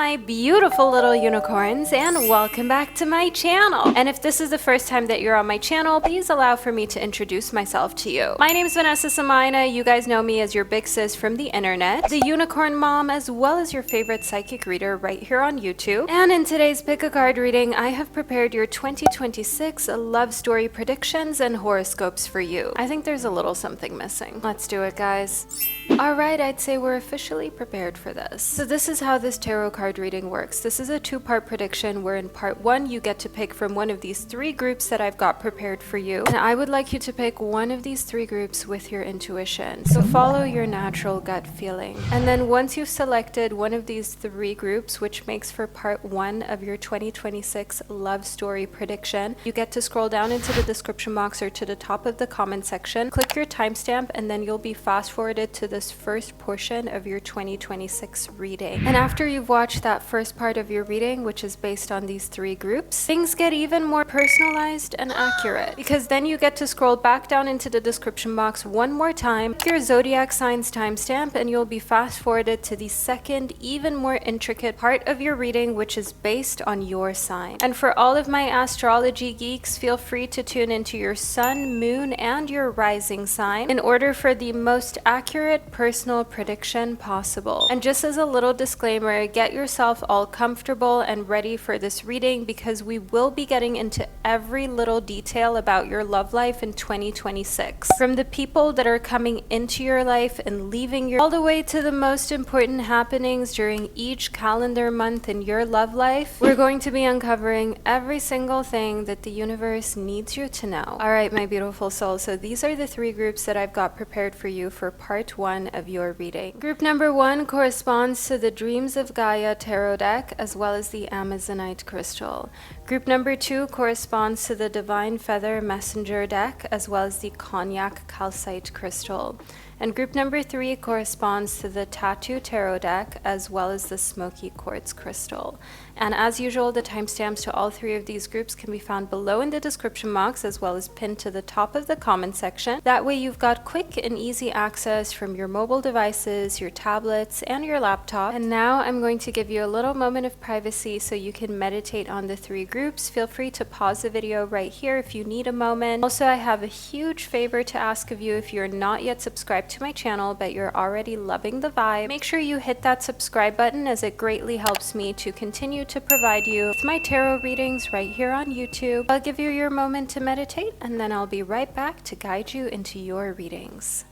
my beautiful little unicorns, and welcome back to my channel. And if this is the first time that you're on my channel, please allow for me to introduce myself to you. My name is Vanessa Somuayina I. You guys know me as your big sis from the internet, the unicorn mom, as well as your favorite psychic reader right here on YouTube. And in today's pick a card reading, I have prepared your 2026 love story predictions and horoscopes for you. I think there's a little something missing. Let's do it, guys. Alright, I'd say we're officially prepared for this. So this is how this tarot card reading works. This is a two-part prediction where in part one you get to pick from one of these three groups that I've got prepared for you. And I would like you to pick one of these three groups with your intuition. So follow your natural gut feeling. And then once you've selected one of these three groups, which makes for part one of your 2026 love story prediction, you get to scroll down into the description box or to the top of the comment section, click your timestamp, and then you'll be fast forwarded to this first portion of your 2026 reading. And after you've watched that first part of your reading, which is based on these three groups, things get even more personalized and accurate, because then you get to scroll back down into the description box one more time, your zodiac signs timestamp, and you'll be fast forwarded to the second, even more intricate part of your reading, which is based on your sign. And for all of my astrology geeks, feel free to tune into your sun, moon, and your rising sign in order for the most accurate personal prediction possible. And just as a little disclaimer, get yourself all comfortable and ready for this reading, because we will be getting into every little detail about your love life in 2026. From the people that are coming into your life and leaving your, all the way to the most important happenings during each calendar month in your love life. We're going to be uncovering every single thing that the universe needs you to know. Alright, my beautiful soul, so these are the three groups that I've got prepared for you for part one of your reading. Group number one corresponds to the Dreams of Gaia tarot deck, as well as the Amazonite crystal. Group number two corresponds to the Divine Feather Messenger deck, as well as the Cognac Calcite crystal. And group number three corresponds to the Tattoo Tarot deck, as well as the Smoky Quartz crystal. And as usual, the timestamps to all three of these groups can be found below in the description box, as well as pinned to the top of the comment section. That way you've got quick and easy access from your mobile devices, your tablets, and your laptop. And now I'm going to give you a little moment of privacy so you can meditate on the three groups. Feel free to pause the video right here if you need a moment. Also, I have a huge favor to ask of you. If you're not yet subscribed to my channel but you're already loving the vibe, make sure you hit that subscribe button, as it greatly helps me to continue to provide you with my tarot readings right here on YouTube. I'll give you your moment to meditate, and then I'll be right back to guide you into your readings.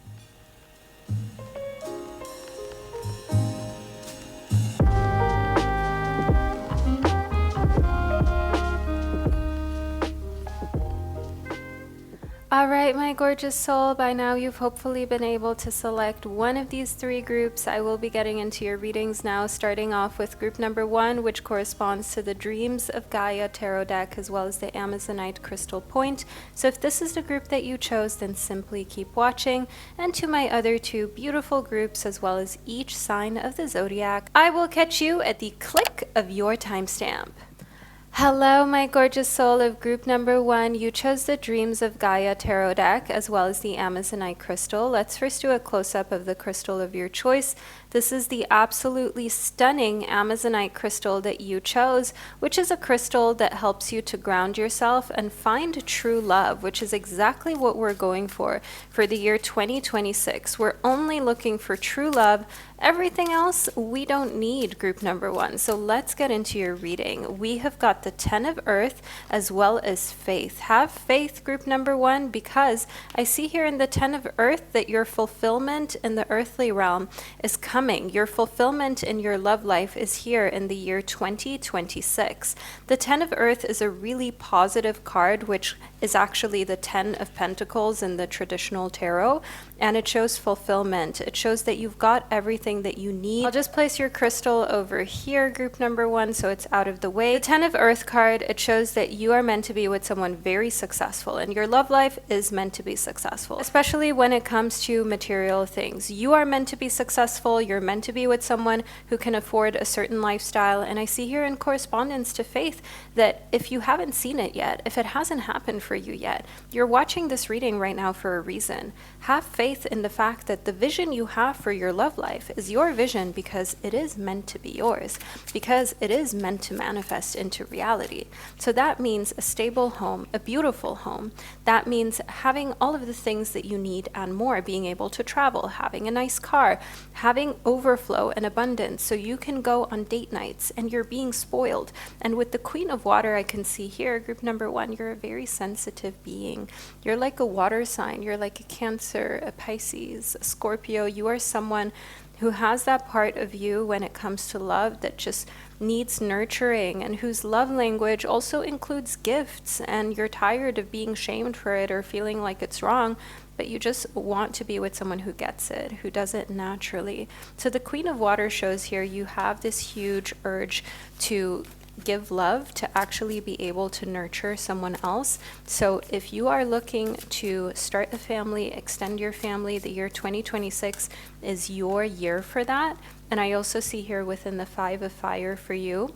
Alright, my gorgeous soul, by now you've hopefully been able to select one of these three groups. I will be getting into your readings now, starting off with group number one, which corresponds to the Dreams of Gaia tarot deck, as well as the Amazonite crystal point. So if this is the group that you chose, then simply keep watching. And to my other two beautiful groups, as well as each sign of the zodiac, I will catch you at the click of your timestamp. Hello, my gorgeous soul of group number one. You chose the Dreams of Gaia tarot deck, as well as the Amazonite crystal. Let's first do a close-up of the crystal of your choice. This is the absolutely stunning Amazonite crystal that you chose, which is a crystal that helps you to ground yourself and find true love, which is exactly what we're going for the year 2026. We're only looking for true love. Everything else we don't need, group number one. So let's get into your reading. We have got the 10 of Earth, as well as faith. Have faith, group number one, because I see here in the 10 of Earth that your fulfillment in the earthly realm is coming. Your fulfillment in your love life is here in the year 2026. The 10 of Earth is a really positive card, which is actually the 10 of Pentacles in the traditional tarot, and it shows fulfillment. It shows that you've got everything that you need. I'll just place your crystal over here, group number one, so it's out of the way. The 10 of Earth card, it shows that you are meant to be with someone very successful, and your love life is meant to be successful, especially when it comes to material things. You are meant to be successful. You're meant to be with someone who can afford a certain lifestyle. And I see here in correspondence to faith that if you haven't seen it yet, if it hasn't happened for you yet, you're watching this reading right now for a reason. Have faith faith in the fact that the vision you have for your love life is your vision because it is meant to be yours, because it is meant to manifest into reality. So that means a stable home, a beautiful home. That means having all of the things that you need and more, being able to travel, having a nice car, having overflow and abundance so you can go on date nights and you're being spoiled. And with the Queen of Water, I can see here, group number 1, you're a very sensitive being. You're like a water sign. You're like a Cancer, a Pisces, a Scorpio. You are someone who has that part of you when it comes to love that just needs nurturing, and whose love language also includes gifts, and you're tired of being shamed for it or feeling like it's wrong, but you just want to be with someone who gets it, who does it naturally. So the Queen of Water shows here you have this huge urge to give love, to actually be able to nurture someone else. So if you are looking to start a family, extend your family, the year 2026 is your year for that. And I also see here within the 5 of Fire for you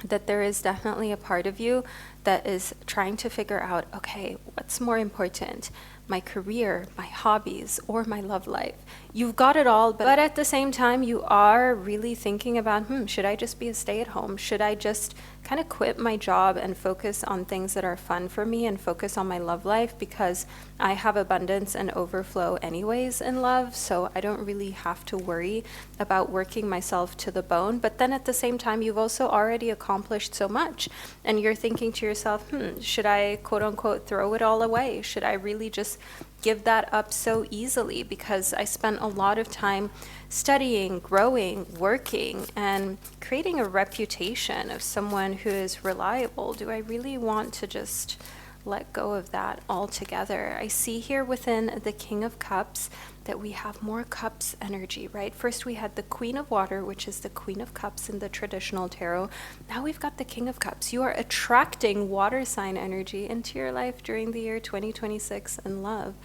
that there is definitely a part of you that is trying to figure out, okay, what's more important? My career, my hobbies, or my love life? You've got it all, but at the same time, you are really thinking about, should I just be a stay-at-home? Should I just kind of quit my job and focus on things that are fun for me and focus on my love life, because I have abundance and overflow anyways in love, so I don't really have to worry about working myself to the bone. But then at the same time, you've also already accomplished so much, and you're thinking to yourself, should I quote-unquote throw it all away? Should I really just give that up so easily, because I spent a lot of time studying, growing, working, and creating a reputation of someone who is reliable? Do I really want to just let go of that altogether? I see here within the King of Cups that we have more cups energy, right? First we had the Queen of Water, which is the Queen of Cups in the traditional tarot. Now we've got the King of Cups. You are attracting water sign energy into your life during the year 2026 in love.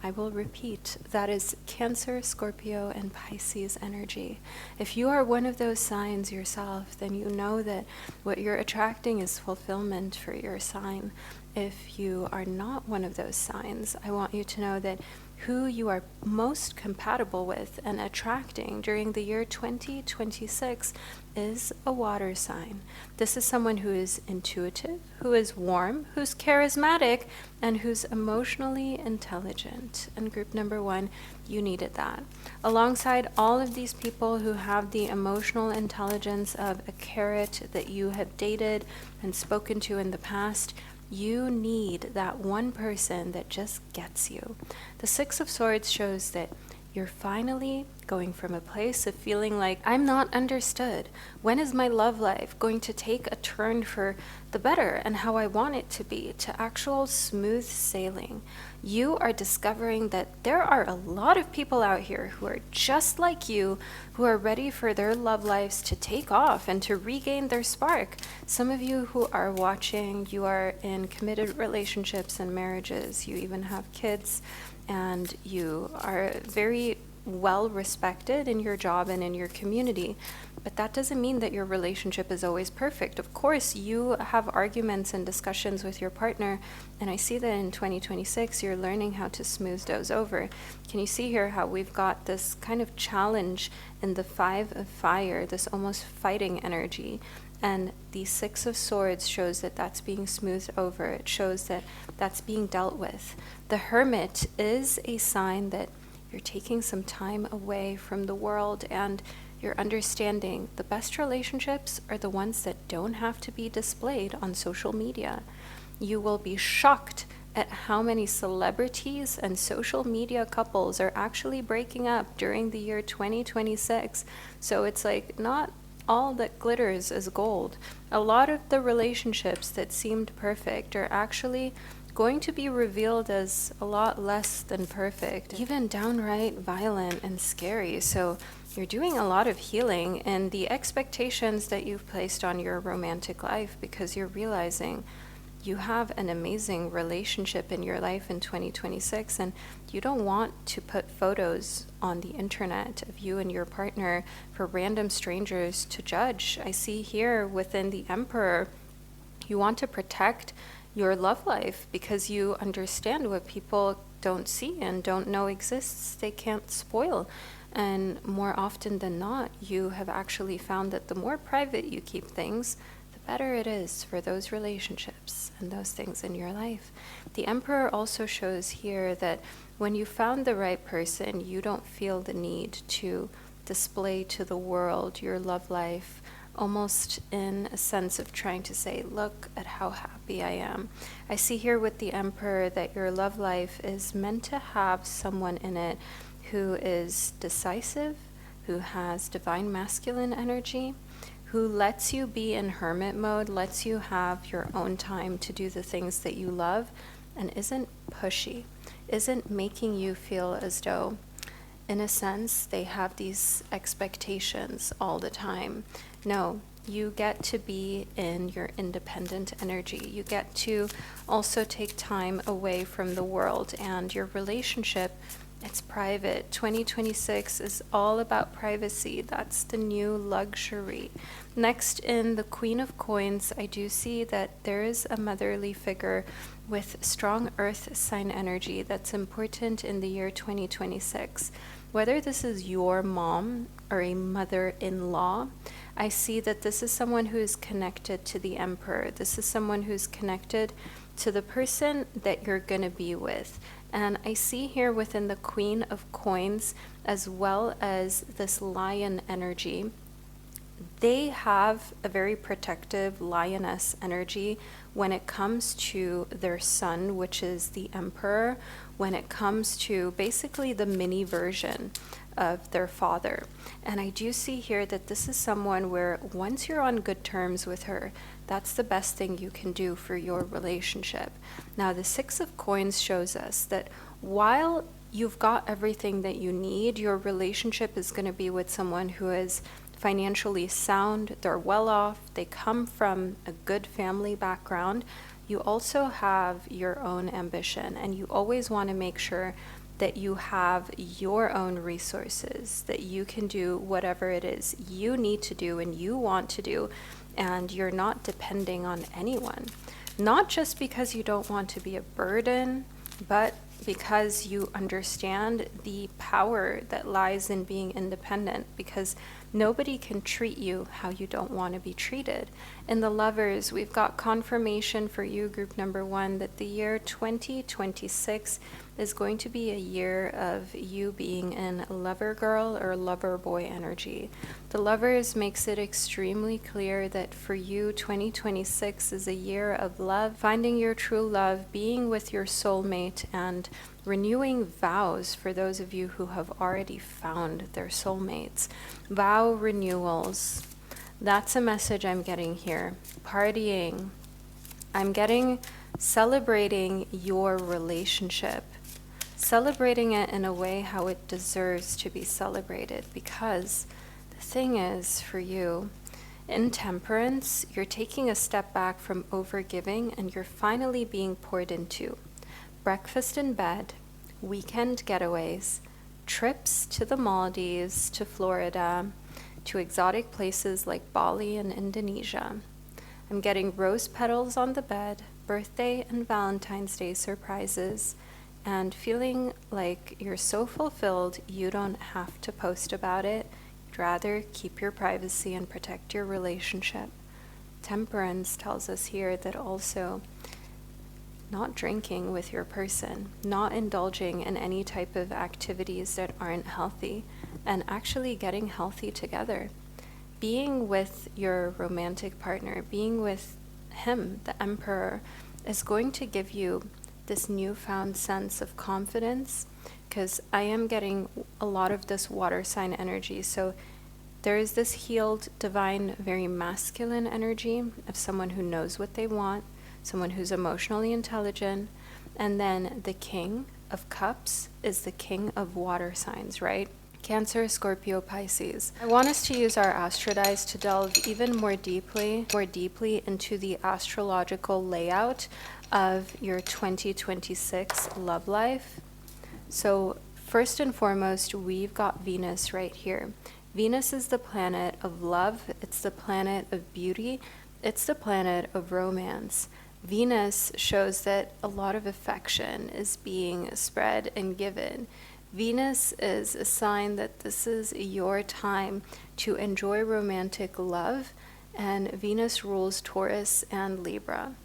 I will repeat, that is Cancer, Scorpio, and Pisces energy. If you are one of those signs yourself, then you know that what you're attracting is fulfillment for your sign. If you are not one of those signs, I want you to know that who you are most compatible with and attracting during the year 2026 is a water sign. This is someone who is intuitive, who is warm, who's charismatic, and who's emotionally intelligent. And group number 1, you needed that. Alongside all of these people who have the emotional intelligence of a carrot that you have dated and spoken to in the past, you need that one person that just gets you. The 6 of Swords shows that you're finally going from a place of feeling like, I'm not understood. When is my love life going to take a turn for the better and how I want it to be, to actual smooth sailing? You are discovering that there are a lot of people out here who are just like you, who are ready for their love lives to take off and to regain their spark. Some of you who are watching, you are in committed relationships and marriages. You even have kids, and you are very well respected in your job and in your community. But that doesn't mean that your relationship is always perfect. Of course, you have arguments and discussions with your partner, and I see that in 2026 you're learning how to smooth those over. Can you see here how we've got this kind of challenge in the 5 of Fire, this almost fighting energy? And the 6 of Swords shows that that's being smoothed over. It shows that that's being dealt with. The Hermit is a sign that you're taking some time away from the world, and you're understanding the best relationships are the ones that don't have to be displayed on social media. You will be shocked at how many celebrities and social media couples are actually breaking up during the year 2026. So it's like, not all that glitters is gold. A lot of the relationships that seemed perfect are actually going to be revealed as a lot less than perfect, even downright violent and scary. So you're doing a lot of healing in the expectations that you've placed on your romantic life, because you're realizing you have an amazing relationship in your life in 2026, and you don't want to put photos on the internet of you and your partner for random strangers to judge. I see here within the Emperor, you want to protect your love life because you understand what people don't see and don't know exists, they can't spoil. And more often than not, you have actually found that the more private you keep things, the better it is for those relationships and those things in your life. The Emperor also shows here that when you found the right person, you don't feel the need to display to the world your love life, almost in a sense of trying to say, look at how happy I am. I see here with the Emperor that your love life is meant to have someone in it who is decisive, who has divine masculine energy, who lets you be in hermit mode, lets you have your own time to do the things that you love, and isn't pushy, isn't making you feel as though, in a sense, they have these expectations all the time. No, you get to be in your independent energy. You get to also take time away from the world, and your relationship, it's private. 2026 is all about privacy. That's the new luxury. Next, in the Queen of Coins, I do see that there is a motherly figure with strong earth sign energy that's important in the year 2026. Whether this is your mom or a mother-in-law, I see that this is someone who is connected to the Emperor. This is someone who's connected to the person that you're going to be with. And I see here within the Queen of Coins, as well as this lion energy, they have a very protective lioness energy when it comes to their son, which is the Emperor, when it comes to basically the mini version of their father. And I do see here that this is someone where once you're on good terms with her, that's the best thing you can do for your relationship. Now, the Six of Coins shows us that while you've got everything that you need, your relationship is going to be with someone who is financially sound, they're well off, they come from a good family background. You also have your own ambition, and you always want to make sure that you have your own resources, that you can do whatever it is you need to do and you want to do, and you're not depending on anyone. Not just because you don't want to be a burden, but because you understand the power that lies in being independent, because nobody can treat you how you don't want to be treated. In the Lovers, we've got confirmation for you, group number 1, that the year 2026 is going to be a year of you being in lover girl or lover boy energy. The Lovers makes it extremely clear that for you, 2026 is a year of love, finding your true love, being with your soulmate, and renewing vows for those of you who have already found their soulmates. Vow renewals. That's a message I'm getting here. Partying. I'm getting celebrating your relationship. Celebrating it in a way how it deserves to be celebrated, because the thing is, for you, in Temperance, you're taking a step back from overgiving and you're finally being poured into. Breakfast in bed, weekend getaways, trips to the Maldives, to Florida, to exotic places like Bali and Indonesia. I'm getting rose petals on the bed, birthday and Valentine's Day surprises, and feeling like you're so fulfilled you don't have to post about it. You'd rather keep your privacy and protect your relationship. Temperance tells us here that also not drinking with your person, not indulging in any type of activities that aren't healthy, and actually getting healthy together. Being with your romantic partner, being with him, the Emperor, is going to give you this newfound sense of confidence, because I am getting a lot of this water sign energy. So there is this healed, divine, very masculine energy of someone who knows what they want, someone who's emotionally intelligent, and then the King of Cups is the king of water signs, right? Cancer, Scorpio, Pisces. I want us to use our astro dice to delve even more deeply into the astrological layout of your 2026 love life. So first and foremost, we've got Venus right here. Venus is the planet of love. It's the planet of beauty. It's the planet of romance. Venus shows that a lot of affection is being spread and given. Venus is a sign that this is your time to enjoy romantic love, and Venus rules Taurus and Libra.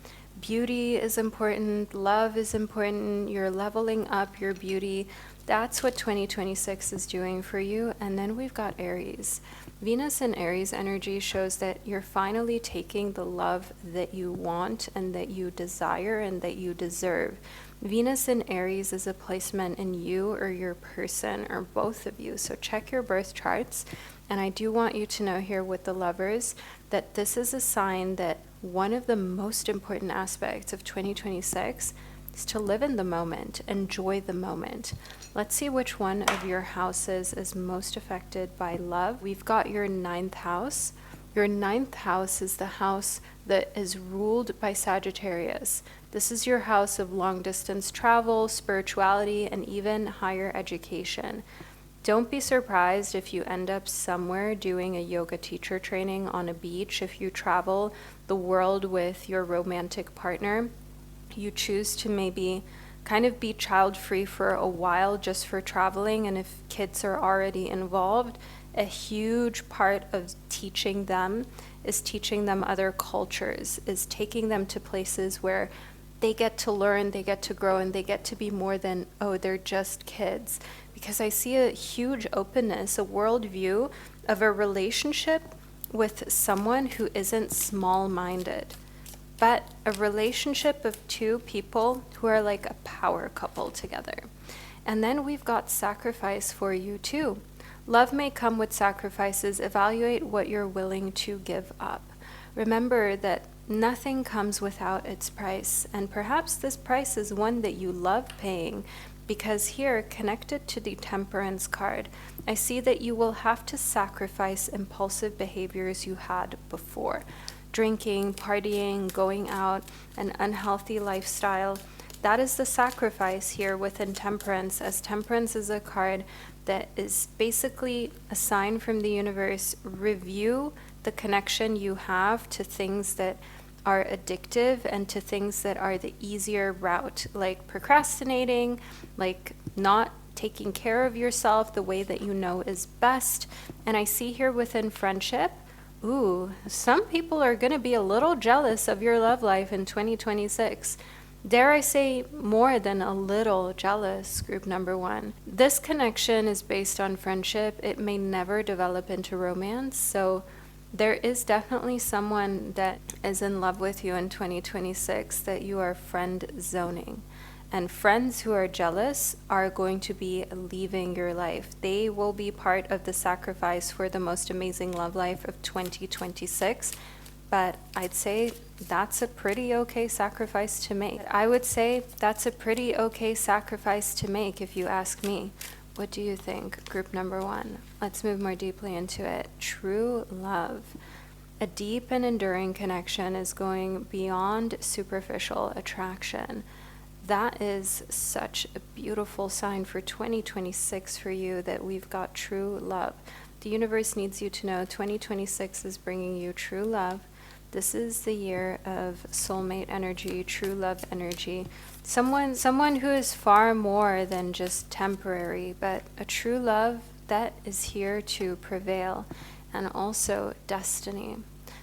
Beauty is important, love is important, you're leveling up your beauty. That's what 2026 is doing for you. And then we've got Aries. Venus and Aries energy shows that you're finally taking the love that you want and that you desire and that you deserve. Venus in Aries is a placement in you or your person or both of you. So check your birth charts. And I do want you to know here with the lovers that this is a sign that one of the most important aspects of 2026 is to live in the moment, enjoy the moment. Let's see which one of your houses is most affected by love. We've got your 9th house. Your 9th house is the house that is ruled by Sagittarius. This is your house of long distance travel, spirituality, and even higher education. Don't be surprised if you end up somewhere doing a yoga teacher training on a beach. If you travel the world with your romantic partner, you choose to maybe kind of be child-free for a while just for traveling, and if kids are already involved, a huge part of teaching them is teaching them other cultures, is taking them to places where they get to learn, they get to grow, and they get to be more than, oh, they're just kids. Because I see a huge openness, a worldview of a relationship with someone who isn't small-minded, but a relationship of two people who are like a power couple together. And then we've got sacrifice for you too. Love may come with sacrifices. Evaluate what you're willing to give up. Remember that nothing comes without its price, and perhaps this price is one that you love paying, because here, connected to the Temperance card, I see that you will have to sacrifice impulsive behaviors you had before. Drinking, partying, going out, an unhealthy lifestyle. That is the sacrifice here within Temperance, as Temperance is a card that is basically a sign from the universe. Review the connection you have to things that are addictive and to things that are the easier route, like procrastinating, like not taking care of yourself the way that you know is best. And I see here within friendship, ooh, some people are going to be a little jealous of your love life in 2026. Dare I say more than a little jealous, group number one. This connection is based on friendship. It may never develop into romance, so there is definitely someone that is in love with you in 2026 that you are friend zoning. And friends who are jealous are going to be leaving your life. They will be part of the sacrifice for the most amazing love life of 2026. But I'd say that's a pretty okay sacrifice to make. I would say that's a pretty okay sacrifice to make if you ask me. What do you think, group number one? Let's move more deeply into it. True love. A deep and enduring connection is going beyond superficial attraction. That is such a beautiful sign for 2026 for you, that we've got true love. The universe needs you to know 2026 is bringing you true love. This is the year of soulmate energy, true love energy. Someone who is far more than just temporary, but a true love that is here to prevail, and also destiny.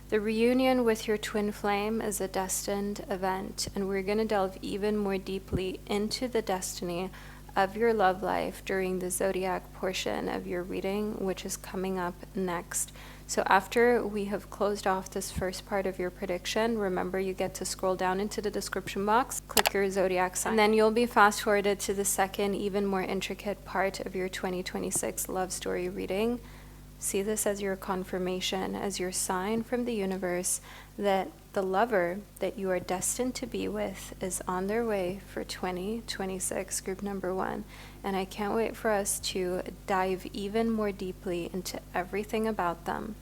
The reunion with your twin flame is a destined event, and we're going to delve even more deeply into the destiny of your love life during the zodiac portion of your reading, which is coming up next. So after we have closed off this first part of your prediction, remember you get to scroll down into the description box, click your zodiac sign, and then you'll be fast forwarded to the second, even more intricate part of your 2026 love story reading. See this as your confirmation, as your sign from the universe that the lover that you are destined to be with is on their way for 2026, group number one. And I can't wait for us to dive even more deeply into everything about them.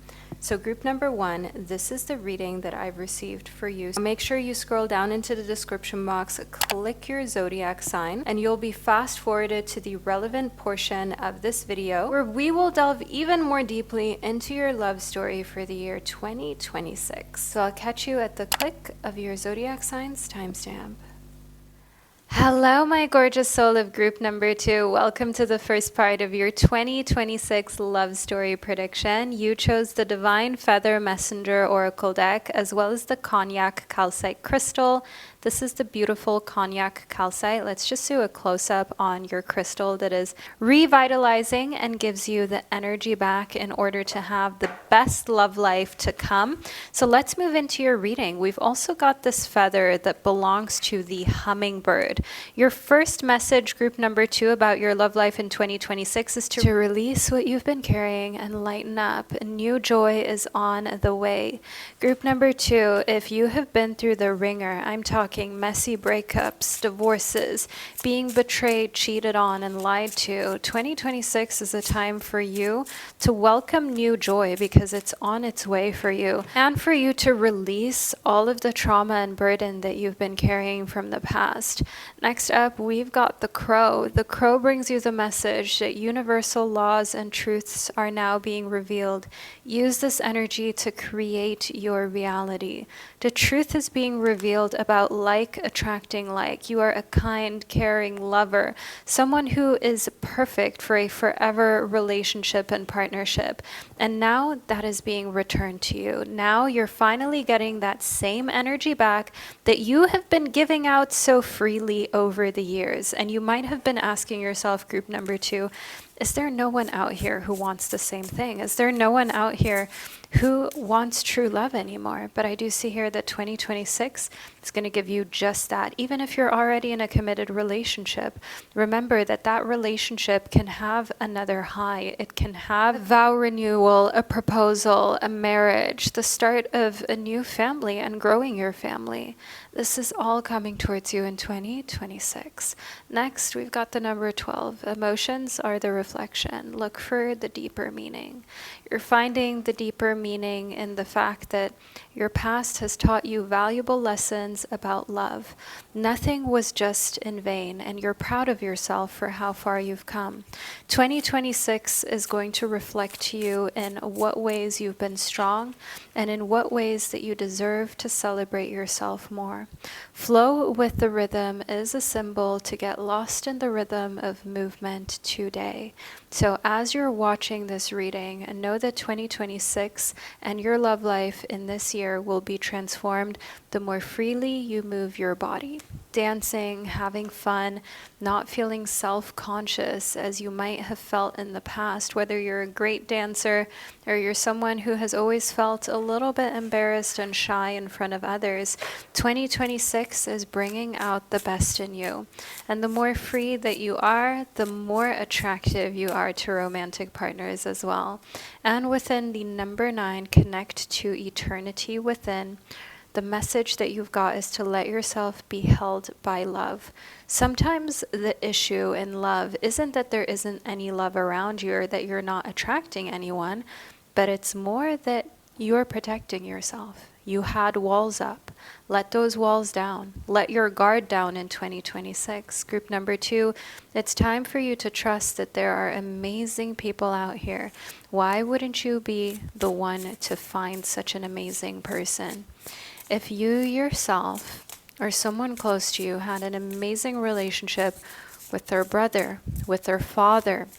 So group number 1, this is the reading that I've received for you. So make sure you scroll down into the description box, click your zodiac sign, and you'll be fast forwarded to the relevant portion of this video where we will delve even more deeply into your love story for the year 2026. So I'll catch you at the click of your zodiac signs timestamp. Hello, my gorgeous soul of group number 2. Welcome to the first part of your 2026 love story prediction. You chose the Divine Feather Messenger Oracle deck as well as the Cognac Calcite crystal. This is the beautiful Cognac Calcite. Let's just do a close-up on your crystal that is revitalizing and gives you the energy back in order to have the best love life to come. So let's move into your reading. We've also got this feather that belongs to the hummingbird. Your first message, group number 2, about your love life in 2026 is to release what you've been carrying and lighten up. A new joy is on the way. Group number 2, if you have been through the ringer, I'm talking messy breakups, divorces, being betrayed, cheated on, and lied to, 2026 is a time for you to welcome new joy because it's on its way for you, and for you to release all of the trauma and burden that you've been carrying from the past. Next up, we've got the crow. The crow brings you the message that universal laws and truths are now being revealed. Use this energy to create your reality. The truth is being revealed about like attracting like. You are a kind, caring lover, someone who is perfect for a forever relationship and partnership. And now that is being returned to you. Now you're finally getting that same energy back that you have been giving out so freely over the years. And you might have been asking yourself, group number 2, is there no one out here who wants the same thing? Is there no one out here who wants true love anymore? But I do see here that 2026 is going to give you just that. Even if you're already in a committed relationship, remember that that relationship can have another high. It can have a vow renewal, a proposal, a marriage, the start of a new family and growing your family. This is all coming towards you in 2026. Next, we've got the number 12. Emotions are the reflection. Look for the deeper meaning. You're finding the deeper meaning in the fact that your past has taught you valuable lessons about love. Nothing was just in vain, and you're proud of yourself for how far you've come. 2026 is going to reflect to you in what ways you've been strong and in what ways that you deserve to celebrate yourself more. Flow with the rhythm is a symbol to get lost in the rhythm of movement today. So as you're watching this reading, know that 2026 and your love life in this year will be transformed the more freely you move your body. Dancing, having fun, not feeling self-conscious as you might have felt in the past, whether you're a great dancer or you're someone who has always felt a little bit embarrassed and shy in front of others. 2026 is bringing out the best in you. And the more free that you are, the more attractive you are to romantic partners as well. And within the number 9, connect to eternity within. The message that you've got is to let yourself be held by love. Sometimes the issue in love isn't that there isn't any love around you or that you're not attracting anyone, but it's more that you're protecting yourself. You had walls up. Let those walls down. Let your guard down in 2026. Group number 2, it's time for you to trust that there are amazing people out here. Why wouldn't you be the one to find such an amazing person? If you yourself or someone close to you had an amazing relationship with their brother, with their father,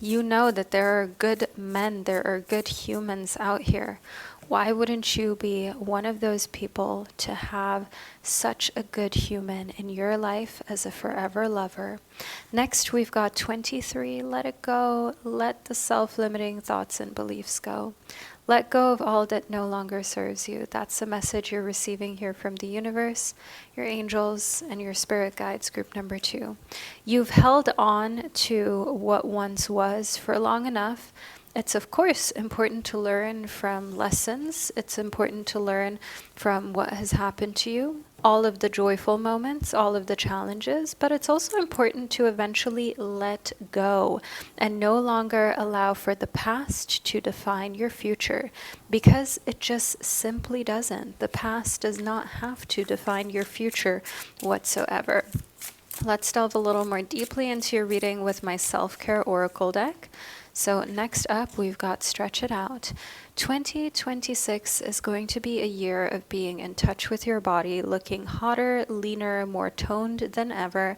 you know that there are good men, there are good humans out here. Why wouldn't you be one of those people to have such a good human in your life as a forever lover? Next, we've got 23. Let it go. Let the self-limiting thoughts and beliefs go. Let go of all that no longer serves you. That's the message you're receiving here from the universe, your angels, and your spirit guides, group number 2. You've held on to what once was for long enough, It's of course important to learn from lessons. It's important to learn from what has happened to you, all of the joyful moments, all of the challenges, but it's also important to eventually let go and no longer allow for the past to define your future, because it just simply doesn't. The past does not have to define your future whatsoever. Let's delve a little more deeply into your reading with my self-care oracle deck. So next up, we've got Stretch It Out. 2026 is going to be a year of being in touch with your body, looking hotter, leaner, more toned than ever,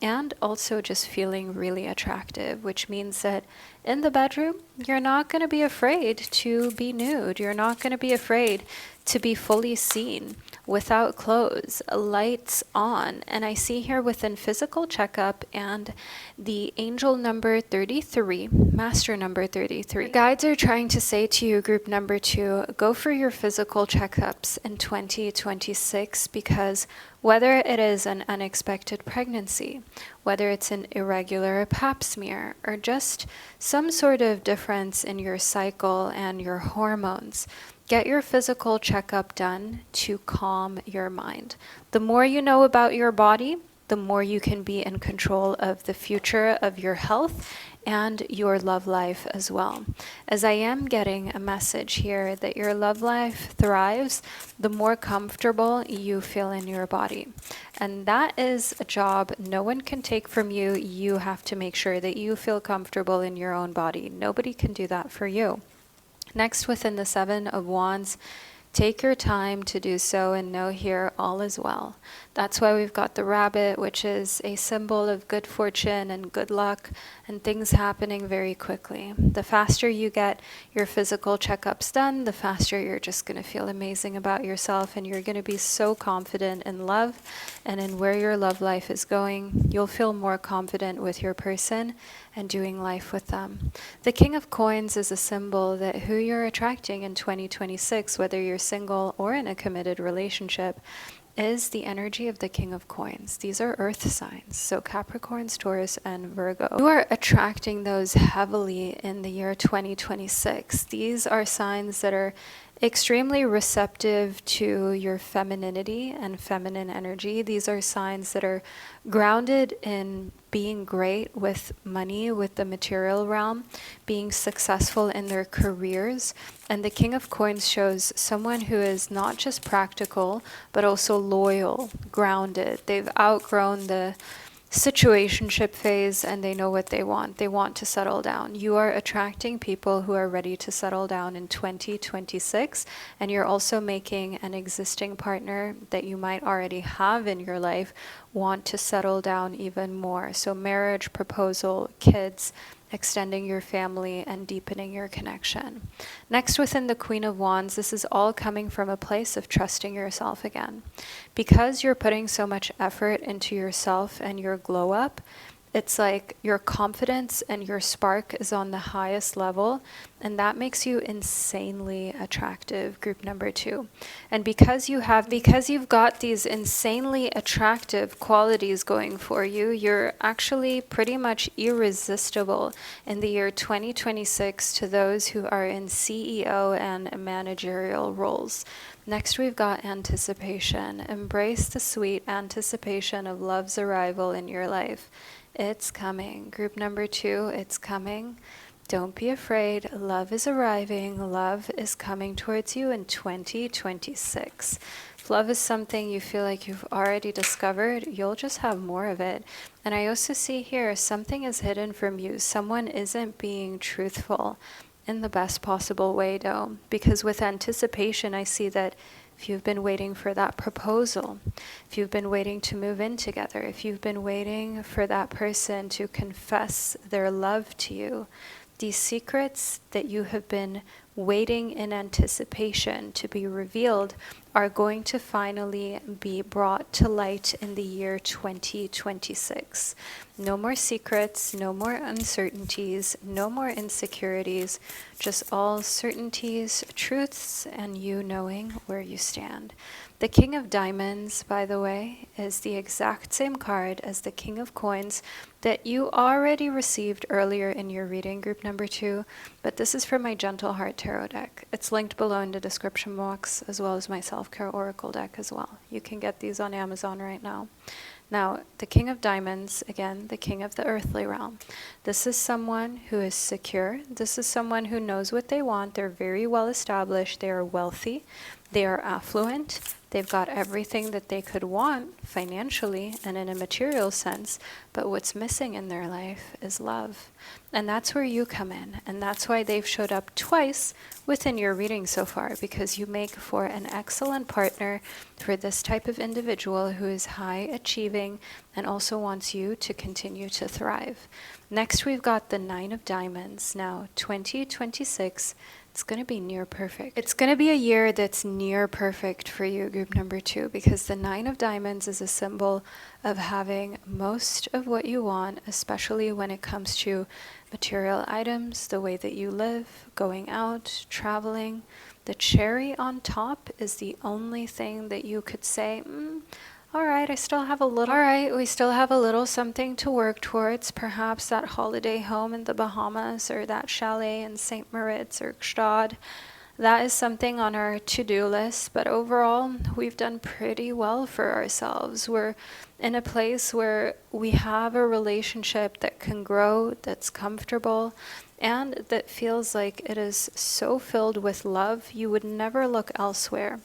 and also just feeling really attractive, which means that in the bedroom, you're not going to be afraid to be nude. You're not going to be afraid to be fully seen without clothes, lights on. And I see here within physical checkup and the angel number 33, master number 33. Guides are trying to say to you, group number 2, go for your physical checkups in 2026, because whether it is an unexpected pregnancy, whether it's an irregular pap smear, or just some sort of difference in your cycle and your hormones, get your physical checkup done to calm your mind. The more you know about your body, the more you can be in control of the future of your health and your love life as well. As I am getting a message here that your love life thrives, the more comfortable you feel in your body. And that is a job no one can take from you. You have to make sure that you feel comfortable in your own body. Nobody can do that for you. Next, within the Seven of Wands, take your time to do so and know here all is well. That's why we've got the rabbit, which is a symbol of good fortune and good luck and things happening very quickly. The faster you get your physical checkups done, the faster you're just going to feel amazing about yourself, and you're going to be so confident in love and in where your love life is going. You'll feel more confident with your person and doing life with them. The King of Coins is a symbol that who you're attracting in 2026, whether you're single or in a committed relationship, is the energy of the King of Coins. These are earth signs, so Capricorns, Taurus, and Virgo. You are attracting those heavily in the year 2026. These are signs that are extremely receptive to your femininity and feminine energy. These are signs that are grounded in being great with money, with the material realm, being successful in their careers. And the King of Coins shows someone who is not just practical, but also loyal, grounded. They've outgrown the situationship phase and they know what they want. They want to settle down. You are attracting people who are ready to settle down in 2026, and you're also making an existing partner that you might already have in your life want to settle down even more. So marriage, proposal, kids, extending your family and deepening your connection. Next, within the Queen of Wands, this is all coming from a place of trusting yourself again. Because you're putting so much effort into yourself and your glow up, it's like your confidence and your spark is on the highest level, and that makes you insanely attractive, group number 2. And because you've got these insanely attractive qualities going for you, you're actually pretty much irresistible in the year 2026 to those who are in CEO and managerial roles. Next, we've got anticipation. Embrace the sweet anticipation of love's arrival in your life. It's coming. Group number 2, it's coming. Don't be afraid. Love is arriving. Love is coming towards you in 2026. If love is something you feel like you've already discovered, you'll just have more of it. And I also see here something is hidden from you. Someone isn't being truthful in the best possible way, though, because with anticipation, I see that if you've been waiting for that proposal, if you've been waiting to move in together, if you've been waiting for that person to confess their love to you, these secrets that you have been waiting in anticipation to be revealed are going to finally be brought to light in the year 2026. No more secrets, no more uncertainties, no more insecurities, just all certainties, truths, and you knowing where you stand. The King of Diamonds, by the way, is the exact same card as the King of Coins that you already received earlier in your reading, group number 2, but this is from my Gentle Heart Tarot deck. It's linked below in the description box, as well as my Self-Care Oracle deck as well. You can get these on Amazon right now. Now, the King of Diamonds, again, the King of the earthly realm. This is someone who is secure. This is someone who knows what they want. They're very well established. They are wealthy. They are affluent. They've got everything that they could want financially and in a material sense, but what's missing in their life is love. And that's where you come in. And that's why they've showed up twice within your reading so far, because you make for an excellent partner for this type of individual who is high achieving and also wants you to continue to thrive. Next, we've got the Nine of Diamonds. Now, 2026, it's going to be near perfect. It's going to be a year that's near perfect for you, group number 2, because the Nine of Diamonds is a symbol of having most of what you want, especially when it comes to material items, the way that you live, going out, traveling. The cherry on top is the only thing that you could say, all right, we still have a little something to work towards. Perhaps that holiday home in the Bahamas, or that chalet in St. Moritz or Gstaad. That is something on our to-do list, but overall, we've done pretty well for ourselves. We're in a place where we have a relationship that can grow, that's comfortable, and that feels like it is so filled with love, you would never look elsewhere.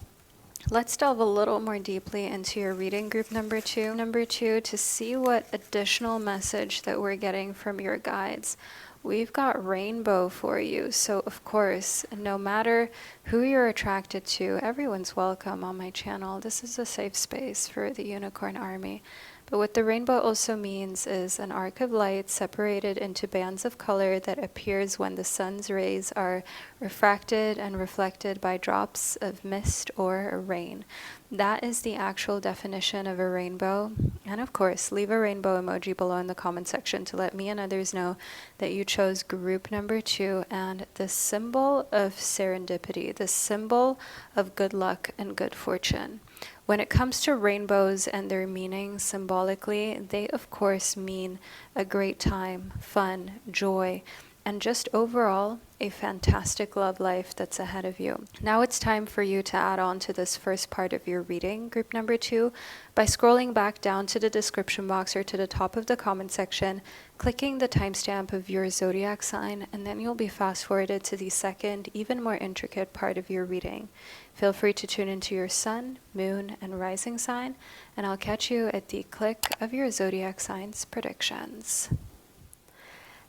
Let's delve a little more deeply into your reading, group number 2. Number 2, to see what additional message that we're getting from your guides. We've got rainbow for you. So of course, no matter who you're attracted to, everyone's welcome on my channel. This is a safe space for the Unicorn Army. But what the rainbow also means is an arc of light separated into bands of color that appears when the sun's rays are refracted and reflected by drops of mist or rain. That is the actual definition of a rainbow. And of course, leave a rainbow emoji below in the comment section to let me and others know that you chose group number 2 and the symbol of serendipity, the symbol of good luck and good fortune. When it comes to rainbows and their meaning symbolically, they of course mean a great time, fun, joy, and just overall a fantastic love life that's ahead of you. Now it's time for you to add on to this first part of your reading, group number 2, by scrolling back down to the description box or to the top of the comment section, clicking the timestamp of your zodiac sign, and then you'll be fast forwarded to the second, even more intricate part of your reading. Feel free to tune into your sun, moon, and rising sign, and I'll catch you at the click of your zodiac sign's predictions.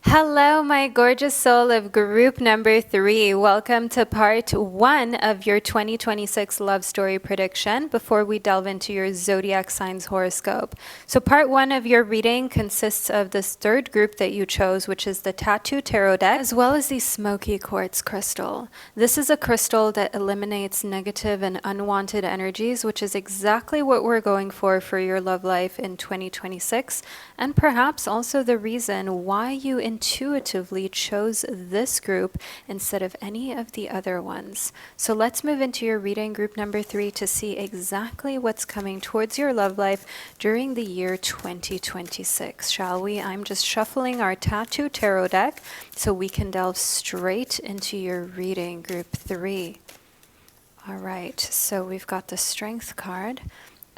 Hello, my gorgeous soul of group number 3. Welcome to part 1 of your 2026 love story prediction before we delve into your zodiac signs horoscope. So part 1 of your reading consists of this third group that you chose, which is the Tattoo Tarot deck, as well as the Smoky Quartz crystal. This is a crystal that eliminates negative and unwanted energies, which is exactly what we're going for your love life in 2026, and perhaps also the reason why you intuitively chose this group instead of any of the other ones. So let's move into your reading, group number 3, to see exactly what's coming towards your love life during the year 2026, shall we? I'm just shuffling our Tattoo Tarot deck so we can delve straight into your reading, group 3. All right, so we've got the Strength card,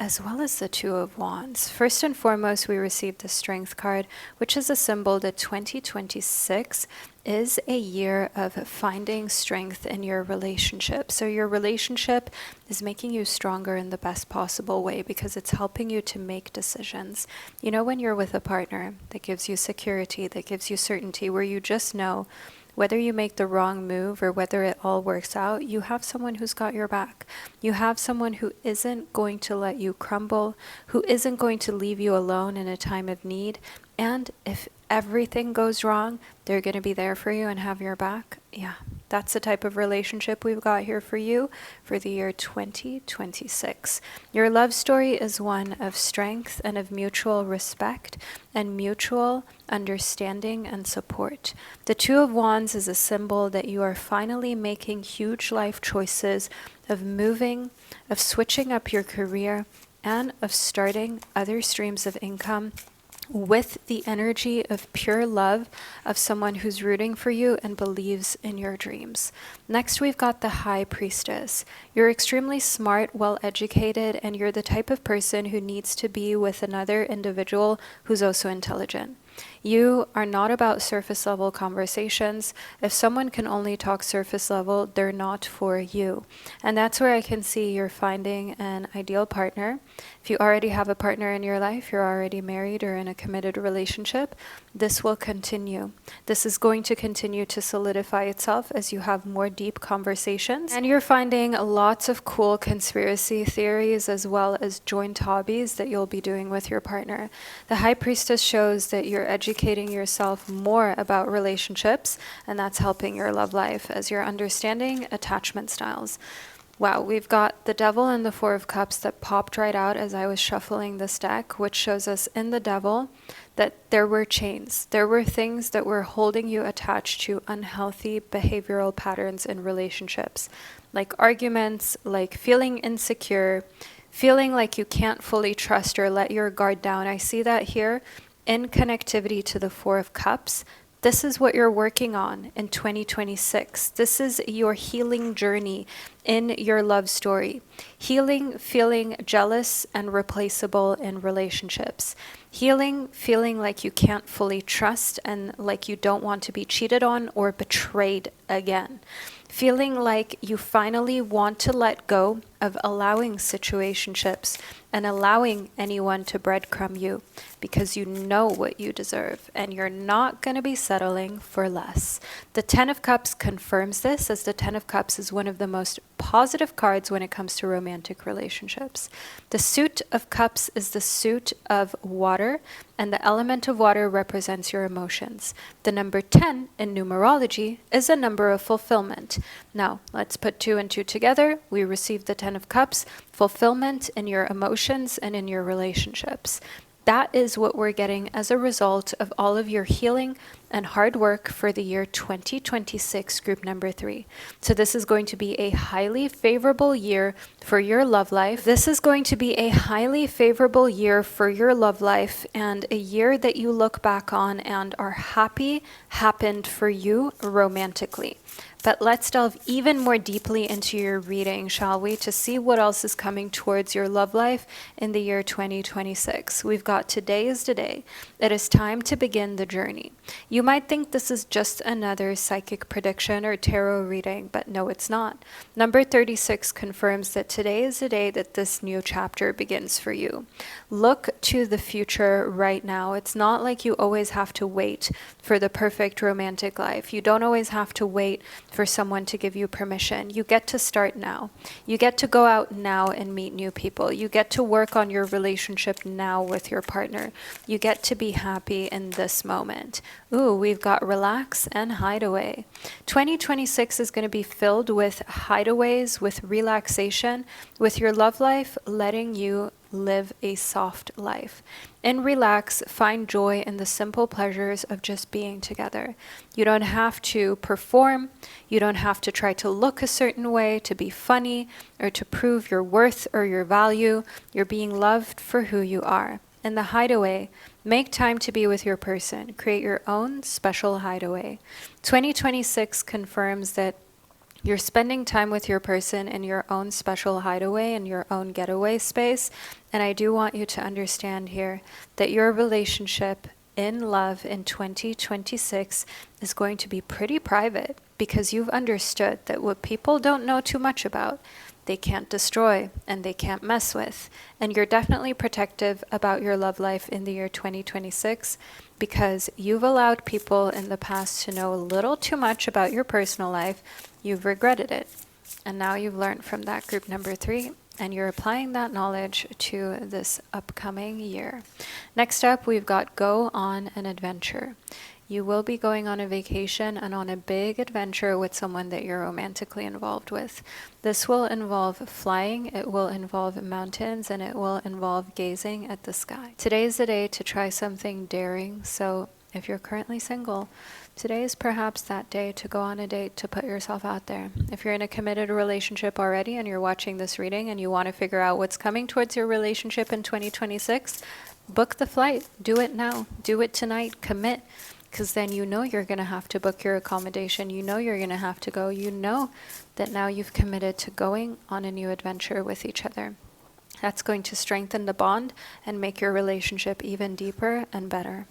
as well as the Two of Wands. First and foremost, we received the Strength card, which is a symbol that 2026 is a year of finding strength in your relationship. So your relationship is making you stronger in the best possible way because it's helping you to make decisions. You know, when you're with a partner that gives you security, that gives you certainty, where you just know whether you make the wrong move or whether it all works out, you have someone who's got your back. You have someone who isn't going to let you crumble, who isn't going to leave you alone in a time of need. And if everything goes wrong, they're going to be there for you and have your back. Yeah, That's the type of relationship we've got here for you for the year 2026. Your love story is one of strength and of mutual respect and mutual understanding and support. The Two of Wands is a symbol that you are finally making huge life choices of moving, of switching up your career, and of starting other streams of income with the energy of pure love of someone who's rooting for you and believes in your dreams. Next, we've got the High Priestess. You're extremely smart, well-educated, and you're the type of person who needs to be with another individual who's also intelligent. You are not about surface level conversations. If someone can only talk surface level, they're not for you. And that's where I can see you're finding an ideal partner. If you already have a partner in your life, you're already married or in a committed relationship, this will continue. This is going to continue to solidify itself as you have more deep conversations. And you're finding lots of cool conspiracy theories as well as joint hobbies that you'll be doing with your partner. The High Priestess shows that you're educating yourself more about relationships, and that's helping your love life as you're understanding attachment styles. Wow, we've got the Devil and the Four of Cups that popped right out as I was shuffling this deck, which shows us in the Devil that there were chains. There were things that were holding you attached to unhealthy behavioral patterns in relationships, like arguments, like feeling insecure, feeling like you can't fully trust or let your guard down. I see that here in connectivity to the Four of Cups. This is what you're working on in 2026. This is your healing journey in your love story. Healing, feeling jealous and replaceable in relationships. Healing, feeling like you can't fully trust and like you don't want to be cheated on or betrayed again. Feeling like you finally want to let go of allowing situationships and allowing anyone to breadcrumb you because you know what you deserve and you're not going to be settling for less. The Ten of Cups confirms this, as the Ten of Cups is one of the most positive cards when it comes to romantic relationships. The Suit of Cups is the suit of water, and the element of water represents your emotions. The number 10 in numerology is a number of fulfillment. Now, let's put 2 and 2 together. We receive the Ten of Cups, fulfillment in your emotions and in your relationships. That is what we're getting as a result of all of your healing and hard work for the year 2026, group number 3. So this is going to be a highly favorable year for your love life. This is going to be a highly favorable year for your love life, and a year that you look back on and are happy happened for you romantically. But let's delve even more deeply into your reading, shall we, to see what else is coming towards your love life in the year 2026. We've got today is the day. It is time to begin the journey. You might think this is just another psychic prediction or tarot reading, but no, it's not. Number 36 confirms that today is the day that this new chapter begins for you. Look to the future right now. It's not like you always have to wait for the perfect romantic life. You don't always have to wait for someone to give you permission. You get to start now. You get to go out now and meet new people. You get to work on your relationship now with your partner. You get to be happy in this moment. Ooh, we've got relax and hideaway. 2026 is going to be filled with hideaways, with relaxation, with your love life letting you live a soft life. And relax, find joy in the simple pleasures of just being together. You don't have to perform. You don't have to try to look a certain way, to be funny, or to prove your worth or your value. You're being loved for who you are. In the hideaway, make time to be with your person. Create your own special hideaway. 2026 confirms that you're spending time with your person in your own special hideaway, in your own getaway space. And I do want you to understand here that your relationship in love in 2026 is going to be pretty private, because you've understood that what people don't know too much about, they can't destroy and they can't mess with. And you're definitely protective about your love life in the year 2026 because you've allowed people in the past to know a little too much about your personal life. You've regretted it. And now you've learned from that, group number 3, and you're applying that knowledge to this upcoming year. Next up, we've got go on an adventure. You will be going on a vacation and on a big adventure with someone that you're romantically involved with. This will involve flying, it will involve mountains, and it will involve gazing at the sky. Today is the day to try something daring, so if you're currently single, today is perhaps that day to go on a date, to put yourself out there. If you're in a committed relationship already and you're watching this reading and you want to figure out what's coming towards your relationship in 2026, book the flight. Do it now. Do it tonight. Commit. Because then you know you're going to have to book your accommodation. You know you're going to have to go. You know that now you've committed to going on a new adventure with each other. That's going to strengthen the bond and make your relationship even deeper and better.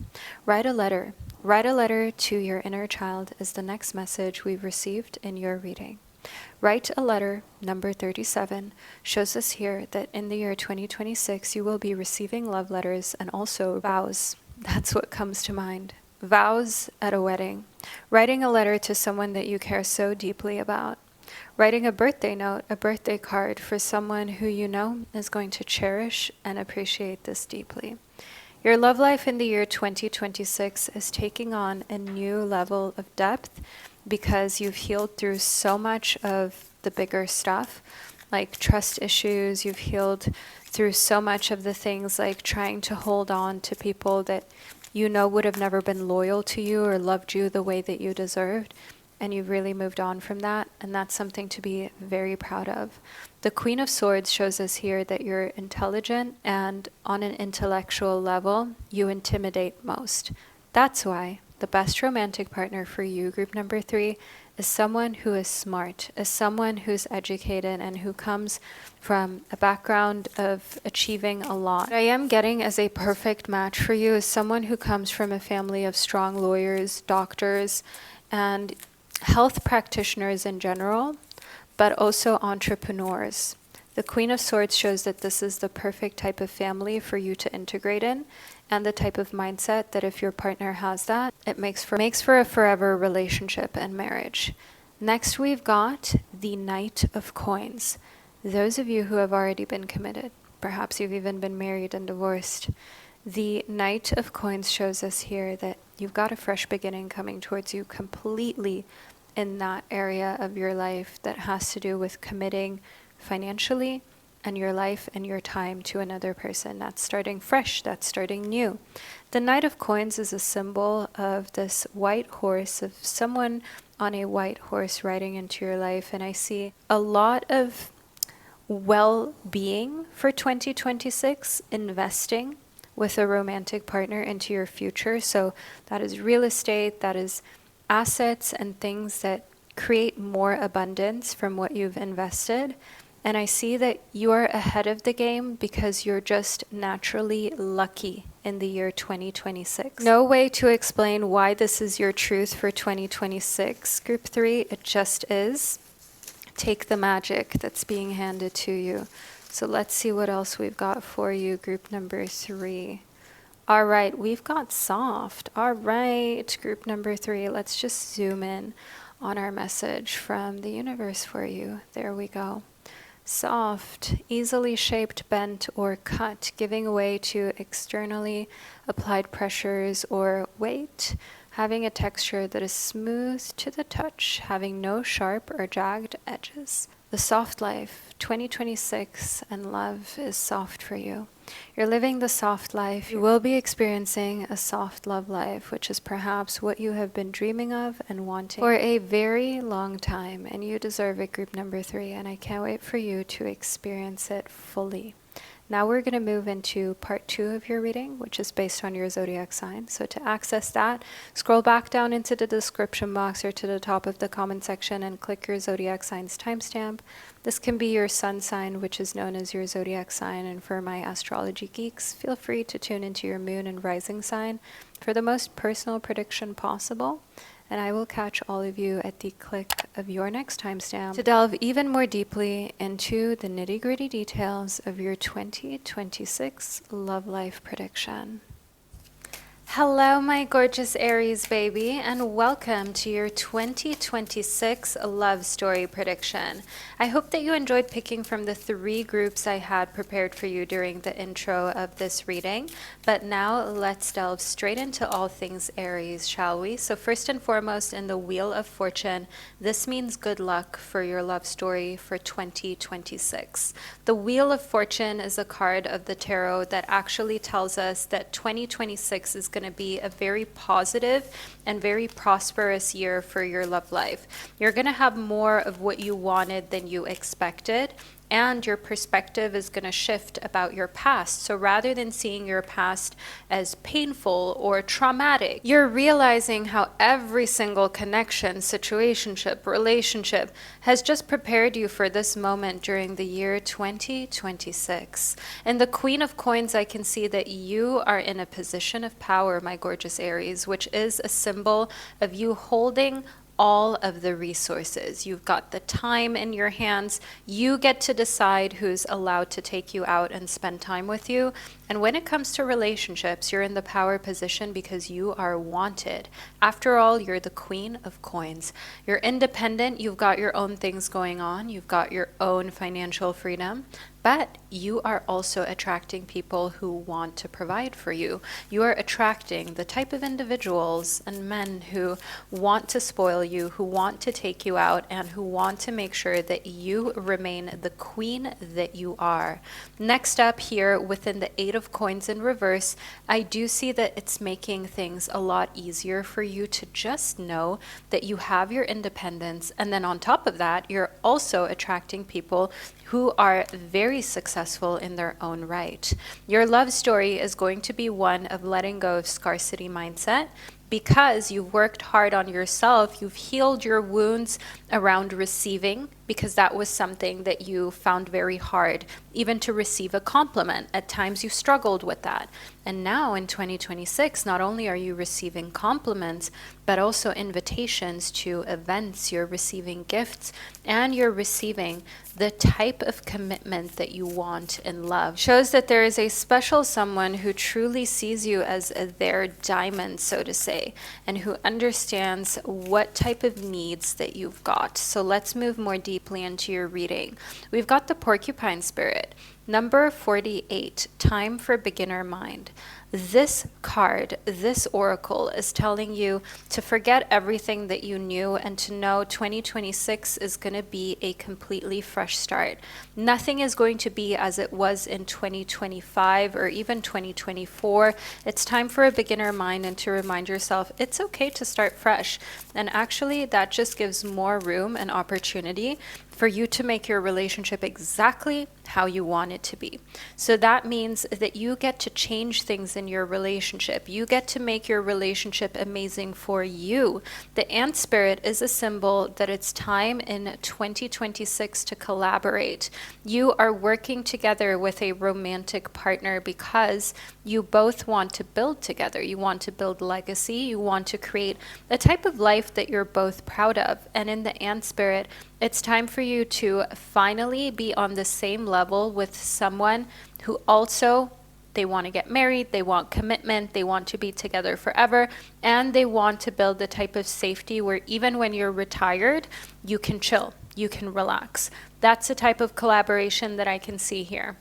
Write a letter. Write a letter to your inner child is the next message we've received in your reading. Write a letter, number 37, shows us here that in the year 2026 you will be receiving love letters and also vows. That's what comes to mind. Vows at a wedding. Writing a letter to someone that you care so deeply about. Writing a birthday note, a birthday card for someone who you know is going to cherish and appreciate this deeply. Your love life in the year 2026 is taking on a new level of depth because you've healed through so much of the bigger stuff, like trust issues. You've healed through so much of the things like trying to hold on to people that you know would have never been loyal to you or loved you the way that you deserved. And you've really moved on from that, and that's something to be very proud of. The Queen of Swords shows us here that you're intelligent, and on an intellectual level, you intimidate most. That's why the best romantic partner for you, group number 3, is someone who is smart, is someone who's educated and who comes from a background of achieving a lot. What I am getting as a perfect match for you is someone who comes from a family of strong lawyers, doctors, and health practitioners in general, but also entrepreneurs. The Queen of Swords shows that this is the perfect type of family for you to integrate in, and the type of mindset that if your partner has that, it makes for a forever relationship and marriage. Next, we've got the Knight of Coins. Those of you who have already been committed, perhaps you've even been married and divorced. The Knight of Coins shows us here that you've got a fresh beginning coming towards you completely in that area of your life that has to do with committing financially and your life and your time to another person. That's starting fresh, that's starting new. The Knight of Coins is a symbol of this white horse, of someone on a white horse riding into your life, and I see a lot of well-being for 2026, investing with a romantic partner into your future. So that is real estate, that is assets and things that create more abundance from what you've invested. And I see that you are ahead of the game because you're just naturally lucky in the year 2026. No way to explain why this is your truth for 2026. Group 3, it just is. Take the magic that's being handed to you. So let's see what else we've got for you, group number 3. All right, we've got soft. All right, group number 3, let's just zoom in on our message from the universe for you. There we go. Soft, easily shaped, bent, or cut, giving way to externally applied pressures or weight, having a texture that is smooth to the touch, having no sharp or jagged edges. The soft life, 2026, and love is soft for you. You're living the soft life. You will be experiencing a soft love life, which is perhaps what you have been dreaming of and wanting for a very long time. And you deserve it, group number 3. And I can't wait for you to experience it fully. Now we're going to move into part 2 of your reading, which is based on your zodiac sign. So to access that, scroll back down into the description box or to the top of the comment section and click your zodiac sign's timestamp. This can be your sun sign, which is known as your zodiac sign. And for my astrology geeks, feel free to tune into your moon and rising sign for the most personal prediction possible. And I will catch all of you at the click of your next timestamp to delve even more deeply into the nitty-gritty details of your 2026 love life prediction. Hello, my gorgeous Aries baby, and welcome to your 2026 love story prediction. I hope that you enjoyed picking from the 3 groups I had prepared for you during the intro of this reading. But now let's delve straight into all things Aries, shall we? So first and foremost, in the Wheel of Fortune, this means good luck for your love story for 2026. The Wheel of Fortune is a card of the tarot that actually tells us that 2026 is going to be a very positive and very prosperous year for your love life. You're going to have more of what you wanted than you expected, and your perspective is going to shift about your past. So rather than seeing your past as painful or traumatic, you're realizing how every single connection, situationship, relationship has just prepared you for this moment during the year 2026. And the Queen of Coins, I can see that you are in a position of power, my gorgeous Aries, which is a symbol of you holding all of the resources. You've got the time in your hands. You get to decide who's allowed to take you out and spend time with you. And when it comes to relationships, you're in the power position because you are wanted. After all, you're the Queen of Coins. You're independent. You've got your own things going on. You've got your own financial freedom. But you are also attracting people who want to provide for you. You are attracting the type of individuals and men who want to spoil you, who want to take you out, and who want to make sure that you remain the queen that you are. Next up here, within the 8 of Coins in reverse, I do see that it's making things a lot easier for you to just know that you have your independence. And then on top of that, you're also attracting people who are very successful in their own right. Your love story is going to be one of letting go of scarcity mindset. Because you've worked hard on yourself, you've healed your wounds around receiving, because that was something that you found very hard, even to receive a compliment. At times you struggled with that. And now in 2026, not only are you receiving compliments, but also invitations to events, you're receiving gifts, and you're receiving the type of commitment that you want in love. Shows that there is a special someone who truly sees you as their diamond, so to say, and who understands what type of needs that you've got. So let's move more deeply into your reading. We've got the porcupine spirit. Number 48, time for beginner mind. This card, this oracle, is telling you to forget everything that you knew and to know 2026 is going to be a completely fresh start. Nothing is going to be as it was in 2025 or even 2024. It's time for a beginner mind and to remind yourself it's okay to start fresh. And actually, that just gives more room and opportunity for you to make your relationship exactly how you want it to be. So that means that you get to change things in your relationship. You get to make your relationship amazing for you. The ant spirit is a symbol that it's time in 2026 to collaborate. You are working together with a romantic partner because you both want to build together. You want to build legacy. You want to create a type of life that you're both proud of. And in the ant spirit, it's time for you to finally be on the same level with someone who also, they want to get married, they want commitment, they want to be together forever, and they want to build the type of safety where even when you're retired, you can chill, you can relax. That's the type of collaboration that I can see here.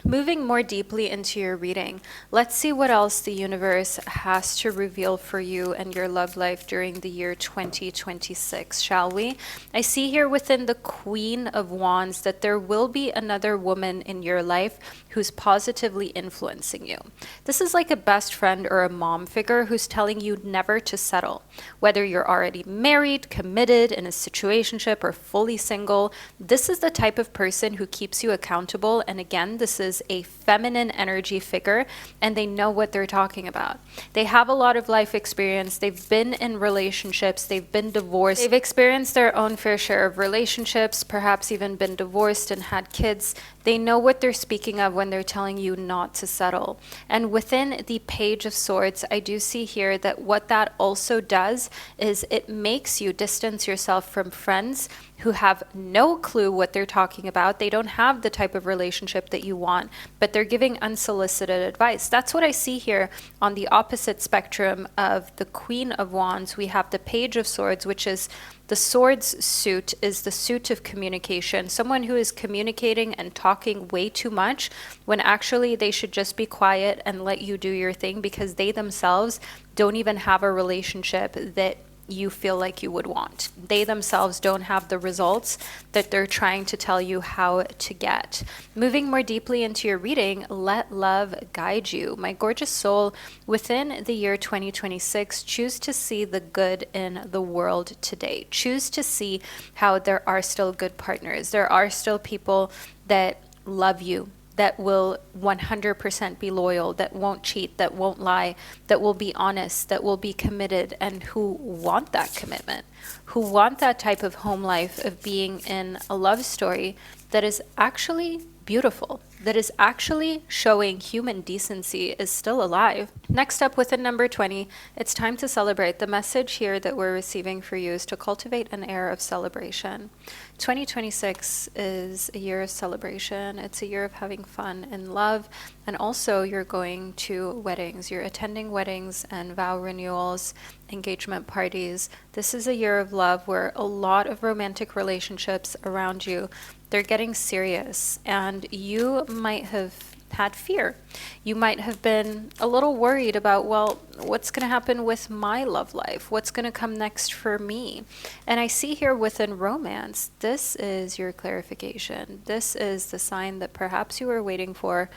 Moving more deeply into your reading, let's see what else the universe has to reveal for you and your love life during the year 2026, shall we? I see here within the Queen of Wands that there will be another woman in your life who's positively influencing you. This is like a best friend or a mom figure who's telling you never to settle. Whether you're already married, committed, in a situationship, or fully single, this is the type of person who keeps you accountable. And again, this is a feminine energy figure, and they know what they're talking about. They have a lot of life experience. They've been in relationships. They've been divorced. They've experienced their own fair share of relationships, perhaps even been divorced and had kids. They know what they're speaking of when they're telling you not to settle. And within the Page of Swords, I do see here that what that also does is it makes you distance yourself from friends who have no clue what they're talking about. They don't have the type of relationship that you want. on, but they're giving unsolicited advice. That's what I see here on the opposite spectrum of the Queen of Wands. We have the Page of Swords, which is the swords suit, is the suit of communication. Someone who is communicating and talking way too much when actually they should just be quiet and let you do your thing, because they themselves don't even have a relationship that you feel like you would want. They themselves don't have the results that they're trying to tell you how to get. Moving more deeply into your reading, let love guide you. My gorgeous soul, within the year 2026, choose to see the good in the world today. Choose to see how there are still good partners. There are still people that love you, that will 100% be loyal, that won't cheat, that won't lie, that will be honest, that will be committed, and who want that commitment, who want that type of home life of being in a love story that is actually beautiful, that is actually showing human decency is still alive. Next up, within number 20, it's time to celebrate. The message here that we're receiving for you is to cultivate an air of celebration. 2026 is a year of celebration. It's a year of having fun and love. And also you're going to weddings. You're attending weddings and vow renewals, engagement parties. This is a year of love where a lot of romantic relationships around you, they're getting serious, and you might have had fear. You might have been a little worried about, well, what's going to happen with my love life? What's going to come next for me? And I see here within romance, this is your clarification. This is the sign that perhaps you were waiting for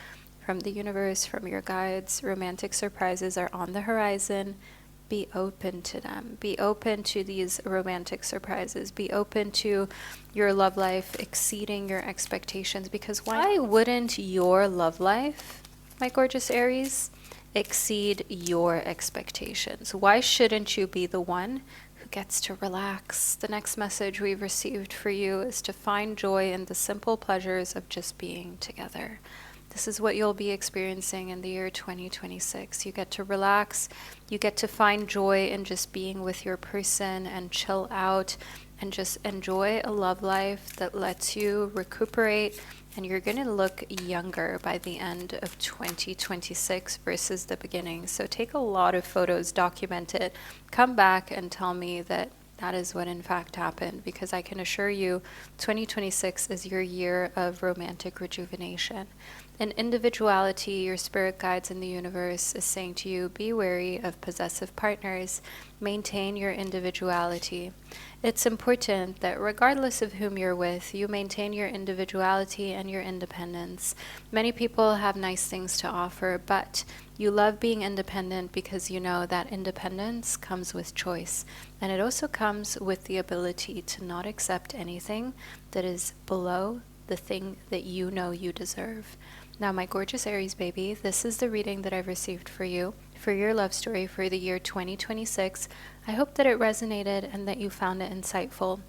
from the universe, from your guides. Romantic surprises are on the horizon. Be open to them. Be open to these romantic surprises. Be open to your love life exceeding your expectations, because why wouldn't your love life, my gorgeous Aries, exceed your expectations? Why shouldn't you be the one who gets to relax? The next message we've received for you is to find joy in the simple pleasures of just being together. This is what you'll be experiencing in the year 2026. You get to relax. You get to find joy in just being with your person and chill out and just enjoy a love life that lets you recuperate. And you're going to look younger by the end of 2026 versus the beginning. So take a lot of photos, document it, come back and tell me that that is what in fact happened, because I can assure you 2026 is your year of romantic rejuvenation. In individuality, your spirit guides in the universe is saying to you, be wary of possessive partners, maintain your individuality. It's important that regardless of whom you're with, you maintain your individuality and your independence. Many people have nice things to offer, but you love being independent because you know that independence comes with choice. And it also comes with the ability to not accept anything that is below the thing that you know you deserve. Now, my gorgeous Aries baby, this is the reading that I've received for you, for your love story for the year 2026. I hope that it resonated and that you found it insightful.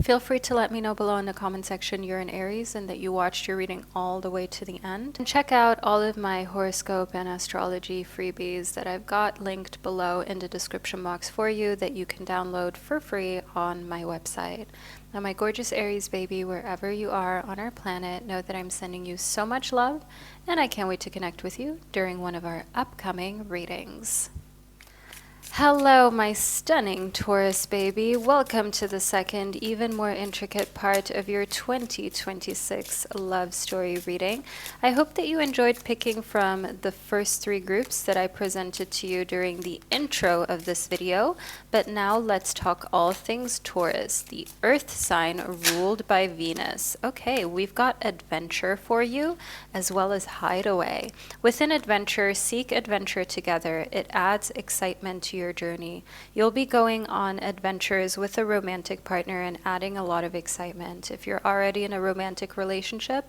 Feel free to let me know below in the comment section you're an Aries and that you watched your reading all the way to the end. And check out all of my horoscope and astrology freebies that I've got linked below in the description box for you that you can download for free on my website. Now, my gorgeous Aries baby, wherever you are on our planet, know that I'm sending you so much love, and I can't wait to connect with you during one of our upcoming readings. Hello, my stunning Taurus baby. Welcome to the second, even more intricate part of your 2026 love story reading. I hope that you enjoyed picking from the first three groups that I presented to you during the intro of this video. But now let's talk all things Taurus, the earth sign ruled by Venus. Okay, we've got adventure for you as well as hideaway. Within adventure, seek adventure together. It adds excitement to your journey. You'll be going on adventures with a romantic partner and adding a lot of excitement. If you're already in a romantic relationship,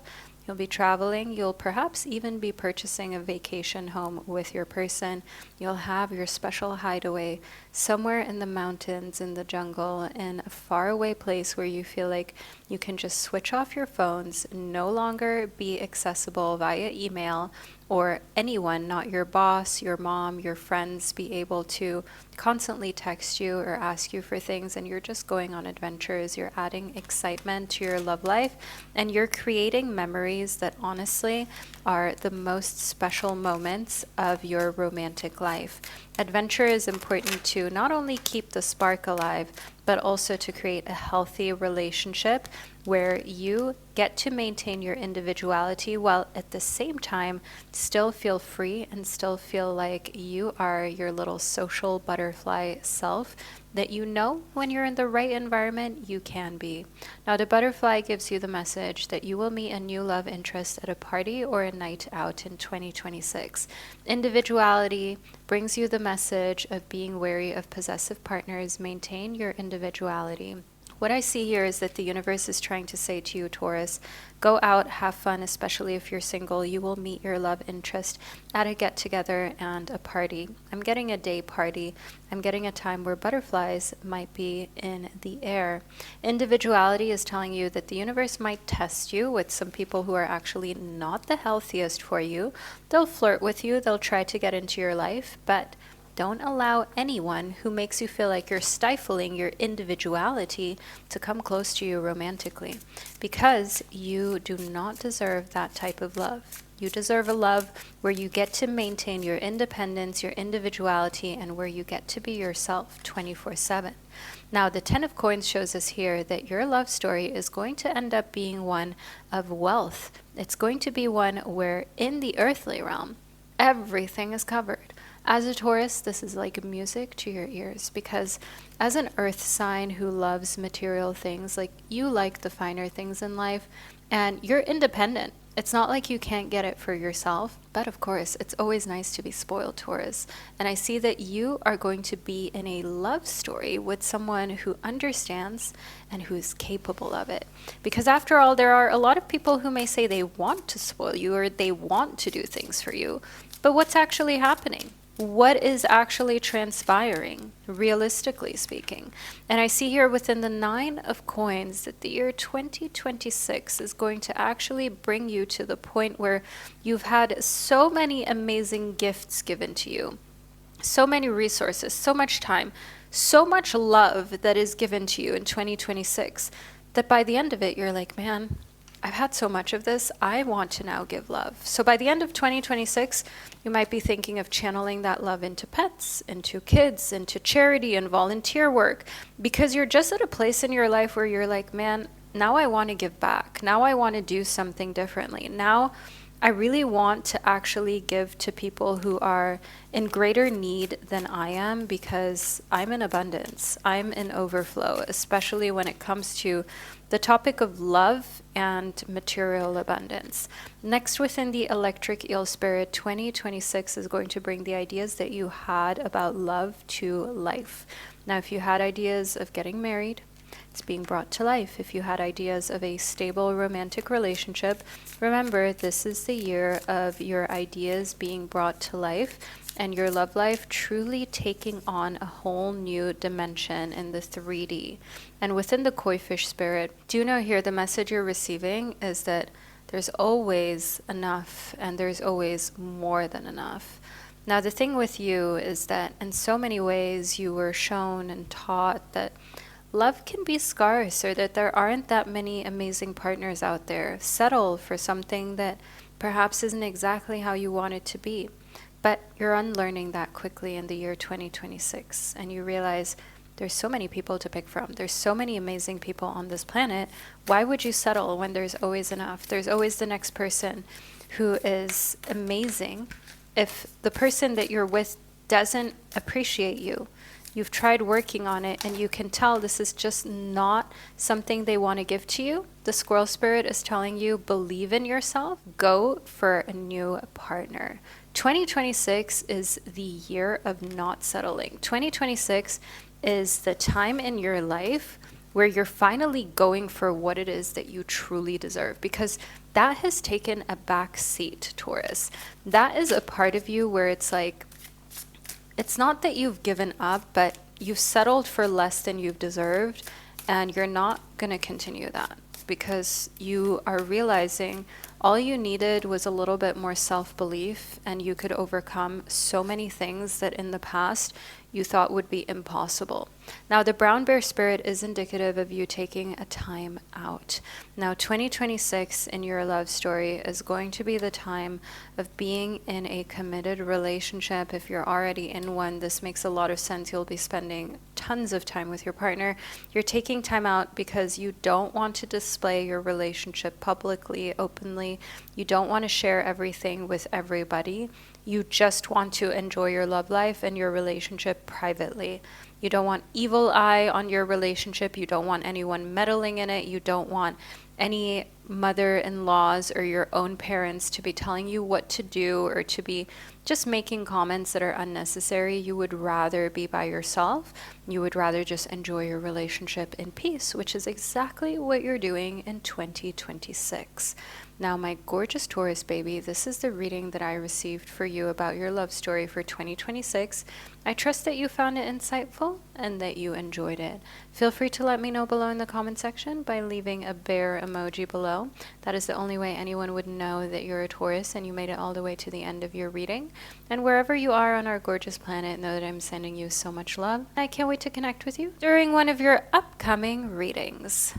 you'll be traveling. You'll perhaps even be purchasing a vacation home with your person. You'll have your special hideaway somewhere in the mountains, in the jungle, in a faraway place where you feel like you can just switch off your phones, no longer be accessible via email or anyone, not your boss, your mom, your friends, be able to constantly text you or ask you for things, and you're just going on adventures. You're adding excitement to your love life, and you're creating memories that honestly are the most special moments of your romantic life. Adventure is important to not only keep the spark alive, but also to create a healthy relationship where you get to maintain your individuality while at the same time still feel free and still feel like you are your little social butterfly self that you know when you're in the right environment you can be. Now the butterfly gives you the message that you will meet a new love interest at a party or a night out in 2026. Individuality brings you the message of being wary of possessive partners. Maintain your individuality. What I see here is that the universe is trying to say to you, Taurus, go out, have fun, especially if you're single. You will meet your love interest at a get-together and a party. I'm getting a day party. I'm getting a time where butterflies might be in the air. Individuality is telling you that the universe might test you with some people who are actually not the healthiest for you. They'll flirt with you. They'll try to get into your life, but don't allow anyone who makes you feel like you're stifling your individuality to come close to you romantically, because you do not deserve that type of love. You deserve a love where you get to maintain your independence, your individuality, and where you get to be yourself 24/7. Now, the Ten of Coins shows us here that your love story is going to end up being one of wealth. It's going to be one where in the earthly realm, everything is covered. As a Taurus, this is like music to your ears, because as an earth sign who loves material things, like you like the finer things in life and you're independent. It's not like you can't get it for yourself, but of course, it's always nice to be spoiled, Taurus. And I see that you are going to be in a love story with someone who understands and who's capable of it. Because after all, there are a lot of people who may say they want to spoil you or they want to do things for you, but what's actually happening? What is actually transpiring, realistically speaking? And I see here within the Nine of Coins that the year 2026 is going to actually bring you to the point where you've had so many amazing gifts given to you, so many resources, so much time, so much love that is given to you in 2026, that by the end of it, you're like, man, I've had so much of this, I want to now give love. So by the end of 2026, you might be thinking of channeling that love into pets, into kids, into charity and volunteer work, because you're just at a place in your life where you're like, man, now I want to give back. Now I want to do something differently. Now I really want to actually give to people who are in greater need than I am, because I'm in abundance. I'm in overflow, especially when it comes to the topic of love and material abundance. Next, within the electric eel spirit, 2026 is going to bring the ideas that you had about love to life. Now, if you had ideas of getting married, it's being brought to life. If you had ideas of a stable romantic relationship, remember, this is the year of your ideas being brought to life and your love life truly taking on a whole new dimension in the 3D. And within the koi fish spirit, do know here the message you're receiving is that there's always enough and there's always more than enough. Now, the thing with you is that in so many ways you were shown and taught that love can be scarce, or that there aren't that many amazing partners out there. Settle for something that perhaps isn't exactly how you want it to be. But you're unlearning that quickly in the year 2026, and you realize there's so many people to pick from. There's so many amazing people on this planet. Why would you settle when there's always enough? There's always the next person who is amazing. If the person that you're with doesn't appreciate you, you've tried working on it and you can tell this is just not something they want to give to you, the squirrel spirit is telling you, believe in yourself, go for a new partner. 2026 is the year of not settling. 2026 is the time in your life where you're finally going for what it is that you truly deserve, because that has taken a back seat, Taurus. That is a part of you where it's like, it's not that you've given up, but you've settled for less than you've deserved, and you're not going to continue that, because you are realizing all you needed was a little bit more self-belief, and you could overcome so many things that in the past you thought would be impossible. Now, the brown bear spirit is indicative of you taking a time out. Now, 2026 in your love story is going to be the time of being in a committed relationship. If you're already in one, this makes a lot of sense. You'll be spending tons of time with your partner. You're taking time out because you don't want to display your relationship publicly, openly. You don't want to share everything with everybody. You just want to enjoy your love life and your relationship privately. You don't want evil eye on your relationship. You don't want anyone meddling in it. You don't want any mother-in-laws or your own parents to be telling you what to do or to be just making comments that are unnecessary. You would rather be by yourself. You would rather just enjoy your relationship in peace, which is exactly what you're doing in 2026. Now, my gorgeous Taurus baby, this is the reading that I received for you about your love story for 2026. I trust that you found it insightful and that you enjoyed it. Feel free to let me know below in the comment section by leaving a bear emoji below. That is the only way anyone would know that you're a Taurus and you made it all the way to the end of your reading. And wherever you are on our gorgeous planet, know that I'm sending you so much love. I can't wait to connect with you during one of your upcoming readings.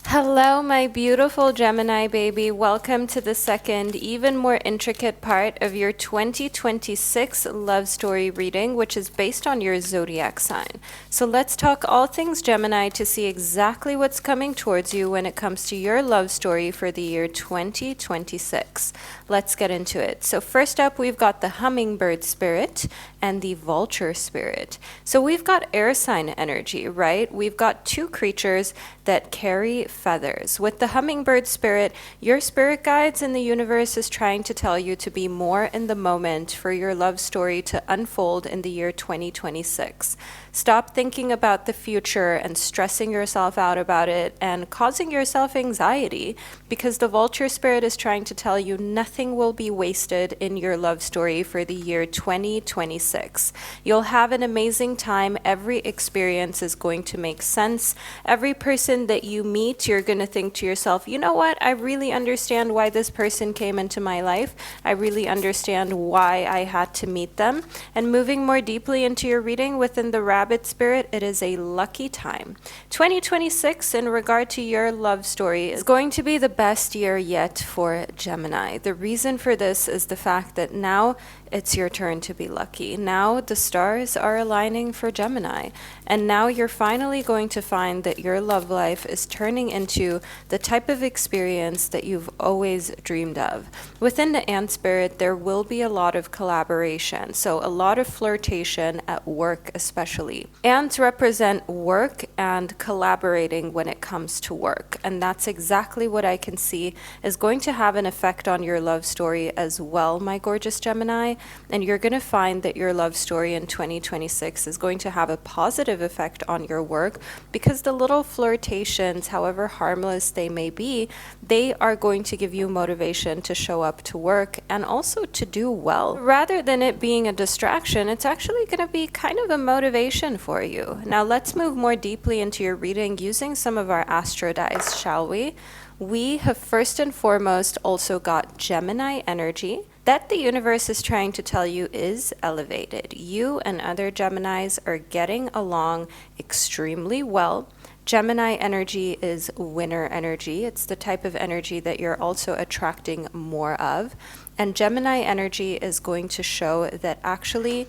Hello, my beautiful Gemini baby. Welcome to the second, even more intricate part of your 2026 love story reading, which is based on your zodiac sign. So let's talk all things Gemini to see exactly what's coming towards you when it comes to your love story for the year 2026. Let's get into it. So first up, we've got the hummingbird spirit and the vulture spirit. So we've got air sign energy, right? We've got two creatures that carry feathers. With the hummingbird spirit, your spirit guides in the universe is trying to tell you to be more in the moment for your love story to unfold in the year 2026. Stop thinking about the future and stressing yourself out about it and causing yourself anxiety, because the vulture spirit is trying to tell you nothing will be wasted in your love story for the year 2026. You'll have an amazing time. Every experience is going to make sense. Every person that you meet, you're going to think to yourself, you know what? I really understand why this person came into my life. I really understand why I had to meet them. And moving more deeply into your reading within the rabbit spirit, it is a lucky time. 2026 in regard to your love story is going to be the best year yet for Gemini. The reason for this is the fact that now it's your turn to be lucky. Now the stars are aligning for Gemini, and now you're finally going to find that your love life is turning into the type of experience that you've always dreamed of. Within the ant spirit, there will be a lot of collaboration, so a lot of flirtation at work especially. Ants represent work and collaborating when it comes to work, and that's exactly what I can see is going to have an effect on your love story as well, my gorgeous Gemini. And you're going to find that your love story in 2026 is going to have a positive effect on your work, because the little flirtations, however harmless they may be, they are going to give you motivation to show up to work and also to do well. Rather than it being a distraction, it's actually going to be kind of a motivation for you. Now let's move more deeply into your reading using some of our astro dice, shall we? We have first and foremost also got Gemini energy that the universe is trying to tell you is elevated. You and other Geminis are getting along extremely well. Gemini energy is winner energy. It's the type of energy that you're also attracting more of. And Gemini energy is going to show that actually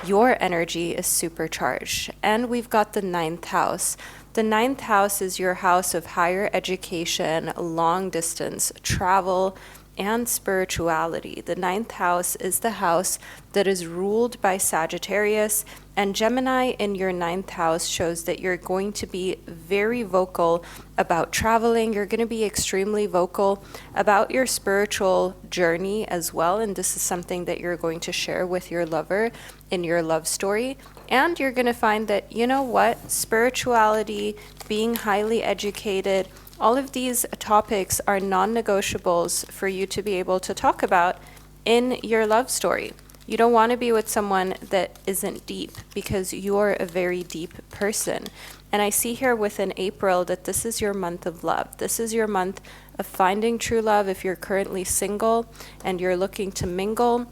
your energy is supercharged. And we've got the 9th house. The 9th house is your house of higher education, long distance travel, and spirituality. The 9th house is the house that is ruled by Sagittarius, and Gemini in your 9th house shows that you're going to be very vocal about traveling. You're going to be extremely vocal about your spiritual journey as well, and this is something that you're going to share with your lover in your love story. And you're going to find that, you know what, spirituality, being highly educated, all of these topics are non-negotiables for you to be able to talk about in your love story. You don't want to be with someone that isn't deep, because you're a very deep person. And I see here within April that this is your month of love. This is your month of finding true love if you're currently single and you're looking to mingle.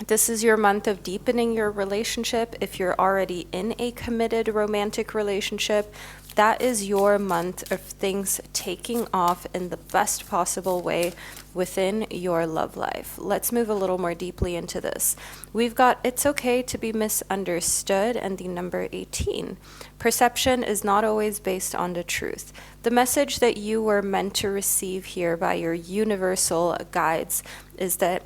This is your month of deepening your relationship if you're already in a committed romantic relationship. That is your month of things taking off in the best possible way within your love life. Let's move a little more deeply into this. We've got it's okay to be misunderstood and the number 18. Perception is not always based on the truth. The message that you were meant to receive here by your universal guides is that,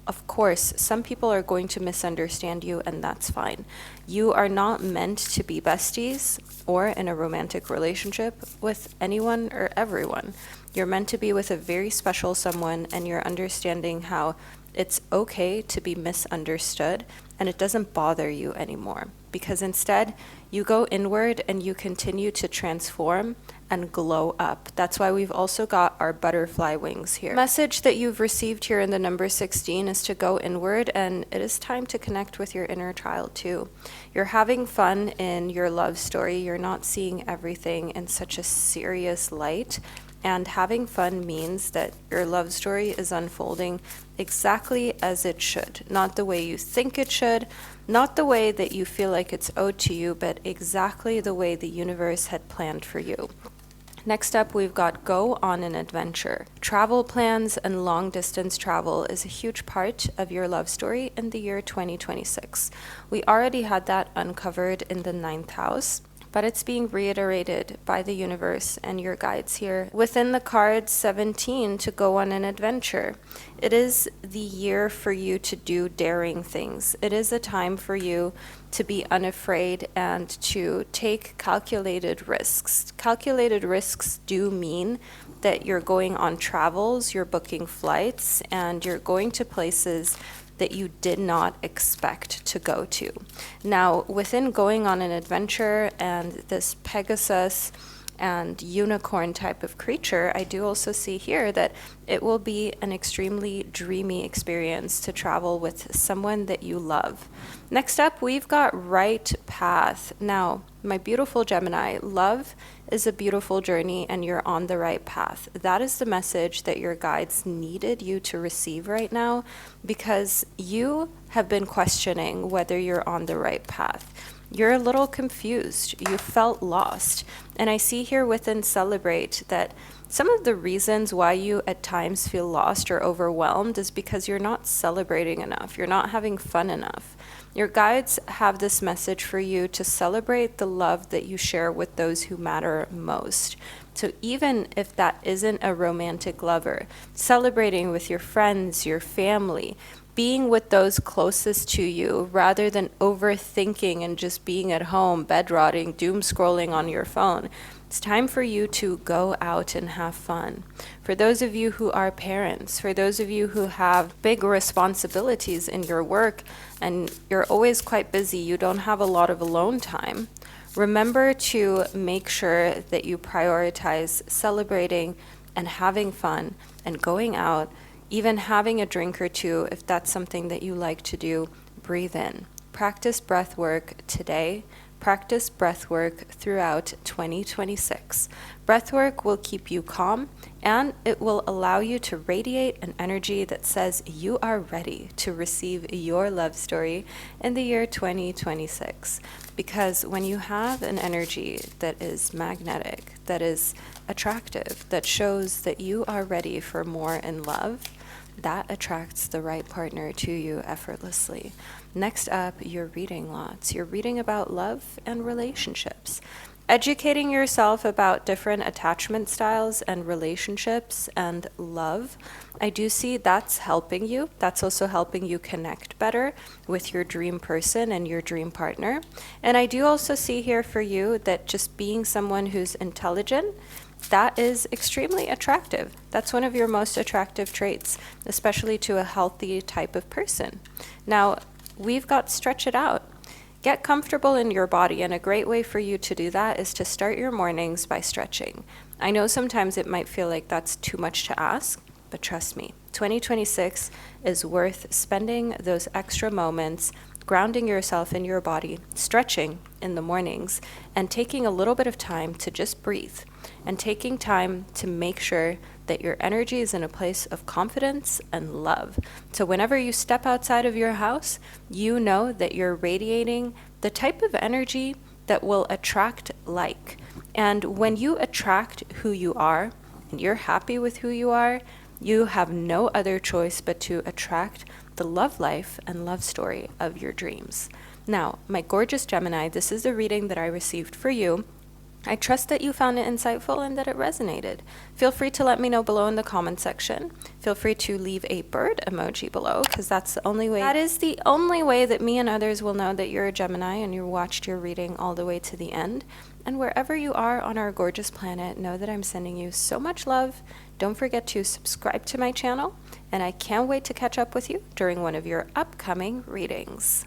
of course, some people are going to misunderstand you, and that's fine. You are not meant to be besties or in a romantic relationship with anyone or everyone. You're meant to be with a very special someone, and you're understanding how it's okay to be misunderstood, and it doesn't bother you anymore, because instead you go inward and you continue to transform and glow up. That's why we've also got our butterfly wings here. Message that you've received here in the number 16 is to go inward, and it is time to connect with your inner child too. You're having fun in your love story. You're not seeing everything in such a serious light. And having fun means that your love story is unfolding exactly as it should. Not the way you think it should, not the way that you feel like it's owed to you, but exactly the way the universe had planned for you. Next up, we've got go on an adventure. Travel plans and long distance travel is a huge part of your love story in the year 2026. We already had that uncovered in the 9th house, but it's being reiterated by the universe and your guides here within the card 17 to go on an adventure. It is the year for you to do daring things. It is a time for you to be unafraid and to take calculated risks. Calculated risks do mean that you're going on travels, you're booking flights, and you're going to places that you did not expect to go to. Now, within going on an adventure and this Pegasus and unicorn type of creature, I do also see here that it will be an extremely dreamy experience to travel with someone that you love. Next up, we've got right path. Now, my beautiful Gemini, love is a beautiful journey and you're on the right path. That is the message that your guides needed you to receive right now, because you have been questioning whether you're on the right path. You're a little confused. You felt lost. And I see here within Celebrate that some of the reasons why you at times feel lost or overwhelmed is because you're not celebrating enough. You're not having fun enough. Your guides have this message for you to celebrate the love that you share with those who matter most. So even if that isn't a romantic lover, celebrating with your friends, your family, being with those closest to you rather than overthinking and just being at home, bed rotting, doom scrolling on your phone. It's time for you to go out and have fun. For those of you who are parents, for those of you who have big responsibilities in your work and you're always quite busy, you don't have a lot of alone time, remember to make sure that you prioritize celebrating and having fun and going out, even having a drink or two if that's something that you like to do. Breathe in. Practice breath work today. Practice breath work throughout 2026. Breath work will keep you calm, and it will allow you to radiate an energy that says you are ready to receive your love story in the year 2026. Because when you have an energy that is magnetic, that is attractive, that shows that you are ready for more in love, that attracts the right partner to you effortlessly. Next up, you're reading lots. You're reading about love and relationships. Educating yourself about different attachment styles and relationships and love. I do see that's helping you. That's also helping you connect better with your dream person and your dream partner. And I do also see here for you that just being someone who's intelligent, that is extremely attractive. That's one of your most attractive traits, especially to a healthy type of person. Now, we've got stretch it out. Get comfortable in your body, and a great way for you to do that is to start your mornings by stretching. I know sometimes it might feel like that's too much to ask, but trust me, 2026 is worth spending those extra moments grounding yourself in your body, stretching in the mornings, and taking a little bit of time to just breathe, and taking time to make sure that your energy is in a place of confidence and love. So whenever you step outside of your house, you know that you're radiating the type of energy that will attract like. And when you attract who you are, and you're happy with who you are, you have no other choice but to attract the love life and love story of your dreams. Now, my gorgeous Gemini, this is the reading that I received for you. I trust that you found it insightful and that it resonated. Feel free to let me know below in the comment section. Feel free to leave a bird emoji below, because that is the only way that me and others will know that you're a Gemini and you watched your reading all the way to the end. And wherever you are on our gorgeous planet, know that I'm sending you so much love. Don't forget to subscribe to my channel, and I can't wait to catch up with you during one of your upcoming readings.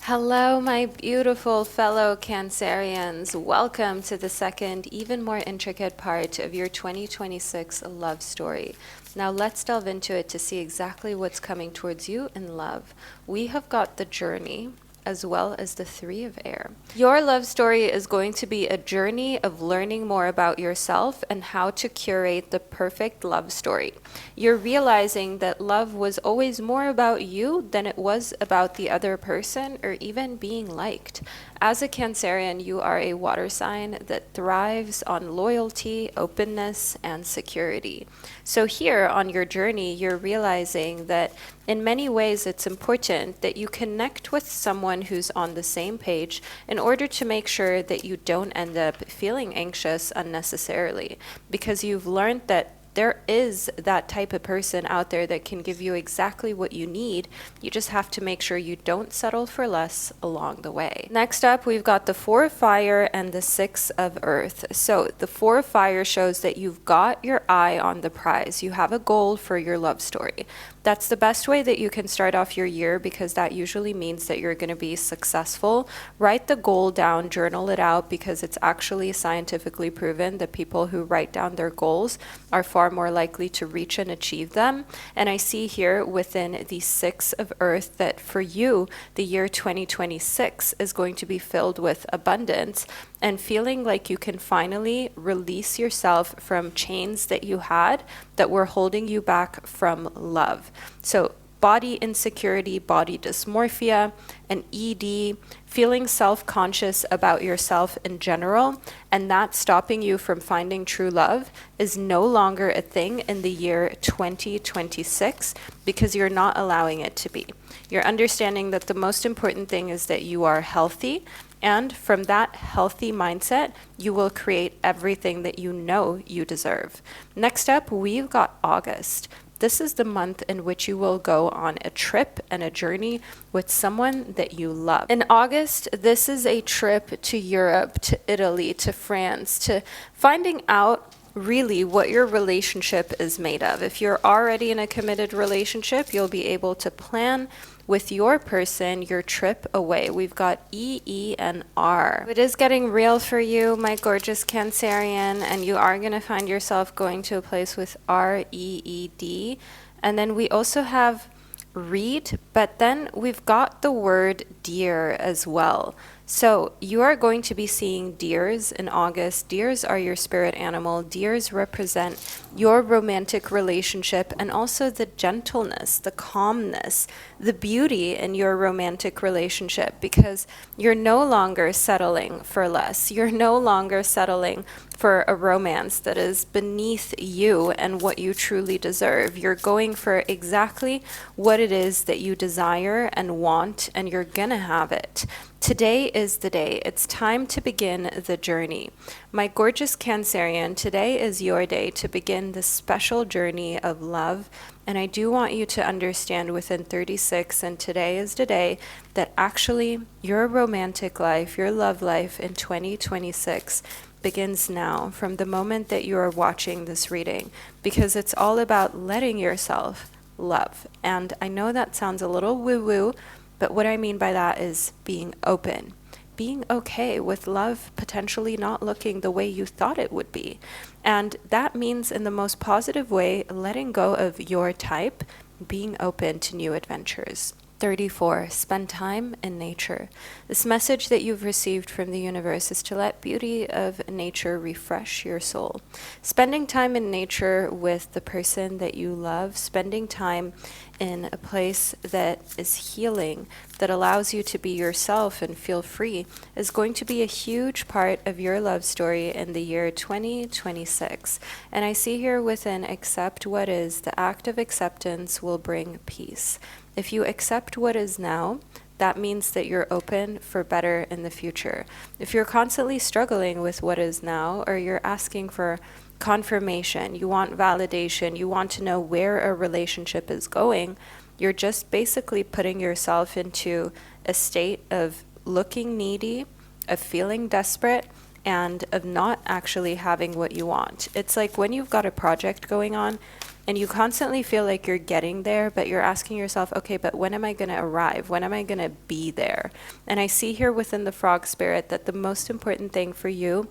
Hello, my beautiful fellow Cancerians. Welcome to the second, even more intricate part of your 2026 love story. Now let's delve into it to see exactly what's coming towards you in love. We have got the Journey, as well as the Three of Air. Your love story is going to be a journey of learning more about yourself and how to curate the perfect love story. You're realizing that love was always more about you than it was about the other person or even being liked. As a Cancerian, you are a water sign that thrives on loyalty, openness, and security. So here on your journey, you're realizing that in many ways it's important that you connect with someone who's on the same page in order to make sure that you don't end up feeling anxious unnecessarily, because you've learned that there is that type of person out there that can give you exactly what you need. You just have to make sure you don't settle for less along the way. Next up, we've got the Four of Fire and the Six of Earth. So the Four of Fire shows that you've got your eye on the prize. You have a goal for your love story. That's the best way that you can start off your year, because that usually means that you're going to be successful. Write the goal down, journal it out, because it's actually scientifically proven that people who write down their goals are far more likely to reach and achieve them. And I see here within the Six of Earth that for you, the year 2026 is going to be filled with abundance and feeling like you can finally release yourself from chains that you had that were holding you back from love. So body insecurity, body dysmorphia, an ED, feeling self-conscious about yourself in general, and that stopping you from finding true love is no longer a thing in the year 2026, because you're not allowing it to be. You're understanding that the most important thing is that you are healthy, and from that healthy mindset, you will create everything that you know you deserve. Next up, we've got August. This is the month in which you will go on a trip and a journey with someone that you love. In August, this is a trip to Europe, to Italy, to France, to finding out really what your relationship is made of. If you're already in a committed relationship, you'll be able to plan with your person your trip away. We've got E, E, and R. It is getting real for you, my gorgeous Cancerian, and you are going to find yourself going to a place with R, E, E, D. And then we also have read, but then we've got the word deer as well. So you are going to be seeing deers in August. Deers are your spirit animal. Deers represent your romantic relationship and also the gentleness, the calmness, the beauty in your romantic relationship, because you're no longer settling for less. You're no longer settling for a romance that is beneath you and what you truly deserve. You're going for exactly what it is that you desire and want, and you're gonna have it. Today is the day. It's time to begin the journey. My gorgeous Cancerian, today is your day to begin this special journey of love. And I do want you to understand within 36, and today is the day, that actually your romantic life, your love life in 2026 begins now, from the moment that you are watching this reading, because it's all about letting yourself love. And I know that sounds a little woo-woo, but what I mean by that is being open, being okay with love potentially not looking the way you thought it would be. And that means, in the most positive way, letting go of your type, being open to new adventures. 34. Spend time in nature. This message that you've received from the universe is to let beauty of nature refresh your soul. Spending time in nature with the person that you love, spending time in a place that is healing, that allows you to be yourself and feel free, is going to be a huge part of your love story in the year 2026. And I see here within accept what is, the act of acceptance will bring peace. If you accept what is now, that means that you're open for better in the future. If you're constantly struggling with what is now, or you're asking for confirmation, you want validation, you want to know where a relationship is going, you're just basically putting yourself into a state of looking needy, of feeling desperate, and of not actually having what you want. It's like when you've got a project going on and you constantly feel like you're getting there, but you're asking yourself, okay, but when am I going to arrive? When am I going to be there? And I see here within the frog spirit that the most important thing for you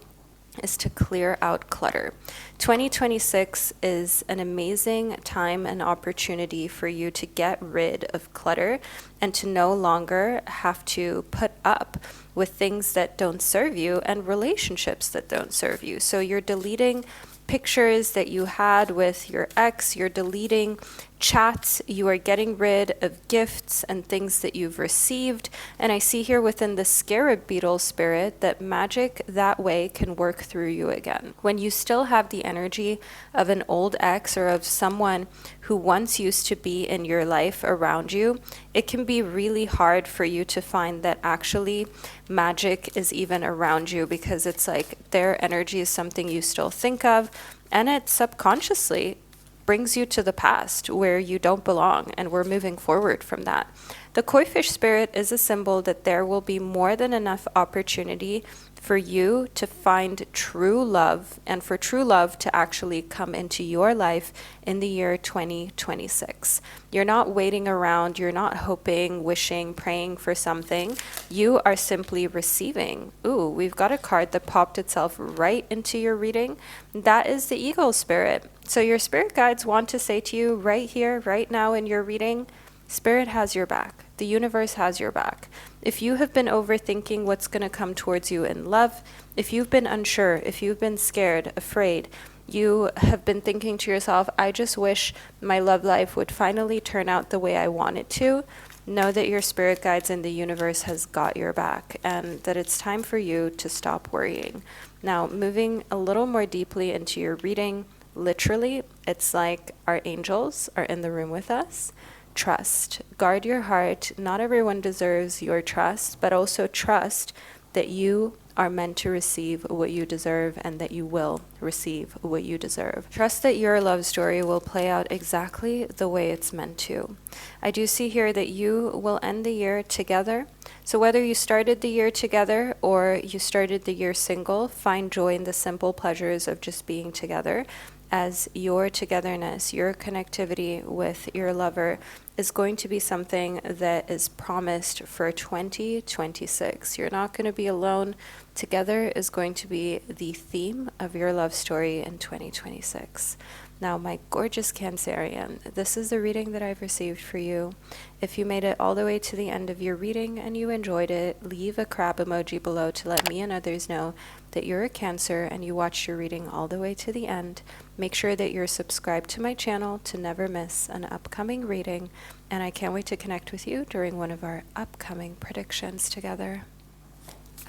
is to clear out clutter. 2026 is an amazing time and opportunity for you to get rid of clutter and to no longer have to put up with things that don't serve you and relationships that don't serve you. So you're deleting pictures that you had with your ex, you're deleting chats, you are getting rid of gifts and things that you've received. And I see here within the scarab beetle spirit that magic that way can work through you again. When you still have the energy of an old ex or of someone who once used to be in your life around you, it can be really hard for you to find that actually magic is even around you, because it's like their energy is something you still think of, and it subconsciously brings you to the past where you don't belong, and we're moving forward from that. The koi fish spirit is a symbol that there will be more than enough opportunity for you to find true love, and for true love to actually come into your life in the year 2026. You're not waiting around, you're not hoping, wishing, praying for something. You are simply receiving. Ooh, we've got a card that popped itself right into your reading. That is the eagle spirit. So your spirit guides want to say to you right here, right now in your reading, Spirit has your back. The universe has your back. If you have been overthinking what's going to come towards you in love, if you've been unsure, if you've been scared, afraid, you have been thinking to yourself, I just wish my love life would finally turn out the way I want it to, know that your spirit guides in the universe has got your back, and that it's time for you to stop worrying. Now, moving a little more deeply into your reading, literally, it's like our angels are in the room with us. Trust. Guard your heart. Not everyone deserves your trust, but also trust that you are meant to receive what you deserve, and that you will receive what you deserve. Trust that your love story will play out exactly the way it's meant to. I do see here that you will end the year together. So whether you started the year together or you started the year single, find joy in the simple pleasures of just being together, as your togetherness, your connectivity with your lover is going to be something that is promised for 2026. You're not going to be alone. Together is going to be the theme of your love story in 2026. Now, my gorgeous Cancerian, this is the reading that I've received for you. If you made it all the way to the end of your reading and you enjoyed it, leave a crab emoji below to let me and others know that you're a Cancer and you watched your reading all the way to the end. Make sure that you're subscribed to my channel to never miss an upcoming reading, and I can't wait to connect with you during one of our upcoming predictions together.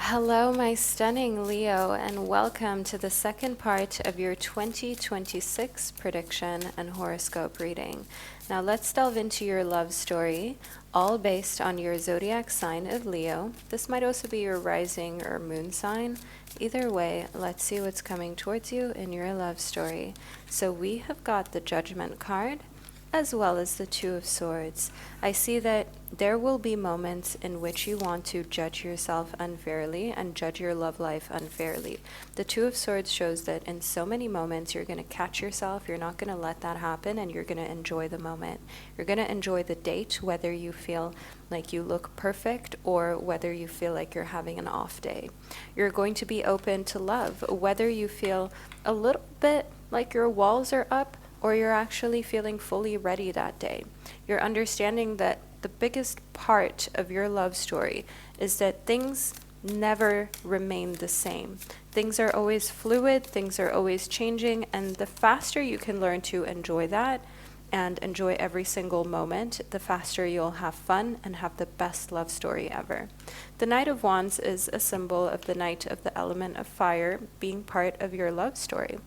Hello, my stunning Leo, and welcome to the second part of your 2026 prediction and horoscope reading. Now let's delve into your love story, all based on your zodiac sign of Leo. This might also be your rising or moon sign. Either way, let's see what's coming towards you in your love story. So we have got the Judgment card, as well as the Two of Swords. I see that there will be moments in which you want to judge yourself unfairly and judge your love life unfairly. The Two of Swords shows that in so many moments you're going to catch yourself, you're not going to let that happen, and you're going to enjoy the moment. You're going to enjoy the date, whether you feel like you look perfect or whether you feel like you're having an off day. You're going to be open to love, whether you feel a little bit like your walls are up or you're actually feeling fully ready that day. You're understanding that the biggest part of your love story is that things never remain the same. Things are always fluid, things are always changing, and the faster you can learn to enjoy that and enjoy every single moment, the faster you'll have fun and have the best love story ever. The Knight of Wands is a symbol of the Knight of the element of fire being part of your love story.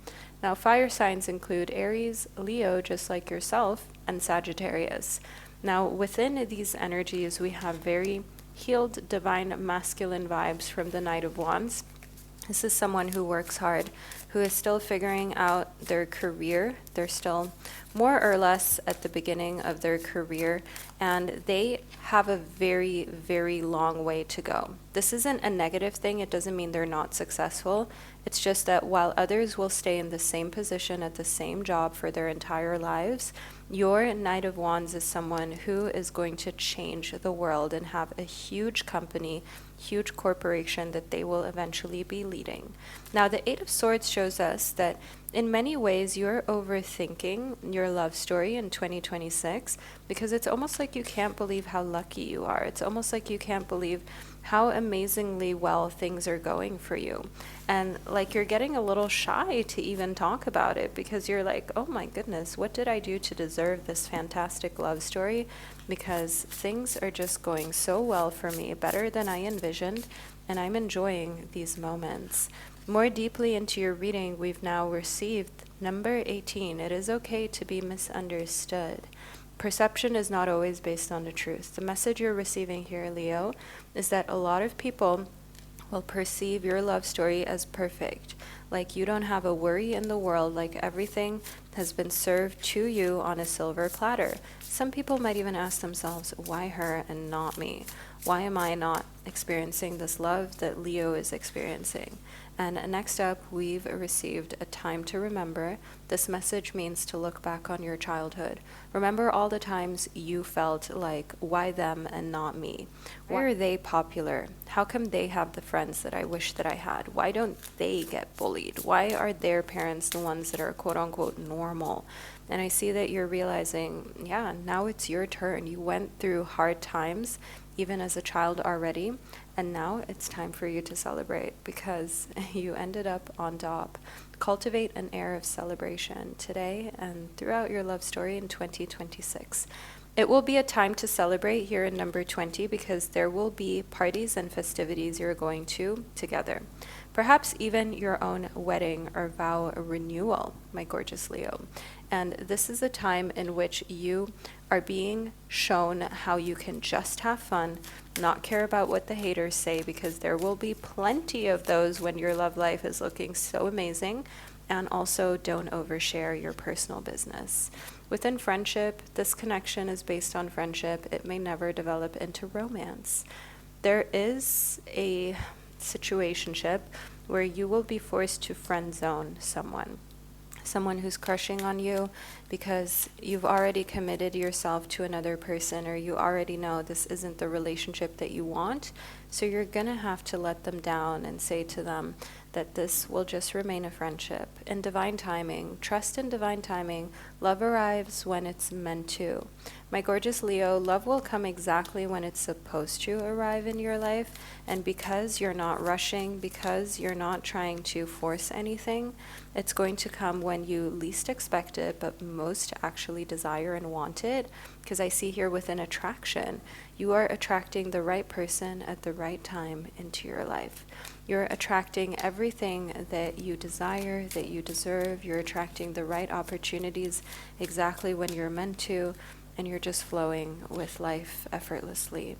Now, fire signs include Aries, Leo, just like yourself, and Sagittarius. Now, within these energies, we have very healed, divine, masculine vibes from the Knight of Wands. This is someone who works hard, who is still figuring out their career. They're still more or less at the beginning of their career, and they have a very, very long way to go. This isn't a negative thing. It doesn't mean they're not successful. It's just that while others will stay in the same position at the same job for their entire lives, your Knight of Wands is someone who is going to change the world and have a huge company, huge corporation that they will eventually be leading. Now, the Eight of Swords shows us that in many ways you're overthinking your love story in 2026 because it's almost like you can't believe how lucky you are. It's almost like you can't believe how amazingly well things are going for you. And like you're getting a little shy to even talk about it because you're like, oh my goodness, what did I do to deserve this fantastic love story? Because things are just going so well for me, better than I envisioned, and I'm enjoying these moments. More deeply into your reading, we've now received number 18. It is okay to be misunderstood. Perception is not always based on the truth. The message you're receiving here, Leo, is that a lot of people will perceive your love story as perfect. Like you don't have a worry in the world, like everything has been served to you on a silver platter. Some people might even ask themselves, why her and not me? Why am I not experiencing this love that Leo is experiencing? And next up, we've received a time to remember. This message means to look back on your childhood. Remember all the times you felt like, why them and not me? Why are they popular? How come they have the friends that I wish that I had? Why don't they get bullied? Why are their parents the ones that are quote unquote normal? And I see that you're realizing, yeah, now it's your turn. You went through hard times, even as a child already, and now it's time for you to celebrate because you ended up on top. Cultivate an air of celebration today and throughout your love story in 2026. It will be a time to celebrate here in number 20 because there will be parties and festivities you're going to together. Perhaps even your own wedding or vow renewal, my gorgeous Leo. And this is a time in which you are being shown how you can just have fun, not care about what the haters say, because there will be plenty of those when your love life is looking so amazing. And also don't overshare your personal business. Within friendship, this connection is based on friendship. It may never develop into romance. There is a situationship where you will be forced to friend zone someone who's crushing on you because you've already committed yourself to another person, or you already know this isn't the relationship that you want. So you're gonna have to let them down and say to them that this will just remain a friendship. In divine timing, trust in divine timing, love arrives when it's meant to. My gorgeous Leo, love will come exactly when it's supposed to arrive in your life, and because you're not rushing, because you're not trying to force anything, it's going to come when you least expect it, but most actually desire and want it, because I see here with an attraction, you are attracting the right person at the right time into your life. You're attracting everything that you desire, that you deserve. You're attracting the right opportunities exactly when you're meant to, and you're just flowing with life effortlessly.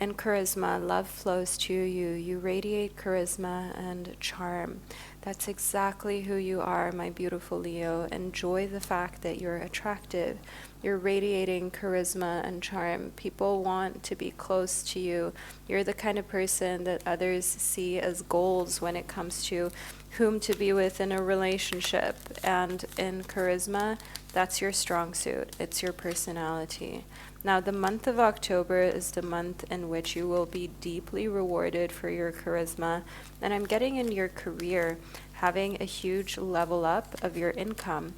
and charisma. Love flows to you. You radiate charisma and charm. That's exactly who you are, my beautiful Leo. Enjoy the fact that you're attractive. You're radiating charisma and charm. People want to be close to you. You're the kind of person that others see as goals when it comes to whom to be with in a relationship. And in charisma, that's your strong suit. It's your personality. Now, the month of October is the month in which you will be deeply rewarded for your charisma. And I'm getting in your career, having a huge level up of your income.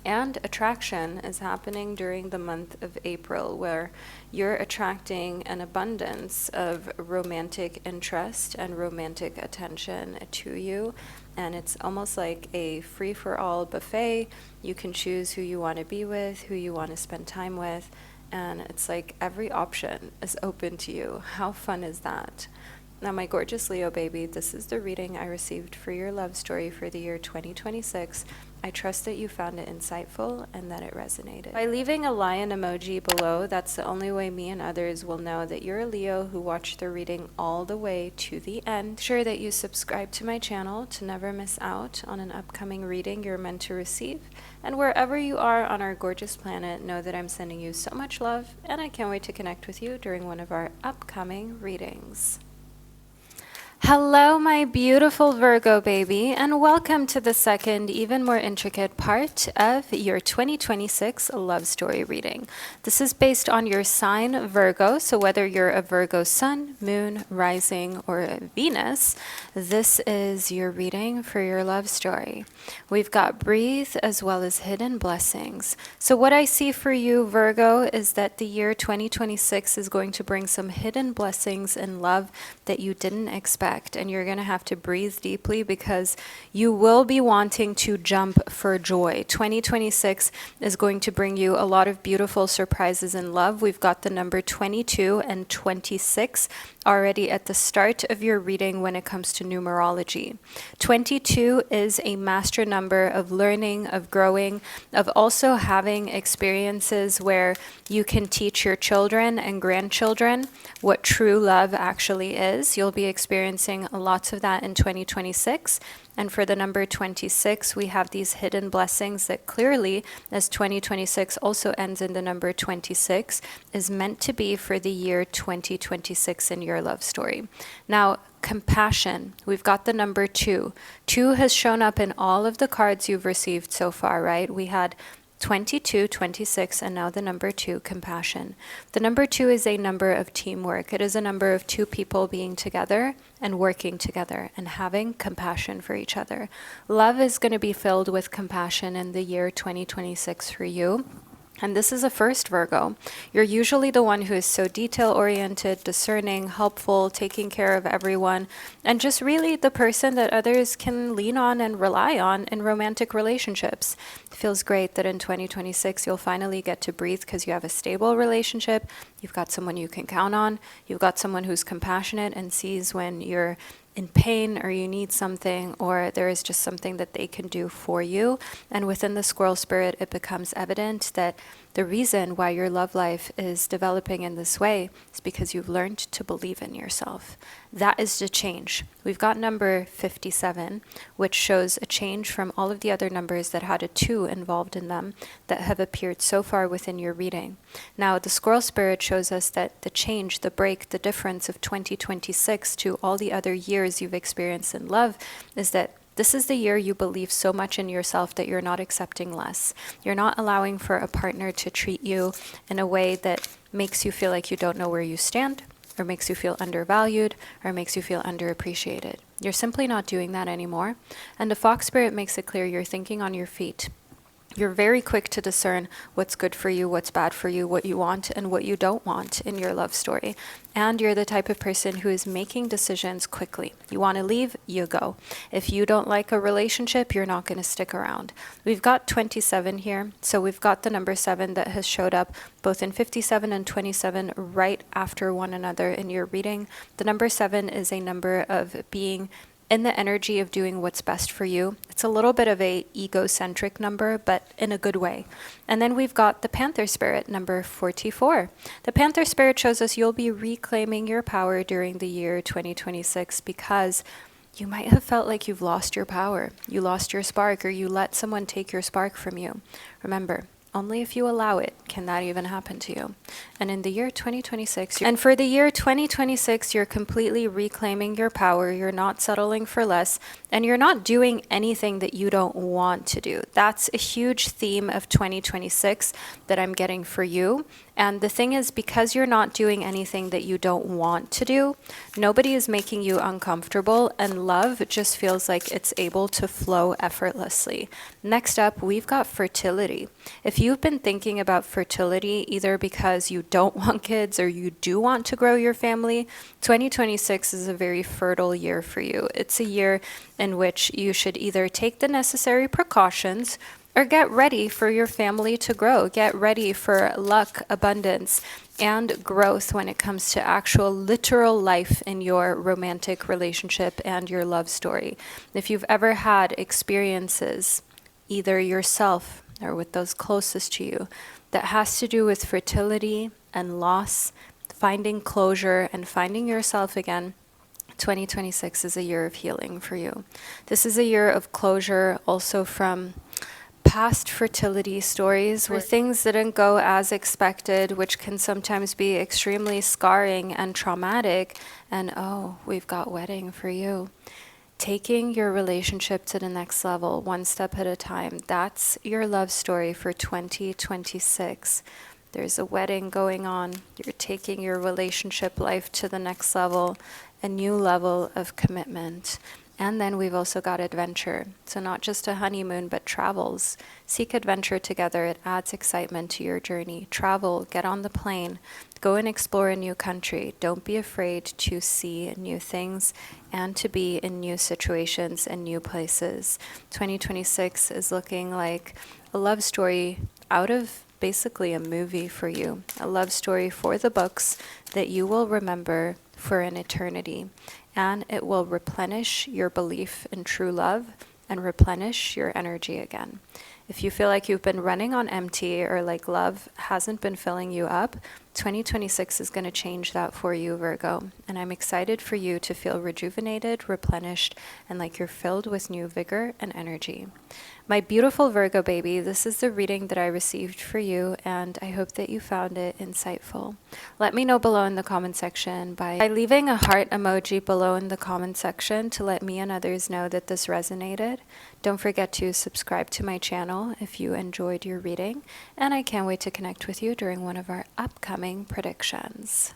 And attraction is happening during the month of April, where you're attracting an abundance of romantic interest and romantic attention to you. And it's almost like a free-for-all buffet. You can choose who you want to be with, who you want to spend time with. And it's like every option is open to you. How fun is that? Now, my gorgeous Leo baby, this is the reading I received for your love story for the year 2026. I trust that you found it insightful and that it resonated. By leaving a lion emoji below, that's the only way me and others will know that you're a Leo who watched the reading all the way to the end. Make sure that you subscribe to my channel to never miss out on an upcoming reading you're meant to receive. And wherever you are on our gorgeous planet, know that I'm sending you so much love, and I can't wait to connect with you during one of our upcoming readings. Hello, my beautiful Virgo baby, and welcome to the second, even more intricate part of your 2026 love story reading. This is based on your sign, Virgo, so whether you're a Virgo sun, moon, rising, or Venus, this is your reading for your love story. We've got breathe as well as hidden blessings. So what I see for you, Virgo, is that the year 2026 is going to bring some hidden blessings in love that you didn't expect. And you're going to have to breathe deeply because you will be wanting to jump for joy. 2026 is going to bring you a lot of beautiful surprises in love. We've got the number 22 and 26 already at the start of your reading when it comes to numerology. 22 is a master number of learning, of growing, of also having experiences where you can teach your children and grandchildren what true love actually is. You'll be experiencing lots of that in 2026. And for the number 26, we have these hidden blessings that clearly, as 2026 also ends in the number 26, is meant to be for the year 2026 in your love story. Now, compassion, we've got the number 2. 2 has shown up in all of the cards you've received so far, right? We had 22, 26, and now the number 2, compassion. The number 2 is a number of teamwork. It is a number of 2 people being together and working together and having compassion for each other. Love is going to be filled with compassion in the year 2026 for you. And this is a first, Virgo. You're usually the one who is so detail-oriented, discerning, helpful, taking care of everyone, and just really the person that others can lean on and rely on in romantic relationships. It feels great that in 2026 you'll finally get to breathe because you have a stable relationship, you've got someone you can count on, you've got someone who's compassionate and sees when you're in pain or you need something, or there is just something that they can do for you. And within the squirrel spirit, it becomes evident that the reason why your love life is developing in this way is because you've learned to believe in yourself. That is the change. We've got number 57, which shows a change from all of the other numbers that had a 2 involved in them that have appeared so far within your reading. Now, the squirrel spirit shows us that the change, the break, the difference of 2026 to all the other years you've experienced in love is that this is the year you believe so much in yourself that you're not accepting less. You're not allowing for a partner to treat you in a way that makes you feel like you don't know where you stand, or makes you feel undervalued, or makes you feel underappreciated. You're simply not doing that anymore. And the fox spirit makes it clear you're thinking on your feet. You're very quick to discern what's good for you, what's bad for you, what you want and what you don't want in your love story. And you're the type of person who is making decisions quickly. You want to leave, you go. If you don't like a relationship, you're not going to stick around. We've got 27 here. So we've got the number 7 that has showed up both in 57 and 27 right after one another in your reading. The number 7 is a number of being in the energy of doing what's best for you. It's a little bit of a egocentric number, but in a good way. And then we've got the Panther Spirit, number 44. The Panther Spirit shows us you'll be reclaiming your power during the year 2026 because you might have felt like you've lost your power, you lost your spark, or you let someone take your spark from you. Remember, only if you allow it can that even happen to you. And in the year 2026, and for the year 2026, you're completely reclaiming your power. You're not settling for less, and you're not doing anything that you don't want to do. That's a huge theme of 2026 that I'm getting for you. And the thing is, because you're not doing anything that you don't want to do, nobody is making you uncomfortable, and love just feels like it's able to flow effortlessly. Next up, we've got fertility. If you've been thinking about fertility, either because you don't want kids or you do want to grow your family, 2026 is a very fertile year for you. It's a year in which you should either take the necessary precautions or get ready for your family to grow. Get ready for luck, abundance, and growth when it comes to actual literal life in your romantic relationship and your love story. If you've ever had experiences, either yourself or with those closest to you, that has to do with fertility and loss, finding closure and finding yourself again, 2026 is a year of healing for you. This is a year of closure also from past fertility stories where things didn't go as expected, which can sometimes be extremely scarring and traumatic. And oh, we've got wedding for you. Taking your relationship to the next level, one step at a time. That's your love story for 2026. There's a wedding going on. You're taking your relationship life to the next level, a new level of commitment. And then we've also got adventure. So not just a honeymoon, but travels. Seek adventure together. It adds excitement to your journey. Travel, get on the plane, go and explore a new country. Don't be afraid to see new things and to be in new situations and new places. 2026 is looking like a love story out of basically a movie for you. A love story for the books that you will remember for an eternity. And it will replenish your belief in true love and replenish your energy again. If you feel like you've been running on empty or like love hasn't been filling you up, 2026 is going to change that for you, Virgo. And I'm excited for you to feel rejuvenated, replenished, and like you're filled with new vigor and energy. My beautiful Virgo baby, this is the reading that I received for you, and I hope that you found it insightful. Let me know below in the comment section by leaving a heart emoji below in the comment section to let me and others know that this resonated. Don't forget to subscribe to my channel if you enjoyed your reading, and I can't wait to connect with you during one of our upcoming predictions.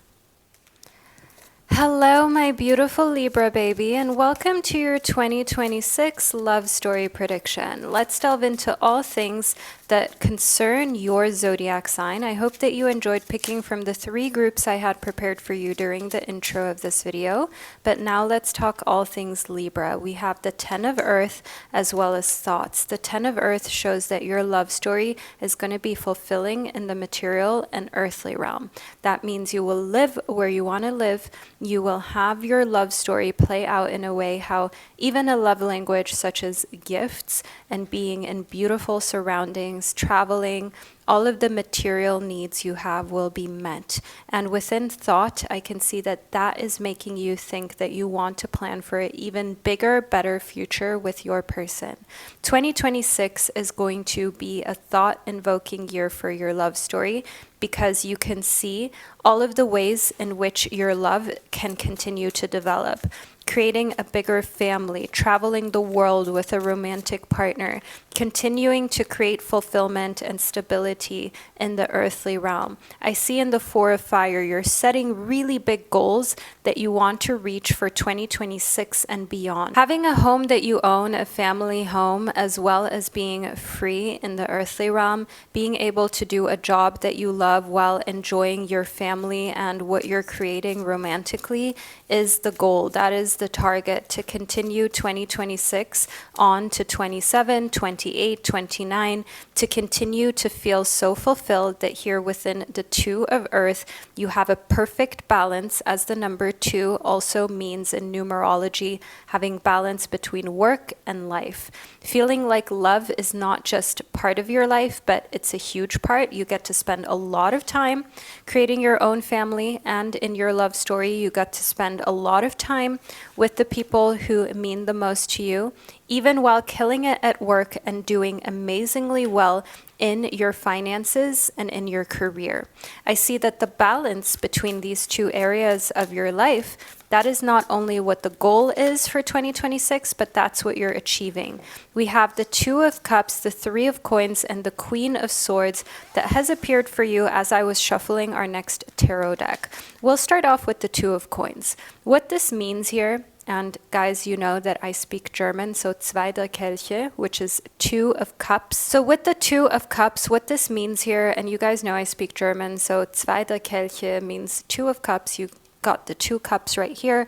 Hello, my beautiful Libra baby, and welcome to your 2026 love story prediction. Let's delve into all things that concern your zodiac sign. I hope that you enjoyed picking from the 3 groups I had prepared for you during the intro of this video. But now let's talk all things Libra. We have the 10 of Earth as well as thoughts. The 10 of Earth shows that your love story is going to be fulfilling in the material and earthly realm. That means you will live where you want to live. You will have your love story play out in a way how even a love language such as gifts and being in beautiful surroundings, traveling, all of the material needs you have will be met. And within thought, I can see that that is making you think that you want to plan for an even bigger, better future with your person. 2026 is going to be a thought-invoking year for your love story because you can see all of the ways in which your love can continue to develop. Creating a bigger family, traveling the world with a romantic partner, continuing to create fulfillment and stability in the earthly realm. I see in the 4 of Fire, you're setting really big goals that you want to reach for 2026 and beyond. Having a home that you own, a family home, as well as being free in the earthly realm, being able to do a job that you love while enjoying your family and what you're creating romantically is the goal. That is the target to continue 2026 on to 27, 28, 29, to continue to feel so fulfilled that here within the 2 of Earth, you have a perfect balance as the number number 2 also means in numerology having balance between work and life. Feeling like love is not just part of your life, but it's a huge part. You get to spend a lot of time creating your own family, and in your love story, you get to spend a lot of time with the people who mean the most to you, even while killing it at work and doing amazingly well in your finances and in your career. I see that the balance between these two areas of your life, that is not only what the goal is for 2026, but that's what you're achieving. We have the Two of Cups, the Three of Coins, and the Queen of Swords that has appeared for you as I was shuffling our next tarot deck. We'll start off with the Two of Coins. What this means here, and guys, you know that I speak German, so zwei der Kelche, which is Two of Cups. So with the Two of Cups, what this means here, and you guys know I speak German, so zwei der Kelche means Two of Cups. You got the two cups right here.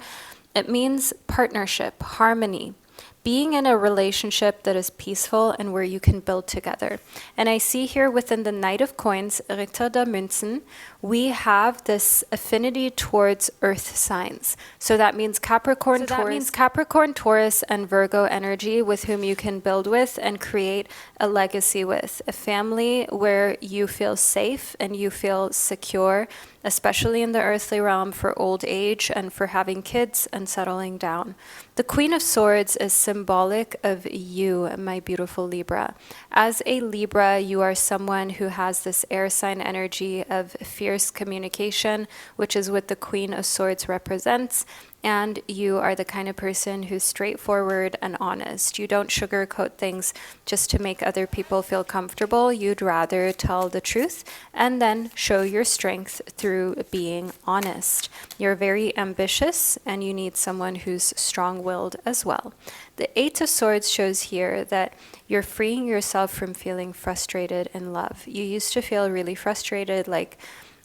It means partnership, harmony, being in a relationship that is peaceful and where you can build together. And I see here within the Knight of Coins, Ritter der Münzen, we have this affinity towards earth signs. So that means Capricorn, Taurus, and Virgo energy with whom you can build with and create a legacy with. A family where you feel safe and you feel secure, especially in the earthly realm for old age and for having kids and settling down. The Queen of Swords is symbolic of you, my beautiful Libra. As a Libra, you are someone who has this air sign energy of fierce communication, which is what the Queen of Swords represents. And you are the kind of person who's straightforward and honest. You don't sugarcoat things just to make other people feel comfortable. You'd rather tell the truth and then show your strength through being honest. You're very ambitious and you need someone who's strong-willed as well. The Eight of Swords shows here that you're freeing yourself from feeling frustrated in love. You used to feel really frustrated, like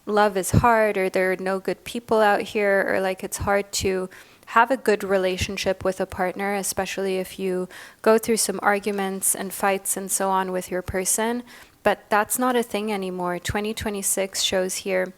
love is hard, or there are no good people out here, or like it's hard to have a good relationship with a partner, especially if you go through some arguments and fights and so on with your person. But that's not a thing anymore. 2026 shows here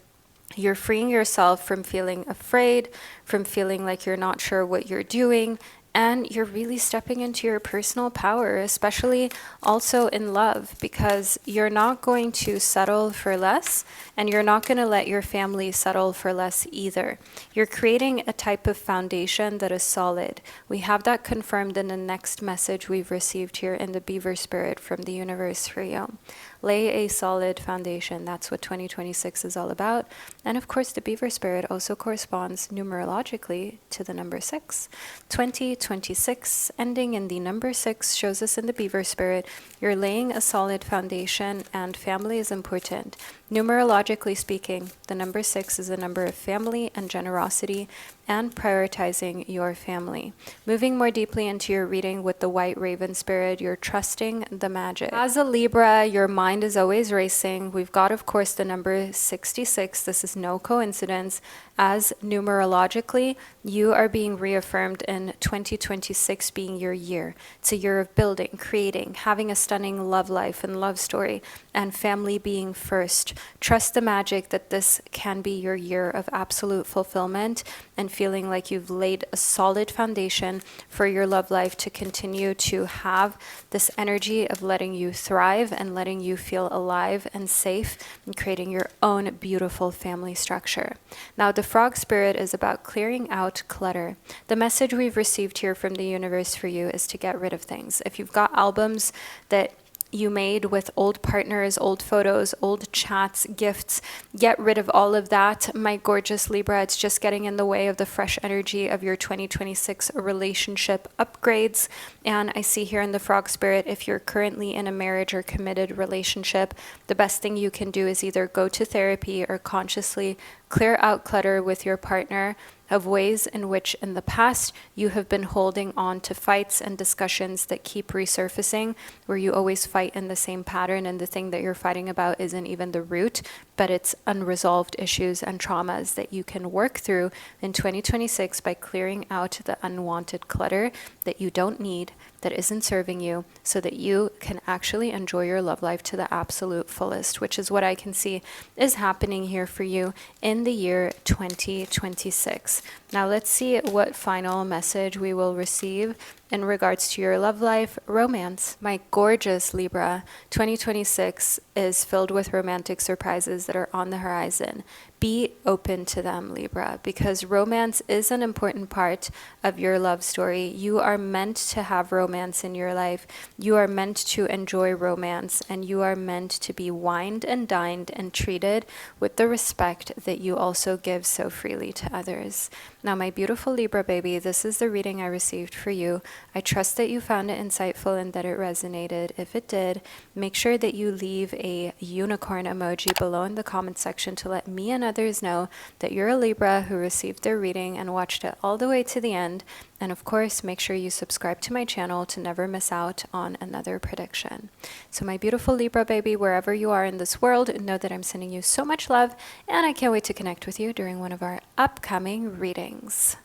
you're freeing yourself from feeling afraid, from feeling like you're not sure what you're doing, and you're really stepping into your personal power, especially also in love, because you're not going to settle for less and you're not going to let your family settle for less either. You're creating a type of foundation that is solid. We have that confirmed in the next message we've received here in the Beaver Spirit from the universe for you. Lay a solid foundation. That's what 2026 is all about. And of course, the Beaver Spirit also corresponds numerologically to the number 6. 2026, ending in the number 6, shows us in the Beaver Spirit, you're laying a solid foundation and family is important. Numerologically speaking, the number 6 is a number of family and generosity and prioritizing your family. Moving more deeply into your reading with the White Raven Spirit, you're trusting the magic. As a Libra, your mind is always racing. We've got, of course, the number 66. This is no coincidence. As numerologically, you are being reaffirmed in 2026 being your year. It's a year of building, creating, having a stunning love life and love story, and family being first. Trust the magic that this can be your year of absolute fulfillment and feeling like you've laid a solid foundation for your love life to continue to have this energy of letting you thrive and letting you feel alive and safe and creating your own beautiful family structure. Now, the Frog Spirit is about clearing out clutter. The message we've received here from the universe for you is to get rid of things. If you've got albums that you made with old partners, old photos, old chats, gifts, get rid of all of that, my gorgeous Libra. It's just getting in the way of the fresh energy of your 2026 relationship upgrades. And I see here in the Frog Spirit, if you're currently in a marriage or committed relationship, the best thing you can do is either go to therapy or consciously clear out clutter with your partner of ways in which in the past you have been holding on to fights and discussions that keep resurfacing, where you always fight in the same pattern and the thing that you're fighting about isn't even the root, but it's unresolved issues and traumas that you can work through in 2026 by clearing out the unwanted clutter that you don't need that isn't serving you so that you can actually enjoy your love life to the absolute fullest, which is what I can see is happening here for you in the year 2026. Now let's see what final message we will receive in regards to your love life, romance. My gorgeous Libra, 2026 is filled with romantic surprises that are on the horizon. Be open to them, Libra, because romance is an important part of your love story. You are meant to have romance in your life. You are meant to enjoy romance, and you are meant to be wined and dined and treated with the respect that you also give so freely to others. Now, my beautiful Libra baby, this is the reading I received for you. I trust that you found it insightful and that it resonated. If it did, make sure that you leave a unicorn emoji below in the comment section to let me and others know that you're a Libra who received their reading and watched it all the way to the end. And of course, make sure you subscribe to my channel to never miss out on another prediction. So my beautiful Libra baby, wherever you are in this world, know that I'm sending you so much love, and I can't wait to connect with you during one of our upcoming readings.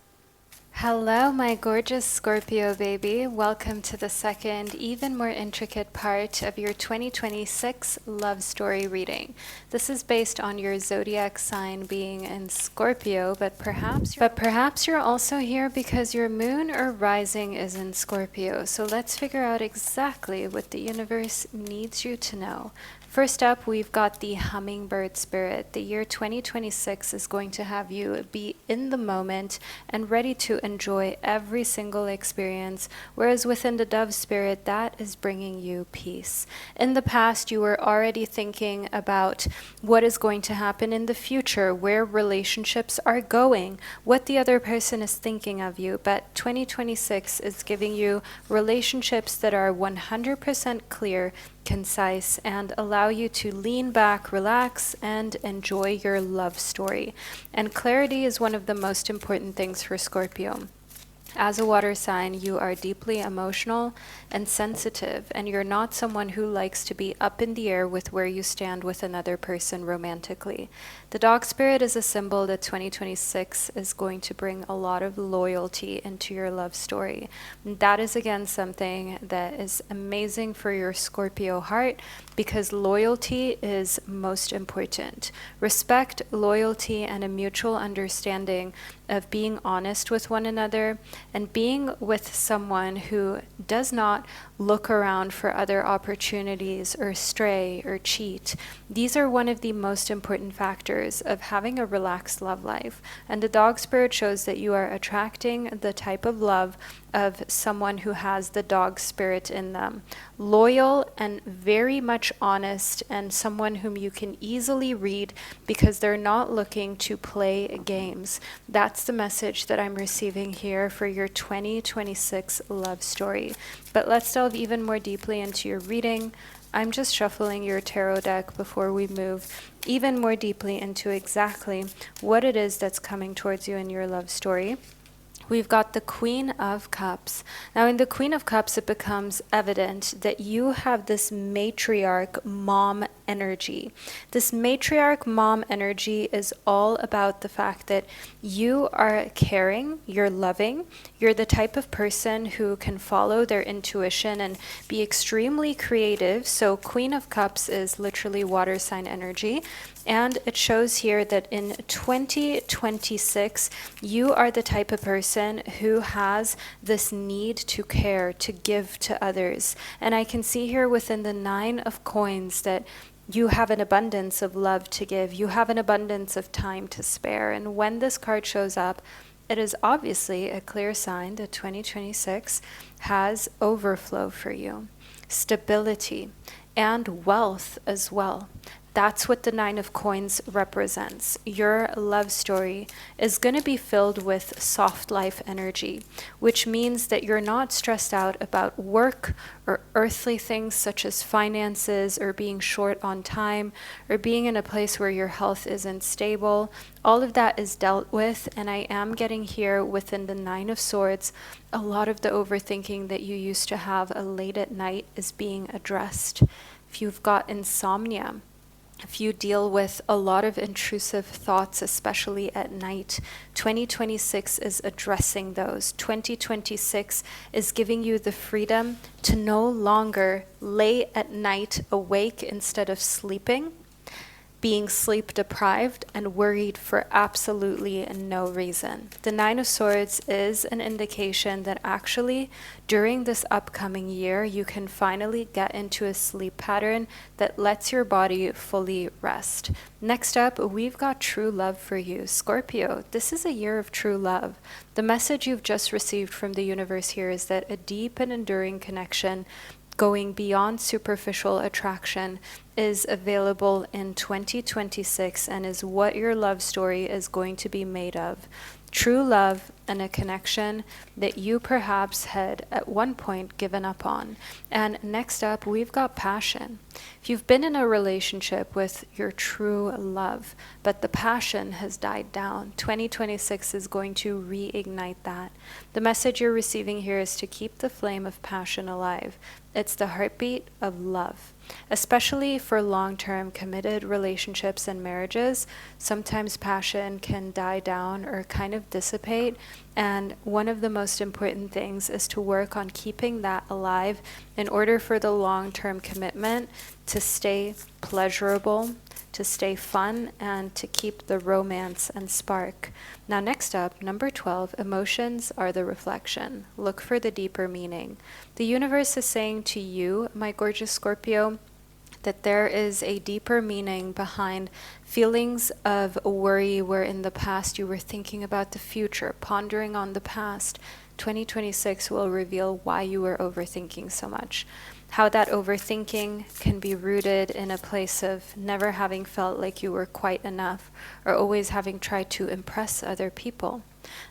Hello, my gorgeous Scorpio baby. Welcome to the second, even more intricate part of your 2026 love story reading. This is based on your zodiac sign being in Scorpio, but perhaps you're also here because your moon or rising is in Scorpio. So let's figure out exactly what the universe needs you to know. First up, we've got the hummingbird spirit. The year 2026 is going to have you be in the moment and ready to enjoy every single experience, whereas within the dove spirit, that is bringing you peace. In the past, you were already thinking about what is going to happen in the future, where relationships are going, what the other person is thinking of you, but 2026 is giving you relationships that are 100% clear, concise, and allow you to lean back, relax, and enjoy your love story. And clarity is one of the most important things for Scorpio. As a water sign, you are deeply emotional and sensitive, and you're not someone who likes to be up in the air with where you stand with another person romantically. The dog spirit is a symbol that 2026 is going to bring a lot of loyalty into your love story. And that is again something that is amazing for your Scorpio heart, because loyalty is most important. Respect, loyalty, and a mutual understanding of being honest with one another and being with someone who does not look around for other opportunities or stray or cheat. These are one of the most important factors of having a relaxed love life. And the dog spirit shows that you are attracting the type of love of someone who has the dog spirit in them. Loyal and very much honest, and someone whom you can easily read because they're not looking to play games. That's the message that I'm receiving here for your 2026 love story. But let's delve even more deeply into your reading. I'm just shuffling your tarot deck before we move even more deeply into exactly what it is that's coming towards you in your love story. We've got the Queen of Cups. Now, in the Queen of Cups, it becomes evident that you have this matriarch mom energy. This matriarch mom energy is all about the fact that you are caring, you're loving, you're the type of person who can follow their intuition and be extremely creative. So Queen of Cups is literally water sign energy. And it shows here that in 2026, you are the type of person who has this need to care, to give to others. And I can see here within the Nine of Coins that you have an abundance of love to give. You have an abundance of time to spare. And when this card shows up, it is obviously a clear sign that 2026 has overflow for you, stability, and wealth as well. That's what the Nine of Coins represents. Your love story is going to be filled with soft life energy, which means that you're not stressed out about work or earthly things such as finances or being short on time or being in a place where your health isn't stable. All of that is dealt with, and I am getting here within the Nine of Swords, a lot of the overthinking that you used to have late at night is being addressed. If you've got insomnia, If you deal with a lot of intrusive thoughts, especially at night, 2026 is addressing those. 2026 is giving you the freedom to no longer lay at night awake instead of sleeping, being sleep deprived and worried for absolutely no reason. The Nine of Swords is an indication that actually during this upcoming year, you can finally get into a sleep pattern that lets your body fully rest. Next up, we've got true love for you. Scorpio, this is a year of true love. The message you've just received from the universe here is that a deep and enduring connection going beyond superficial attraction is available in 2026 and is what your love story is going to be made of. True love and a connection that you perhaps had at one point given up on. And next up, we've got passion. If you've been in a relationship with your true love, but the passion has died down, 2026 is going to reignite that. The message you're receiving here is to keep the flame of passion alive. It's the heartbeat of love. Especially for long-term committed relationships and marriages, sometimes passion can die down or kind of dissipate, and one of the most important things is to work on keeping that alive in order for the long-term commitment to stay pleasurable, to stay fun, and to keep the romance and spark. Now next up, number 12, emotions are the reflection. Look for the deeper meaning. The universe is saying to you, my gorgeous Scorpio, that there is a deeper meaning behind feelings of worry where in the past you were thinking about the future, pondering on the past. 2026 will reveal why you were overthinking so much. How that overthinking can be rooted in a place of never having felt like you were quite enough or always having tried to impress other people.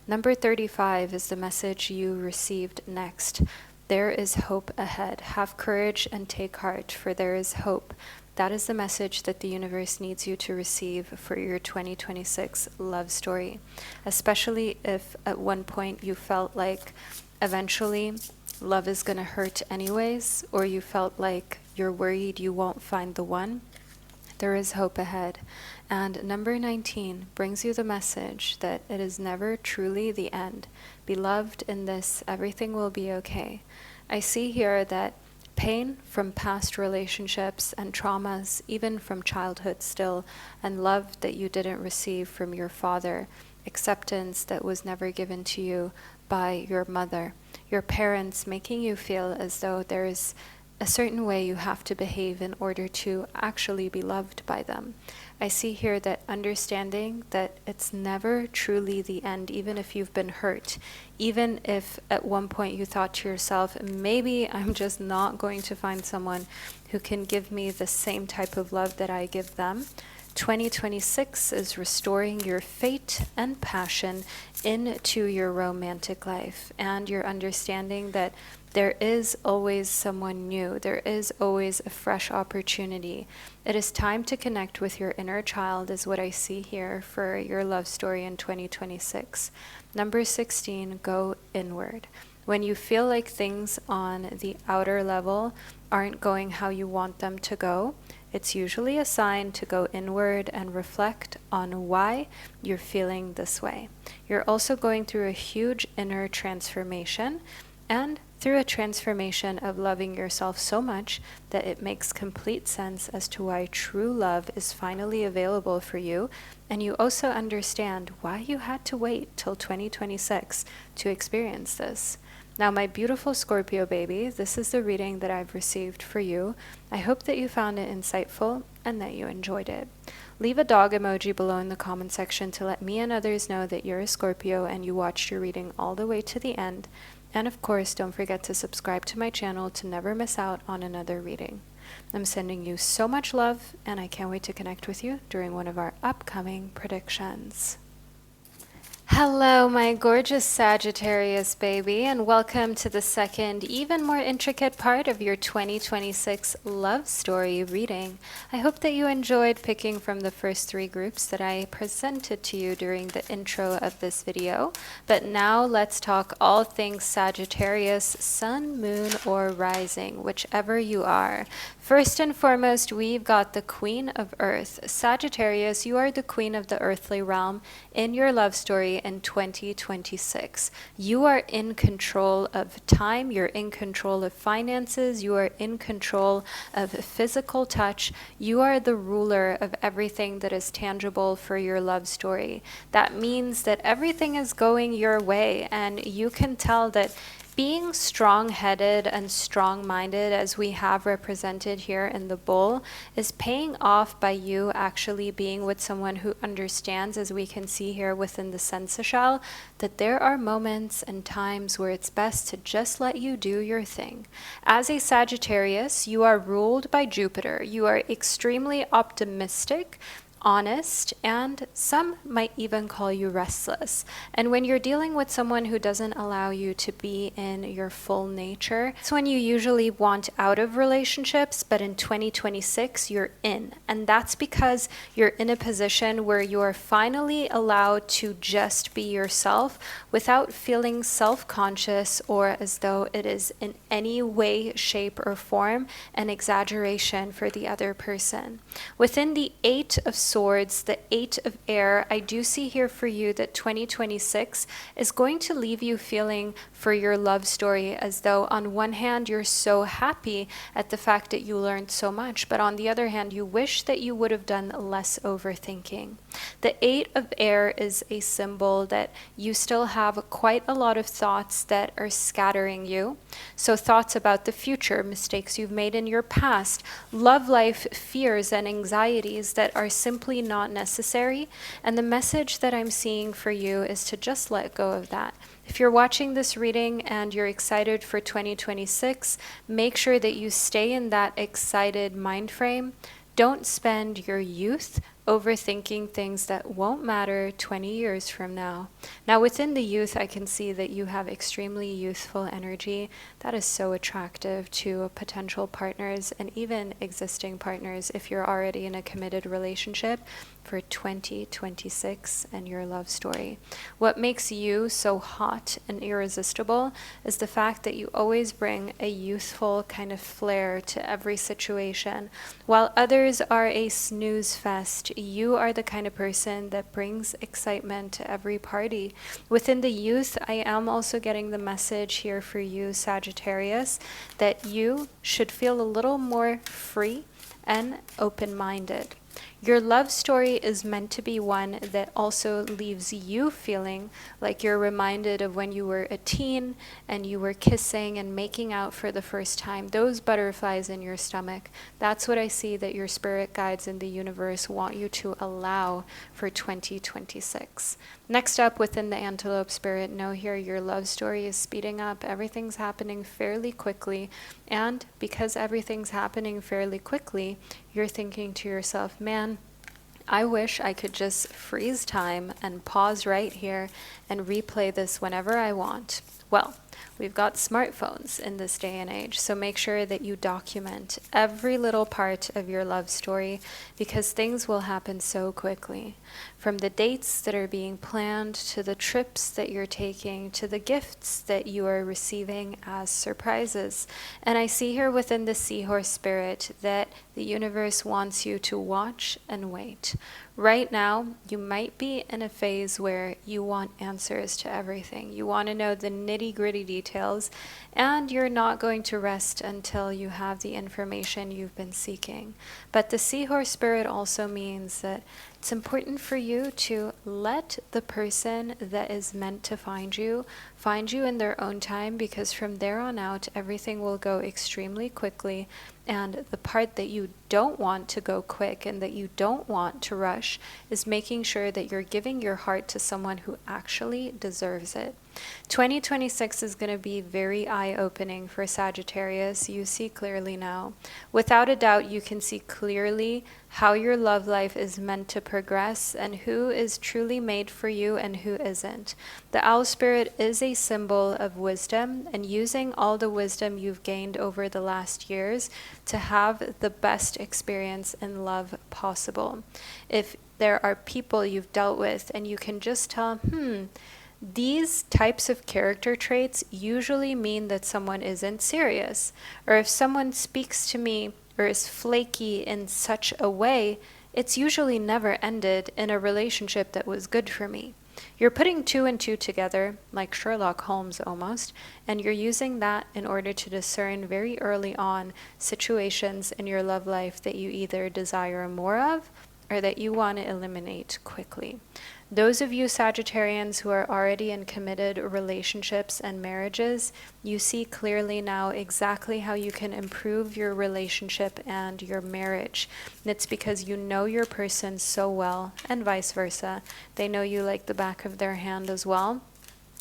Number 35 is the message you received next. There is hope ahead. Have courage and take heart, for there is hope. That is the message that the universe needs you to receive for your 2026 love story, especially if at one point you felt like eventually love is going to hurt anyways, or you felt like you're worried you won't find the one. There is hope ahead. And number 19 brings you the message that it is never truly the end. Beloved, in this, everything will be okay. I see here that pain from past relationships and traumas, even from childhood still, and love that you didn't receive from your father, acceptance that was never given to you by your mother, your parents making you feel as though there is a certain way you have to behave in order to actually be loved by them. I see here that understanding that it's never truly the end, even if you've been hurt, even if at one point you thought to yourself, maybe I'm just not going to find someone who can give me the same type of love that I give them. 2026 is restoring your faith and passion into your romantic life, and you're understanding that there is always someone new. There is always a fresh opportunity. It is time to connect with your inner child is what I see here for your love story in 2026. Number 16, go inward. When you feel like things on the outer level aren't going how you want them to go, it's usually a sign to go inward and reflect on why you're feeling this way. You're also going through a huge inner transformation, and through a transformation of loving yourself so much that it makes complete sense as to why true love is finally available for you, and you also understand why you had to wait till 2026 to experience this. Now, my beautiful Scorpio baby, this is the reading that I've received for you. I hope that you found it insightful and that you enjoyed it. Leave a dog emoji below in the comment section to let me and others know that you're a Scorpio and you watched your reading all the way to the end. And of course, don't forget to subscribe to my channel to never miss out on another reading. I'm sending you so much love, and I can't wait to connect with you during one of our upcoming predictions. Hello, my gorgeous Sagittarius baby, and welcome to the second, even more intricate part of your 2026 love story reading. I hope that you enjoyed picking from the first three groups that I presented to you during the intro of this video. But now let's talk all things Sagittarius, sun, moon, or rising, whichever you are. First and foremost, we've got the Queen of Earth. Sagittarius, you are the queen of the earthly realm in your love story in 2026. You are in control of time, you're in control of finances, you are in control of physical touch. You are the ruler of everything that is tangible for your love story. That means that everything is going your way, and you can tell that being strong-headed and strong-minded, as we have represented here in the bull, is paying off by you actually being with someone who understands, as we can see here within the seneschal, that there are moments and times where it's best to just let you do your thing. As a Sagittarius, you are ruled by Jupiter. You are extremely optimistic, honest, and some might even call you restless. And when you're dealing with someone who doesn't allow you to be in your full nature, it's when you usually want out of relationships, but in 2026 you're in. And that's because you're in a position where you are finally allowed to just be yourself without feeling self-conscious or as though it is in any way, shape, or form an exaggeration for the other person. Within the Eight of Swords, the Eight of Air, I do see here for you that 2026 is going to leave you feeling for your love story as though on one hand you're so happy at the fact that you learned so much, but on the other hand you wish that you would have done less overthinking. The Eight of Air is a symbol that you still have quite a lot of thoughts that are scattering you. So thoughts about the future, mistakes you've made in your past, love life fears and anxieties that are simply not necessary. And the message that I'm seeing for you is to just let go of that. If you're watching this reading and you're excited for 2026, make sure that you stay in that excited mind frame. Don't spend your youth overthinking things that won't matter 20 years from now. Now, within the youth, I can see that you have extremely youthful energy. That is so attractive to potential partners and even existing partners if you're already in a committed relationship for 2026 and your love story. What makes you so hot and irresistible is the fact that you always bring a youthful kind of flair to every situation. While others are a snooze fest, you are the kind of person that brings excitement to every party. Within the youth, I am also getting the message here for you, Sagittarius, that you should feel a little more free and open-minded. Your love story is meant to be one that also leaves you feeling like you're reminded of when you were a teen and you were kissing and making out for the first time. Those butterflies in your stomach, that's what I see that your spirit guides in the universe want you to allow for 2026. Next up, within the antelope spirit, know here your love story is speeding up. Everything's happening fairly quickly. And because everything's happening fairly quickly, you're thinking to yourself, man, I wish I could just freeze time and pause right here and replay this whenever I want. Well, we've got smartphones in this day and age, so make sure that you document every little part of your love story because things will happen so quickly. From the dates that are being planned, to the trips that you're taking, to the gifts that you are receiving as surprises. And I see here within the seahorse spirit that the universe wants you to watch and wait. Right now, you might be in a phase where you want answers to everything. You want to know the nitty-gritty details, and you're not going to rest until you have the information you've been seeking. But the seahorse spirit also means that it's important for you to let the person that is meant to find you in their own time, because from there on out, everything will go extremely quickly. And the part that you don't want to go quick and that you don't want to rush is making sure that you're giving your heart to someone who actually deserves it. 2026 is going to be very eye-opening for Sagittarius. You see clearly now. Without a doubt, you can see clearly how your love life is meant to progress and who is truly made for you and who isn't. The owl spirit is a symbol of wisdom, and using all the wisdom you've gained over the last years to have the best experience in love possible. If there are people you've dealt with and you can just tell, these types of character traits usually mean that someone isn't serious. Or if someone speaks to me or is flaky in such a way, it's usually never ended in a relationship that was good for me. You're putting 2 and 2 together, like Sherlock Holmes almost, and you're using that in order to discern very early on situations in your love life that you either desire more of or that you want to eliminate quickly. Those of you Sagittarians who are already in committed relationships and marriages, you see clearly now exactly how you can improve your relationship and your marriage. And it's because you know your person so well, and vice versa. They know you like the back of their hand as well.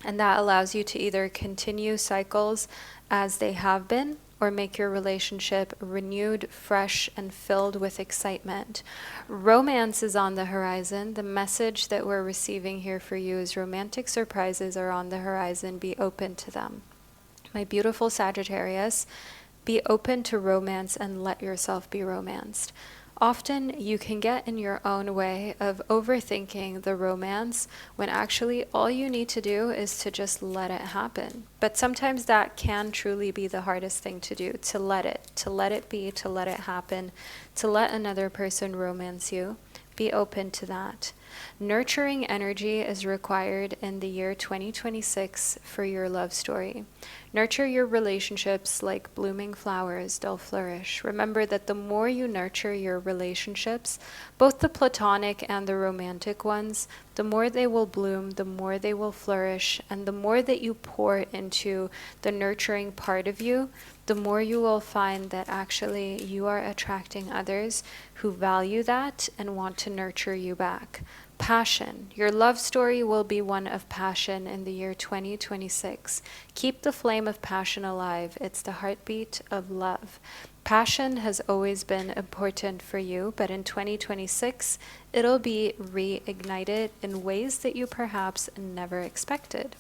And that allows you to either continue cycles as they have been, or make your relationship renewed, fresh, and filled with excitement. Romance is on the horizon. The message that we're receiving here for you is romantic surprises are on the horizon. Be open to them. My beautiful Sagittarius, be open to romance and let yourself be romanced. Often you can get in your own way of overthinking the romance when actually all you need to do is to just let it happen. But sometimes that can truly be the hardest thing to do, to let it be, to let it happen, to let another person romance you. Be open to that. Nurturing energy is required in the year 2026 for your love story. Nurture your relationships like blooming flowers, they'll flourish. Remember that the more you nurture your relationships, both the platonic and the romantic ones, the more they will bloom, the more they will flourish, and the more that you pour into the nurturing part of you, the more you will find that actually you are attracting others who value that and want to nurture you back. Passion. Your love story will be one of passion in the year 2026. Keep the flame of passion alive. It's the heartbeat of love. Passion has always been important for you, but in 2026, it'll be reignited in ways that you perhaps never expected.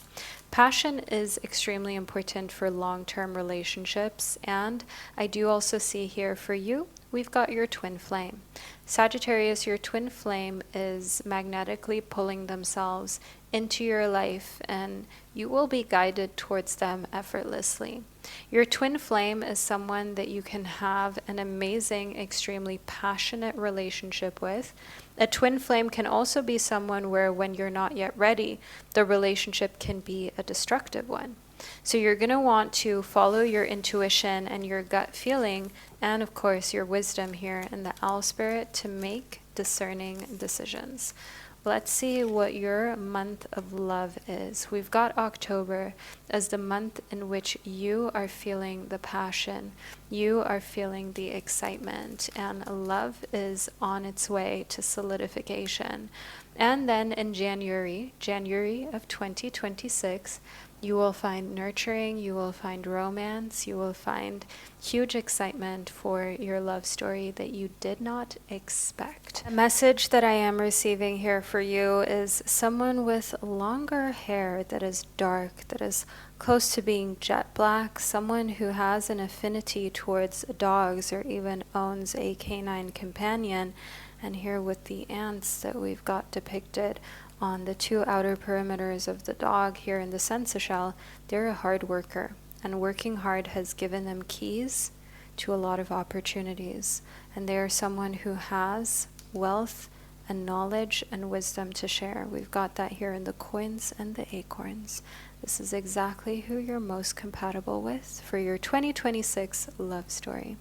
Passion is extremely important for long-term relationships, and I do also see here for you, we've got your twin flame. Sagittarius, your twin flame is magnetically pulling themselves into your life, and you will be guided towards them effortlessly. Your twin flame is someone that you can have an amazing, extremely passionate relationship with. A twin flame can also be someone where when you're not yet ready, the relationship can be a destructive one. So you're going to want to follow your intuition and your gut feeling, and of course your wisdom here in the owl spirit to make discerning decisions. Let's see what your month of love is. We've got October as the month in which you are feeling the passion, you are feeling the excitement, and love is on its way to solidification. And then in January of 2026, you will find nurturing, you will find romance, you will find huge excitement for your love story that you did not expect. A message that I am receiving here for you is someone with longer hair that is dark, that is close to being jet black, someone who has an affinity towards dogs or even owns a canine companion. And here with the ants that we've got depicted on the 2 outer perimeters of the dog here in the sensa shell, they're a hard worker, and working hard has given them keys to a lot of opportunities, and they are someone who has wealth and knowledge and wisdom to share. We've got that here in the coins and the acorns. This is exactly who you're most compatible with for your 2026 love story.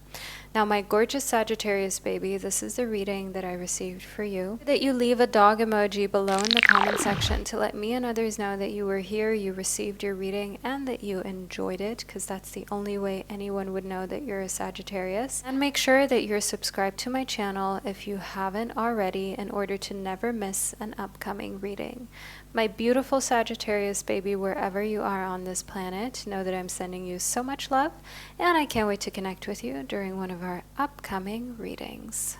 Now, my gorgeous Sagittarius baby, this is the reading that I received for you. That you leave a dog emoji below in the comment section to let me and others know that you were here, you received your reading, and that you enjoyed it, because that's the only way anyone would know that you're a Sagittarius. And make sure that you're subscribed to my channel if you haven't already, in order to never miss an upcoming reading. My beautiful Sagittarius baby, wherever you are on this planet, know that I'm sending you so much love, and I can't wait to connect with you during one of our upcoming readings.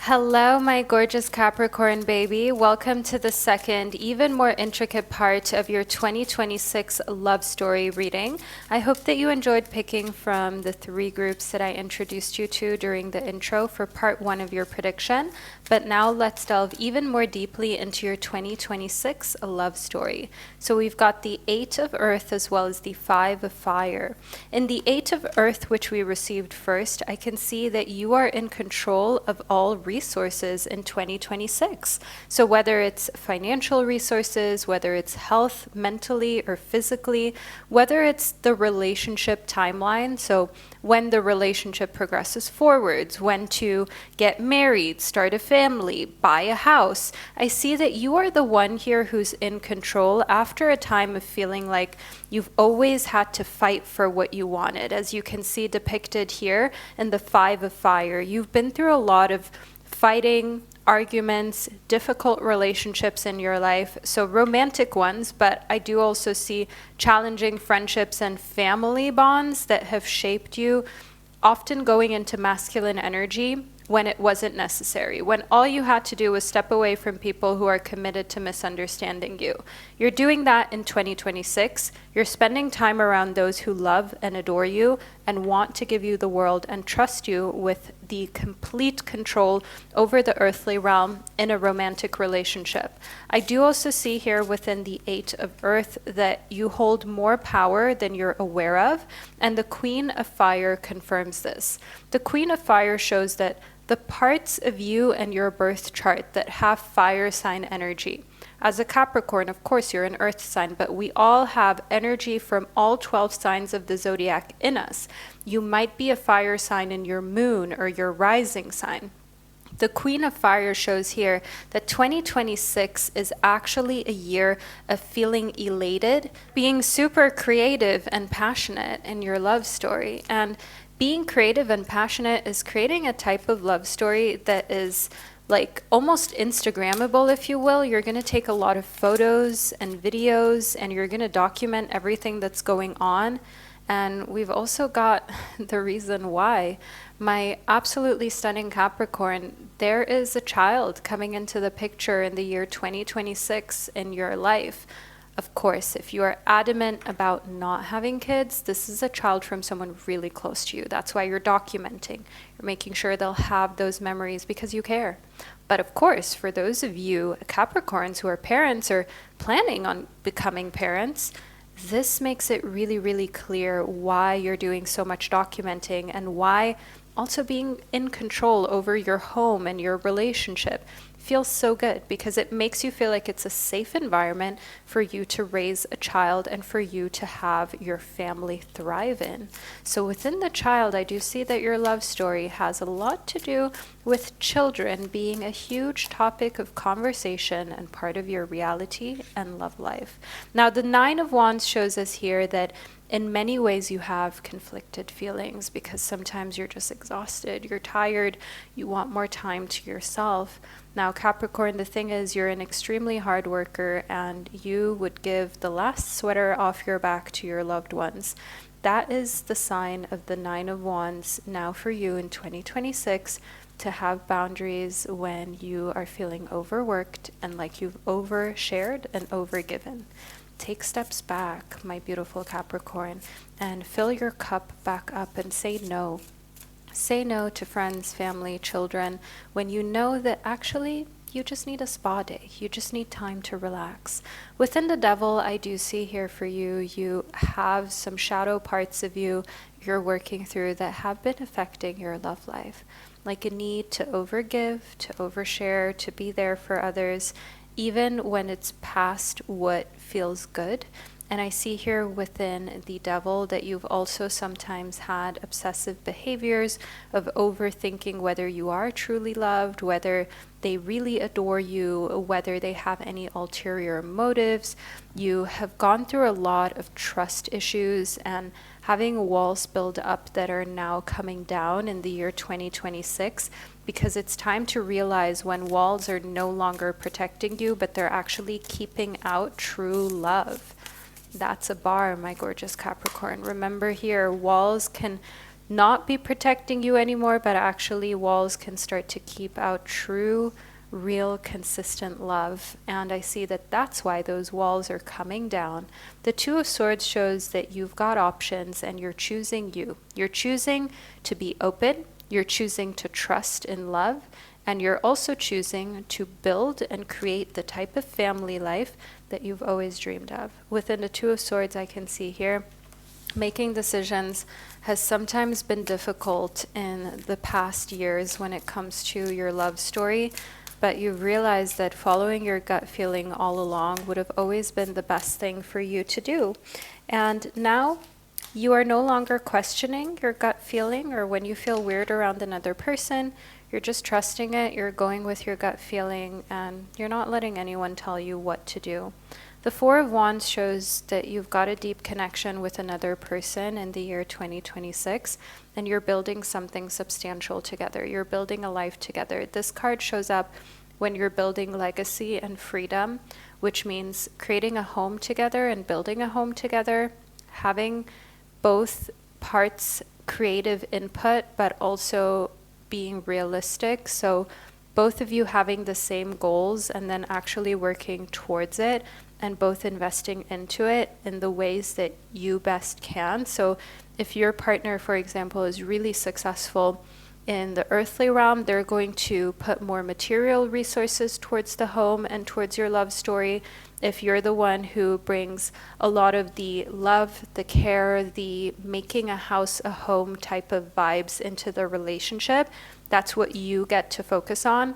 Hello, my gorgeous Capricorn baby. Welcome to the second, even more intricate part of your 2026 love story reading. I hope that you enjoyed picking from the 3 groups that I introduced you to during the intro for part 1 of your prediction. But now let's delve even more deeply into your 2026 love story. So we've got the 8 of Earth as well as the 5 of Fire. In the 8 of Earth, which we received first, I can see that you are in control of all resources in 2026. So whether it's financial resources, whether it's health, mentally or physically, whether it's the relationship timeline, so when the relationship progresses forwards, when to get married, start a family, buy a house, I see that you are the one here who's in control after a time of feeling like you've always had to fight for what you wanted. As you can see depicted here in the 5 of Fire, you've been through a lot of fighting, arguments, difficult relationships in your life, so romantic ones, but I do also see challenging friendships and family bonds that have shaped you, often going into masculine energy when it wasn't necessary, when all you had to do was step away from people who are committed to misunderstanding you. You're doing that in 2026. You're spending time around those who love and adore you and want to give you the world and trust you with the complete control over the earthly realm in a romantic relationship. I do also see here within the 8 of Earth that you hold more power than you're aware of, and the Queen of Fire confirms this. The Queen of Fire shows that the parts of you and your birth chart that have fire sign energy. As a Capricorn, of course, you're an earth sign, but we all have energy from all 12 signs of the zodiac in us. You might be a fire sign in your moon or your rising sign. The Queen of Fire shows here that 2026 is actually a year of feeling elated, being super creative and passionate in your love story. And being creative and passionate is creating a type of love story that is like almost Instagrammable, if you will. You're going to take a lot of photos and videos, and you're going to document everything that's going on. And we've also got the reason why. My absolutely stunning Capricorn, there is a child coming into the picture in the year 2026 in your life. Of course, if you are adamant about not having kids, this is a child from someone really close to you. That's why you're documenting. You're making sure they'll have those memories because you care. But of course, for those of you Capricorns who are parents or planning on becoming parents, this makes it really, really clear why you're doing so much documenting and why also being in control over your home and your relationship feels so good, because it makes you feel like it's a safe environment for you to raise a child and for you to have your family thrive in. So within the child, I do see that your love story has a lot to do with children being a huge topic of conversation and part of your reality and love life. Now, the 9 of Wands shows us here that in many ways you have conflicted feelings, because sometimes you're just exhausted, you're tired, you want more time to yourself. Now, Capricorn, the thing is, you're an extremely hard worker, and you would give the last sweater off your back to your loved ones. That is the sign of the 9 of Wands now for you in 2026, to have boundaries when you are feeling overworked and like you've overshared and overgiven. Take steps back, my beautiful Capricorn, and fill your cup back up and say no. Say no to friends, family, children, when you know that actually you just need a spa day. You just need time to relax. Within the Devil, I do see here for you, you have some shadow parts of you you're working through that have been affecting your love life, like a need to overgive, to overshare, to be there for others, even when it's past what feels good. And I see here within the devil that you've also sometimes had obsessive behaviors of overthinking whether you are truly loved, whether they really adore you, whether they have any ulterior motives. You have gone through a lot of trust issues and having walls build up that are now coming down in the year 2026, because it's time to realize when walls are no longer protecting you, but they're actually keeping out true love. That's a bar, my gorgeous Capricorn. Remember here, walls can not be protecting you anymore, but actually walls can start to keep out true, real, consistent love. And I see that that's why those walls are coming down. The Two of Swords shows that you've got options and you're choosing you. You're choosing to be open. You're choosing to trust in love. And you're also choosing to build and create the type of family life that you've always dreamed of. Within the Two of Swords, I can see here, making decisions has sometimes been difficult in the past years when it comes to your love story, but you've realized that following your gut feeling all along would have always been the best thing for you to do. And now you are no longer questioning your gut feeling, or when you feel weird around another person, you're just trusting it, you're going with your gut feeling, and you're not letting anyone tell you what to do. The Four of Wands shows that you've got a deep connection with another person in the year 2026, and you're building something substantial together. You're building a life together. This card shows up when you're building legacy and freedom, which means creating a home together and building a home together, having both parts creative input, but also being realistic. So both of you having the same goals and then actually working towards it, and both investing into it in the ways that you best can. So if your partner, for example, is really successful in the earthly realm, they're going to put more material resources towards the home and towards your love story. If you're the one who brings a lot of the love, the care, the making a house a home type of vibes into the relationship, that's what you get to focus on.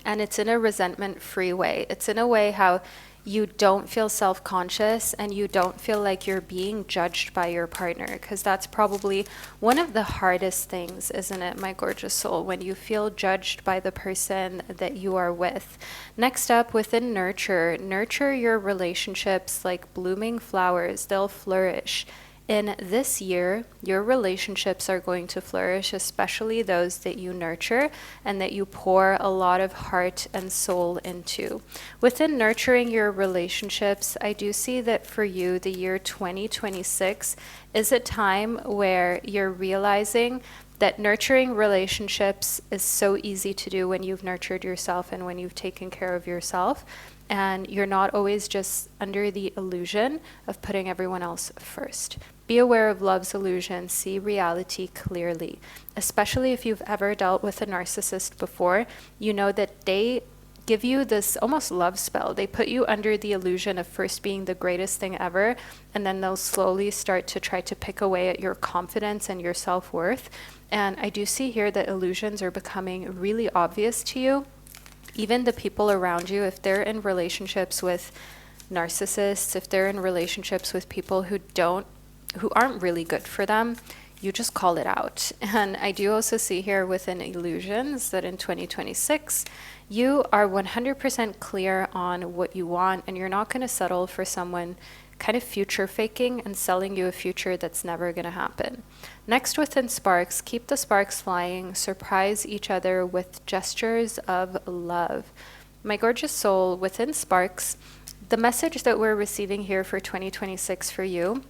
And it's in a resentment-free way. It's in a way how you don't feel self-conscious and you don't feel like you're being judged by your partner, because that's probably one of the hardest things, isn't it, my gorgeous soul, when you feel judged by the person that you are with. Next up, within nurture your relationships like blooming flowers. They'll flourish. In this year, your relationships are going to flourish, especially those that you nurture and that you pour a lot of heart and soul into. Within nurturing your relationships, I do see that for you, the year 2026 is a time where you're realizing that nurturing relationships is so easy to do when you've nurtured yourself and when you've taken care of yourself. And you're not always just under the illusion of putting everyone else first. Be aware of love's illusion. See reality clearly. Especially if you've ever dealt with a narcissist before, you know that they give you this almost love spell. They put you under the illusion of first being the greatest thing ever, and then they'll slowly start to try to pick away at your confidence and your self-worth. And I do see here that illusions are becoming really obvious to you. Even the people around you, if they're in relationships with narcissists, if they're in relationships with people who aren't really good for them, you just call it out. And I do also see here within illusions that in 2026, you are 100% clear on what you want, and you're not going to settle for someone kind of future faking and selling you a future that's never going to happen. Next, within sparks, keep the sparks flying. Surprise each other with gestures of love. My gorgeous soul, within sparks, the message that we're receiving here for 2026 for you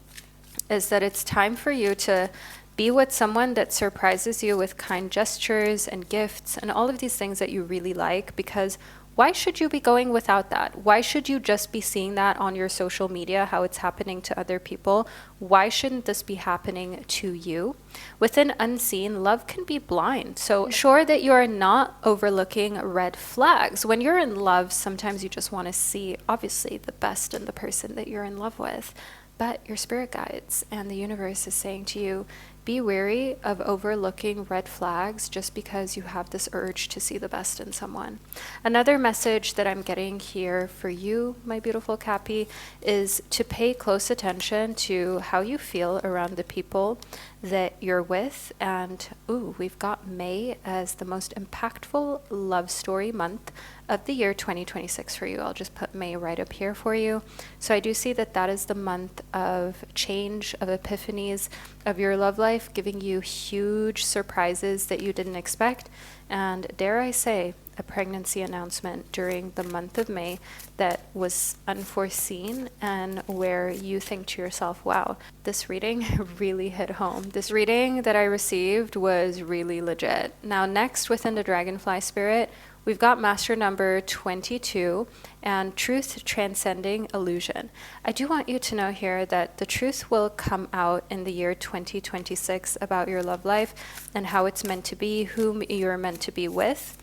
is that it's time for you to be with someone that surprises you with kind gestures and gifts and all of these things that you really like, because why should you be going without that? Why should you just be seeing that on your social media, how it's happening to other people? Why shouldn't this be happening to you? Within unseen, love can be blind. So ensure that you are not overlooking red flags. When you're in love, sometimes you just want to see, obviously, the best in the person that you're in love with. But your spirit guides and the universe is saying to you, Be wary of overlooking red flags just because you have this urge to see the best in someone. Another message that I'm getting here for you, my beautiful Cappy, is to pay close attention to how you feel around the people that you're with. And we've got May as the most impactful love story month of the year 2026 for you. I'll just put May right up here for you. So I do see that that is the month of change, of epiphanies, of your love life, giving you huge surprises that you didn't expect. And dare I say, a pregnancy announcement during the month of May that was unforeseen, and where you think to yourself, wow, this reading really hit home. This reading that I received was really legit. Now, next within the Dragonfly Spirit, we've got master number 22 and truth transcending illusion. I do want you to know here that the truth will come out in the year 2026 about your love life and how it's meant to be, whom you're meant to be with.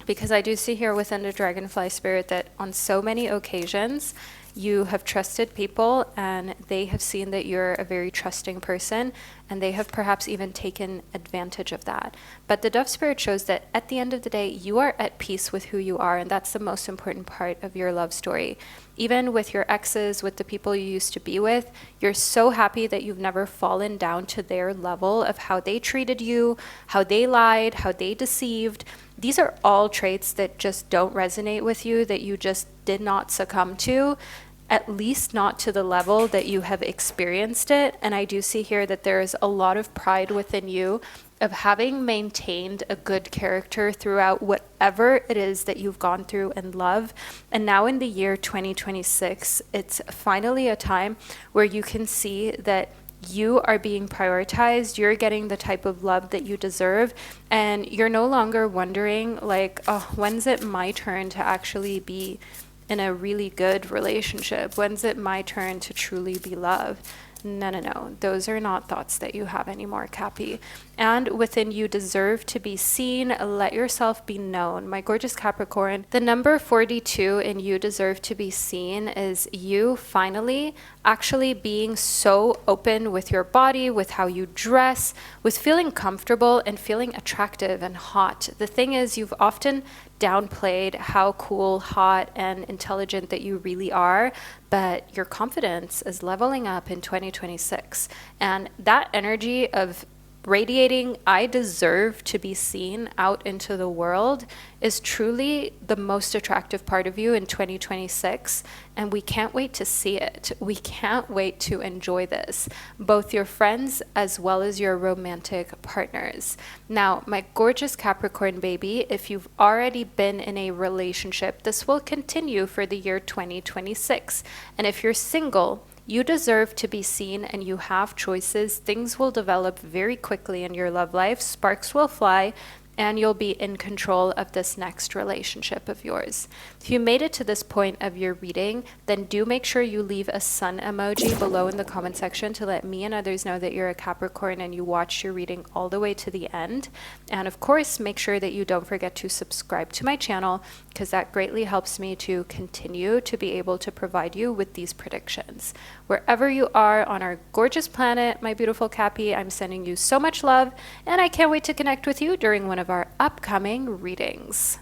Because I do see here within the Dragonfly Spirit that on so many occasions, you have trusted people and they have seen that you're a very trusting person, and they have perhaps even taken advantage of that. But the Dove Spirit shows that at the end of the day, you are at peace with who you are, and that's the most important part of your love story. Even with your exes, with the people you used to be with, you're so happy that you've never fallen down to their level of how they treated you, how they lied, how they deceived. These are all traits that just don't resonate with you, that you just did not succumb to, at least not to the level that you have experienced it. And I do see here that there is a lot of pride within you of having maintained a good character throughout whatever it is that you've gone through in love. And now in the year 2026, it's finally a time where you can see that you are being prioritized, you're getting the type of love that you deserve, and you're no longer wondering like, oh, when's it my turn to actually be in a really good relationship? When's it my turn to truly be loved? No. Those are not thoughts that you have anymore, Cappy. And within you deserve to be seen. Let yourself be known. My gorgeous Capricorn, the number 42 in you deserve to be seen is you finally actually being so open with your body, with how you dress, with feeling comfortable and feeling attractive and hot. The thing is, you've often downplayed how cool, hot, and intelligent that you really are, but your confidence is leveling up in 2026. And that energy of radiating, I deserve to be seen out into the world, is truly the most attractive part of you in 2026. And we can't wait to see it. We can't wait to enjoy this, both your friends as well as your romantic partners. Now, my gorgeous Capricorn baby, if you've already been in a relationship, this will continue for the year 2026. And if you're single, you deserve to be seen and you have choices. Things will develop very quickly in your love life. Sparks will fly and you'll be in control of this next relationship of yours. If you made it to this point of your reading, then do make sure you leave a sun emoji below in the comment section to let me and others know that you're a Capricorn and you watched your reading all the way to the end. And of course, make sure that you don't forget to subscribe to my channel, because that greatly helps me to continue to be able to provide you with these predictions. Wherever you are on our gorgeous planet, my beautiful Cappy, I'm sending you so much love, and I can't wait to connect with you during one of our upcoming readings.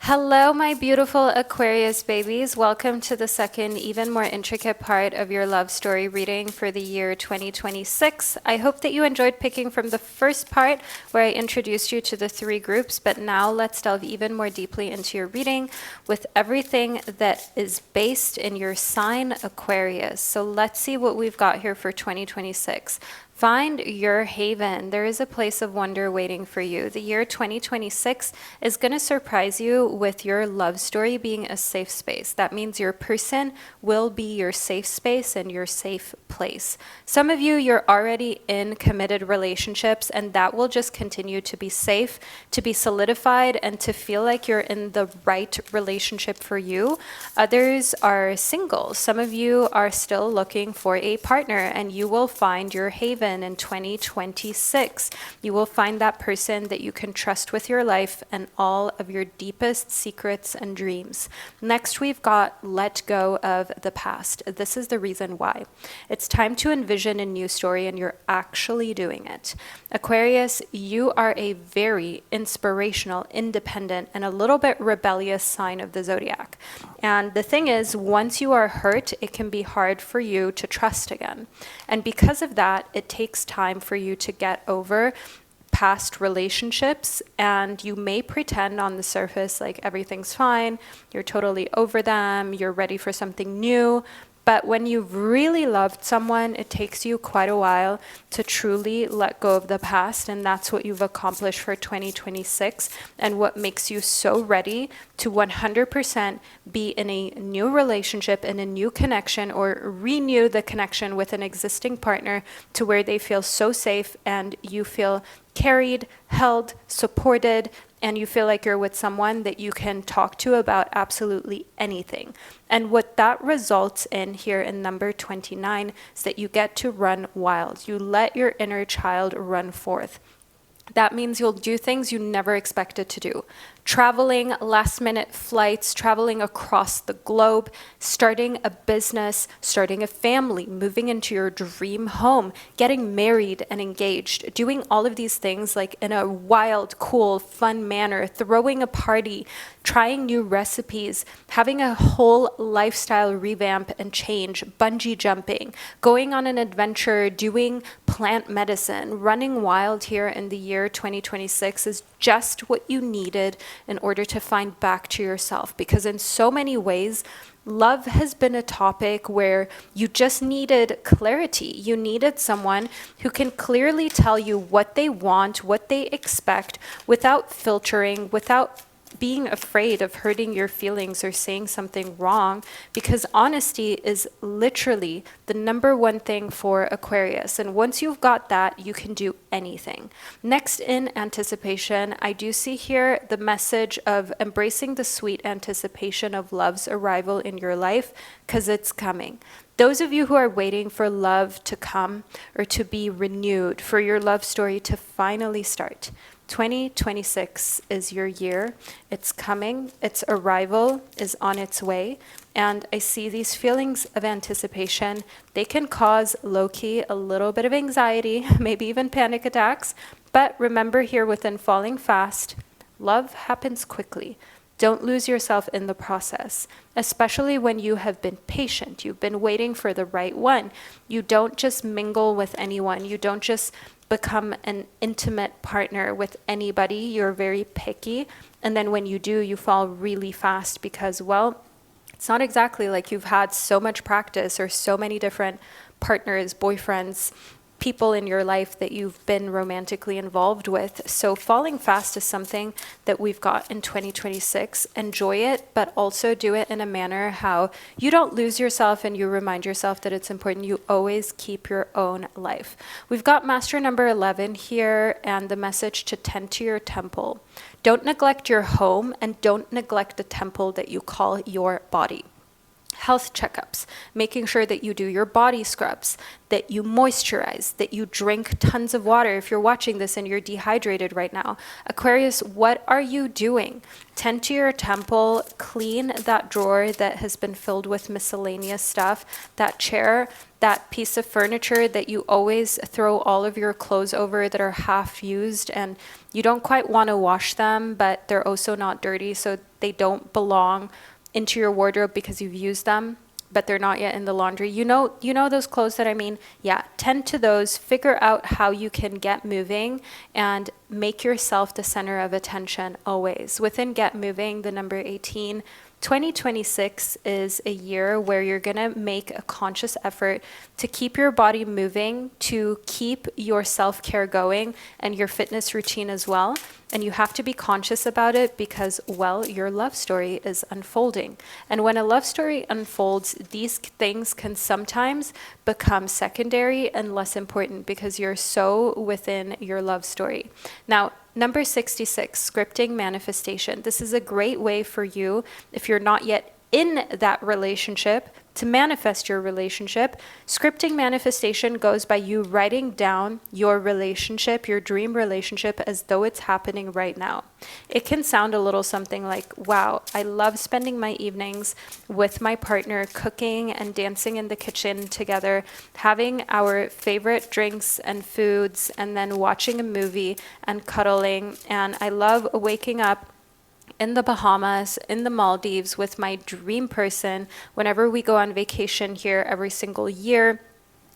Hello, my beautiful Aquarius babies. Welcome to the second, even more intricate part of your love story reading for the year 2026. I hope that you enjoyed picking from the first part where I introduced you to the three groups, but now let's delve even more deeply into your reading with everything that is based in your sign Aquarius. So let's see what we've got here for 2026. Find your haven. There is a place of wonder waiting for you. The year 2026 is going to surprise you with your love story being a safe space. That means your person will be your safe space and your safe place. Some of you, you're already in committed relationships, and that will just continue to be safe, to be solidified, and to feel like you're in the right relationship for you. Others are single. Some of you are still looking for a partner, and you will find your haven happen in 2026. You will find that person that you can trust with your life and all of your deepest secrets and dreams. Next, we've got let go of the past. This is the reason why. It's time to envision a new story, and you're actually doing it. Aquarius, you are a very inspirational, independent, and a little bit rebellious sign of the zodiac. And the thing is, once you are hurt, it can be hard for you to trust again. And because of that, it takes time for you to get over past relationships, and you may pretend on the surface like everything's fine, you're totally over them, you're ready for something new. But when you've really loved someone, it takes you quite a while to truly let go of the past. And that's what you've accomplished for 2026 and what makes you so ready to 100% be in a new relationship, in a new connection, or renew the connection with an existing partner to where they feel so safe and you feel carried, held, supported, and you feel like you're with someone that you can talk to about absolutely anything. And what that results in here in number 29 is that you get to run wild. You let your inner child run forth. That means you'll do things you never expected to do. Traveling, last-minute flights, traveling across the globe, starting a business, starting a family, moving into your dream home, getting married and engaged, doing all of these things like in a wild, cool, fun manner, throwing a party, trying new recipes, having a whole lifestyle revamp and change, bungee jumping, going on an adventure, doing plant medicine, running wild here in the year 2026 is just what you needed in order to find back to yourself. Because in so many ways, love has been a topic where you just needed clarity. You needed someone who can clearly tell you what they want, what they expect, without filtering, without being afraid of hurting your feelings or saying something wrong, because honesty is literally the number one thing for Aquarius. And once you've got that, you can do anything. Next, in anticipation, I do see here the message of embracing the sweet anticipation of love's arrival in your life, because it's coming. Those of you who are waiting for love to come or to be renewed, for your love story to finally start, 2026 is your year. It's coming. Its arrival is on its way. And I see these feelings of anticipation. They can cause low-key a little bit of anxiety, maybe even panic attacks. But remember here within Falling Fast, love happens quickly. Don't lose yourself in the process, especially when you have been patient. You've been waiting for the right one. You don't just mingle with anyone. You don't just become an intimate partner with anybody. You're very picky. And then when you do, you fall really fast because, well, it's not exactly like you've had so much practice or so many different partners, boyfriends, people in your life that you've been romantically involved with. So falling fast is something that we've got in 2026. Enjoy it, but also do it in a manner how you don't lose yourself and you remind yourself that it's important you always keep your own life. We've got master number 11 here and the message to tend to your temple. Don't neglect your home and don't neglect the temple that you call your body. Health checkups, making sure that you do your body scrubs, that you moisturize, that you drink tons of water. If you're watching this and you're dehydrated right now, Aquarius, what are you doing? Tend to your temple, clean that drawer that has been filled with miscellaneous stuff, that chair, that piece of furniture that you always throw all of your clothes over that are half used and you don't quite want to wash them, but they're also not dirty, so they don't belong into your wardrobe because you've used them, but they're not yet in the laundry. You know those clothes that I mean? Yeah, tend to those, figure out how you can get moving and make yourself the center of attention always. Within Get Moving, the number 18, 2026 is a year where you're going to make a conscious effort to keep your body moving, to keep your self-care going and your fitness routine as well. And you have to be conscious about it because, well, your love story is unfolding. And when a love story unfolds, these things can sometimes become secondary and less important because you're so within your love story. Now, number 66, scripting manifestation. This is a great way for you, if you're not yet in that relationship, to manifest your relationship. Scripting manifestation goes by you writing down your relationship, your dream relationship, as though it's happening right now. It can sound a little something like, wow, I love spending my evenings with my partner, cooking and dancing in the kitchen together, having our favorite drinks and foods, and then watching a movie and cuddling. And I love waking up in the Bahamas, in the Maldives with my dream person whenever we go on vacation here every single year.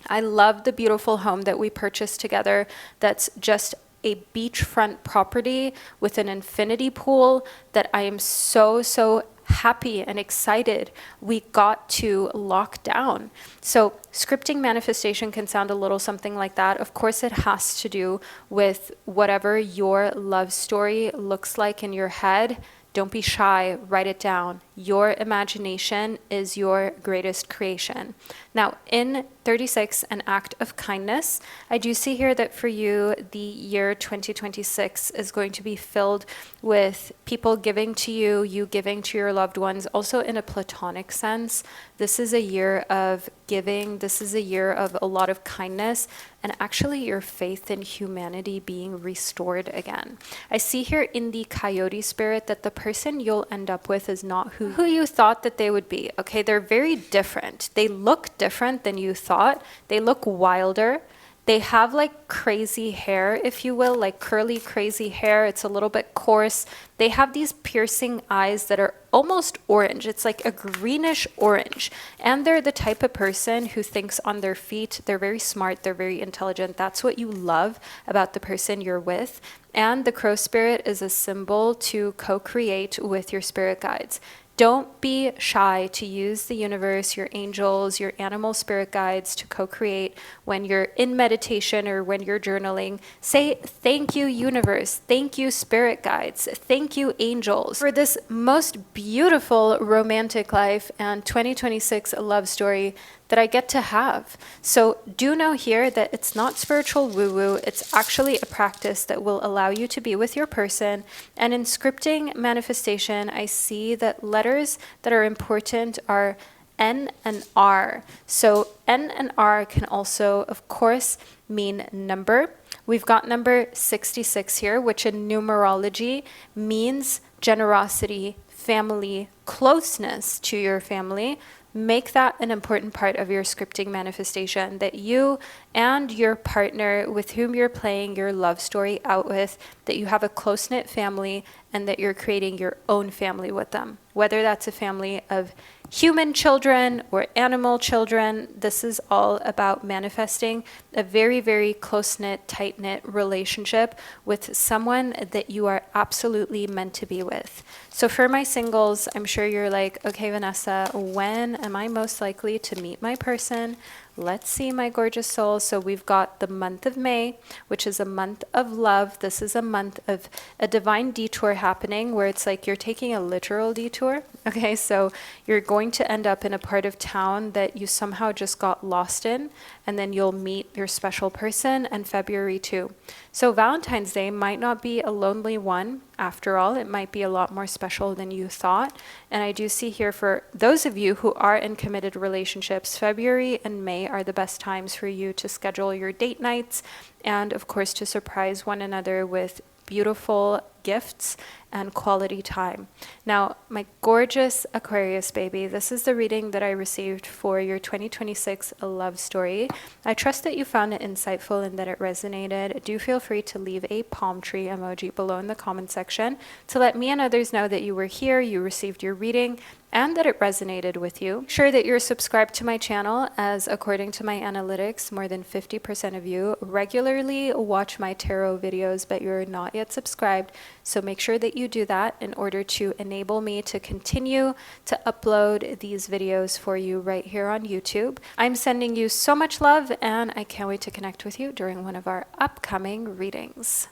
I love the beautiful home that we purchased together that's just a beachfront property with an infinity pool that I am so happy and excited we got to lock down. So scripting manifestation can sound a little something like that. Of course, it has to do with whatever your love story looks like in your head. Don't be shy, write it down. Your imagination is your greatest creation. Now, in 36, an act of kindness, I do see here that for you, the year 2026 is going to be filled with people giving to you, you giving to your loved ones, also in a platonic sense. This is a year of giving. This is a year of a lot of kindness and actually your faith in humanity being restored again. I see here in the coyote spirit that the person you'll end up with is not who you thought that they would be. Okay, they're very different. They look different than you thought. They look wilder. They have like crazy hair, if you will, like curly, crazy hair. It's a little bit coarse. They have these piercing eyes that are almost orange. It's like a greenish orange. And they're the type of person who thinks on their feet. They're very smart. They're very intelligent. That's what you love about the person you're with. And the crow spirit is a symbol to co-create with your spirit guides. Don't be shy to use the universe, your angels, your animal spirit guides to co-create when you're in meditation or when you're journaling. Say, thank you, universe. Thank you, spirit guides. Thank you, angels, for this most beautiful romantic life and 2026 love story that I get to have. So do know here that it's not spiritual woo-woo. It's actually a practice that will allow you to be with your person. And in scripting manifestation, I see that letters that are important are N and R. So N and R can also, of course, mean number. We've got number 66 here, which in numerology means generosity, family, closeness to your family. Make that an important part of your scripting manifestation, that you and your partner with whom you're playing your love story out with, that you have a close-knit family and that you're creating your own family with them. Whether that's a family of human children or animal children, this is all about manifesting a very, very close-knit, tight-knit relationship with someone that you are absolutely meant to be with. So for my singles, I'm sure you're like, okay, Vanessa, when am I most likely to meet my person? Let's see, my gorgeous soul. So we've got the month of May, which is a month of love. This is a month of a divine detour happening where it's like you're taking a literal detour. Okay, so you're going to end up in a part of town that you somehow just got lost in, and then you'll meet your special person, and February too. So Valentine's Day might not be a lonely one. After all, it might be a lot more special than you thought. And I do see here for those of you who are in committed relationships, February and May are the best times for you to schedule your date nights and, of course, to surprise one another with beautiful gifts and quality time. Now, my gorgeous Aquarius baby, this is the reading that I received for your 2026 love story. I trust that you found it insightful and that it resonated. Do feel free to leave a palm tree emoji below in the comment section to let me and others know that you were here, you received your reading, and that it resonated with you. Make sure that you're subscribed to my channel, as according to my analytics, more than 50% of you regularly watch my tarot videos, but you're not yet subscribed. So make sure that you do that in order to enable me to continue to upload these videos for you right here on YouTube. I'm sending you so much love, and I can't wait to connect with you during one of our upcoming readings.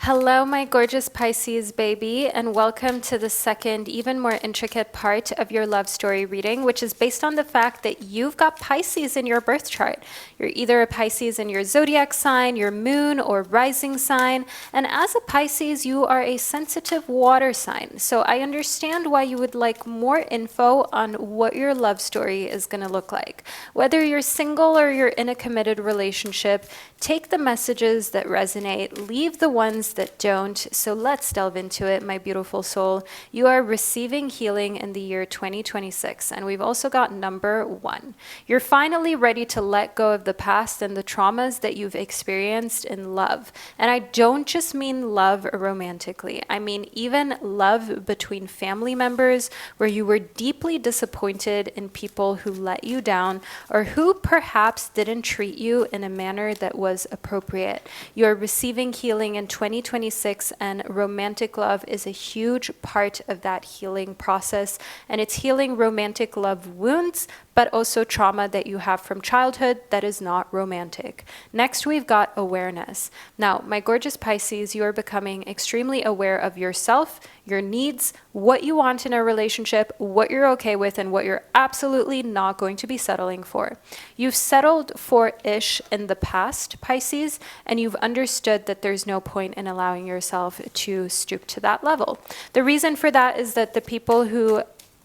Hello, my gorgeous Pisces baby, and welcome to the second, even more intricate part of your love story reading, which is based on the fact that you've got Pisces in your birth chart. You're either a Pisces in your zodiac sign, your moon, or rising sign, and as a Pisces, you are a sensitive water sign. So I understand why you would like more info on what your love story is going to look like. Whether you're single or you're in a committed relationship, take the messages that resonate, leave the ones that don't. So let's delve into it, my beautiful soul. You are receiving healing in the year 2026, and we've also got number 1. You're finally ready to let go of the past and the traumas that you've experienced in love. And I don't just mean love romantically. I mean even love between family members, where you were deeply disappointed in people who let you down or who perhaps didn't treat you in a manner that was appropriate. You are receiving healing in 2026, and romantic love is a huge part of that healing process. And it's healing romantic love wounds, but also trauma that you have from childhood that is not romantic. Next, we've got awareness. Now, my gorgeous Pisces, you are becoming extremely aware of yourself, your needs, what you want in a relationship, what you're okay with, and what you're absolutely not going to be settling for. You've settled for ish in the past, Pisces, and you've understood that there's no point in allowing yourself to stoop to that level. The reason for that is that the people who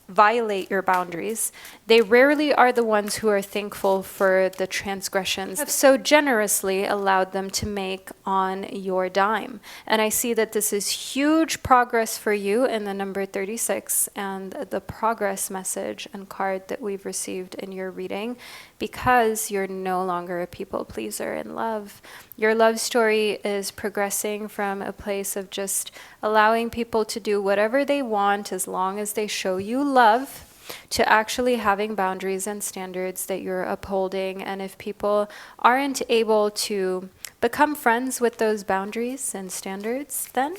violate your boundaries, they rarely are the ones who are thankful for the transgressions you have so generously allowed them to make on your dime. And I see that this is huge progress for you in the number 36 and the progress message and card that we've received in your reading, because you're no longer a people pleaser in love. Your love story is progressing from a place of just allowing people to do whatever they want as long as they show you love, to actually having boundaries and standards that you're upholding. And if people aren't able to become friends with those boundaries and standards, then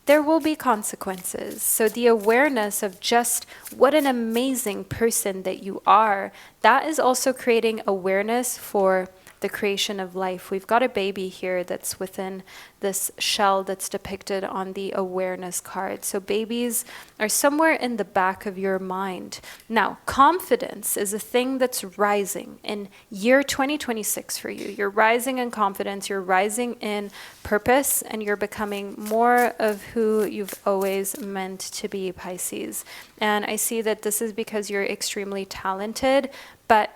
there will be consequences. So the awareness of just what an amazing person that you are, that is also creating awareness for the creation of life. We've got a baby here that's within this shell that's depicted on the awareness card. So babies are somewhere in the back of your mind. Now, confidence is a thing that's rising in year 2026 for you. You're rising in confidence, you're rising in purpose, and you're becoming more of who you've always meant to be, Pisces. And I see that this is because you're extremely talented, but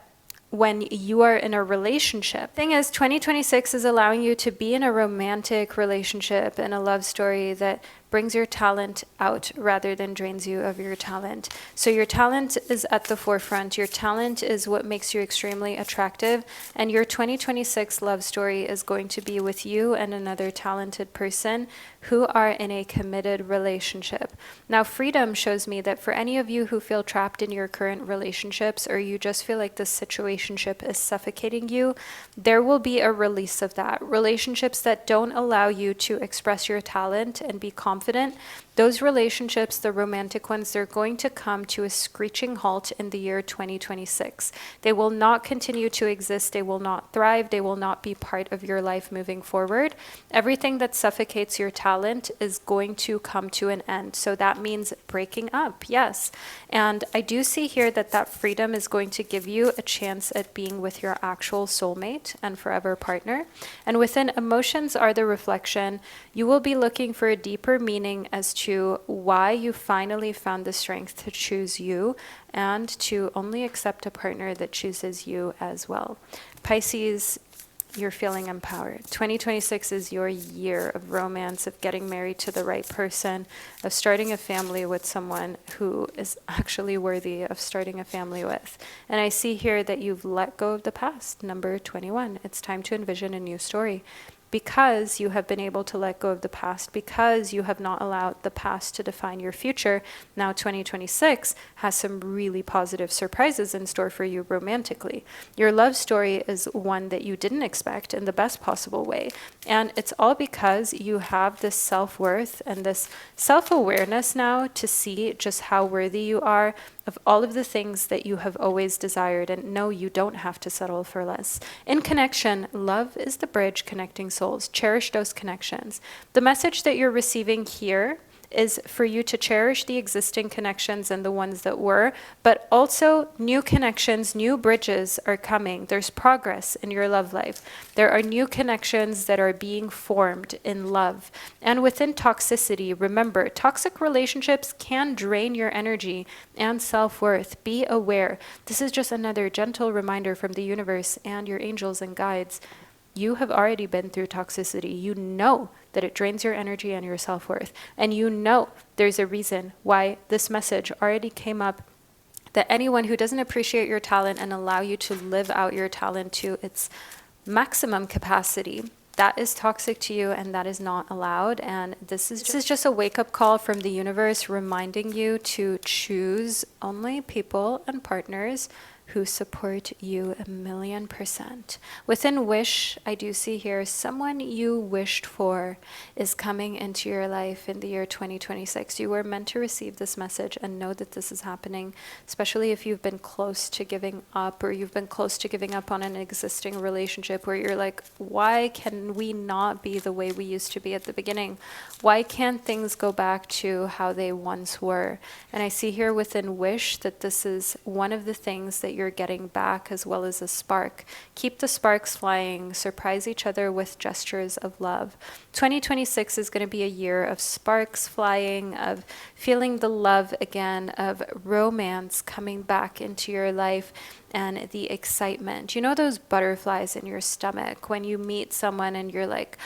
when you are in a relationship. Thing is, 2026 is allowing you to be in a romantic relationship and a love story that brings your talent out rather than drains you of your talent. So your talent is at the forefront. Your talent is what makes you extremely attractive. And your 2026 love story is going to be with you and another talented person who are in a committed relationship. Now, freedom shows me that for any of you who feel trapped in your current relationships, or you just feel like this situationship is suffocating you, there will be a release of that. Relationships that don't allow you to express your talent and be confident, those relationships, the romantic ones, they're going to come to a screeching halt in the year 2026. They will not continue to exist. They will not thrive. They will not be part of your life moving forward. Everything that suffocates your talent is going to come to an end. So that means breaking up, yes. And I do see here that that freedom is going to give you a chance at being with your actual soulmate and forever partner. And within emotions are the reflection. You will be looking for a deeper meaning as to why you finally found the strength to choose you and to only accept a partner that chooses you as well. Pisces, you're feeling empowered. 2026 is your year of romance, of getting married to the right person, of starting a family with someone who is actually worthy of starting a family with. And I see here that you've let go of the past, number 21. It's time to envision a new story. Because you have been able to let go of the past, because you have not allowed the past to define your future, now 2026 has some really positive surprises in store for you romantically. Your love story is one that you didn't expect in the best possible way. And it's all because you have this self-worth and this self-awareness now to see just how worthy you are of all of the things that you have always desired. And no, you don't have to settle for less. In connection, love is the bridge connecting souls. Cherish those connections. The message that you're receiving here is for you to cherish the existing connections and the ones that were, but also new connections, new bridges are coming. There's progress in your love life. There are new connections that are being formed in love. And within toxicity, remember, toxic relationships can drain your energy and self-worth. Be aware. This is just another gentle reminder from the universe and your angels and guides. You have already been through toxicity. You know that it drains your energy and your self-worth. And you know there's a reason why this message already came up, that anyone who doesn't appreciate your talent and allow you to live out your talent to its maximum capacity, that is toxic to you and that is not allowed. And this is just a wake-up call from the universe reminding you to choose only people and partners who support you 1,000,000%. Within wish, I do see here someone you wished for is coming into your life in the year 2026. You were meant to receive this message and know that this is happening, especially if you've been close to giving up, or you've been close to giving up on an existing relationship where you're like, why can we not be the way we used to be at the beginning? Why can't things go back to how they once were? And I see here within wish that this is one of the things that you're getting back, as well as a spark. Keep the sparks flying. Surprise each other with gestures of love. 2026 is going to be a year of sparks flying, of feeling the love again, of romance coming back into your life, and the excitement. You know those butterflies in your stomach when you meet someone and you're like,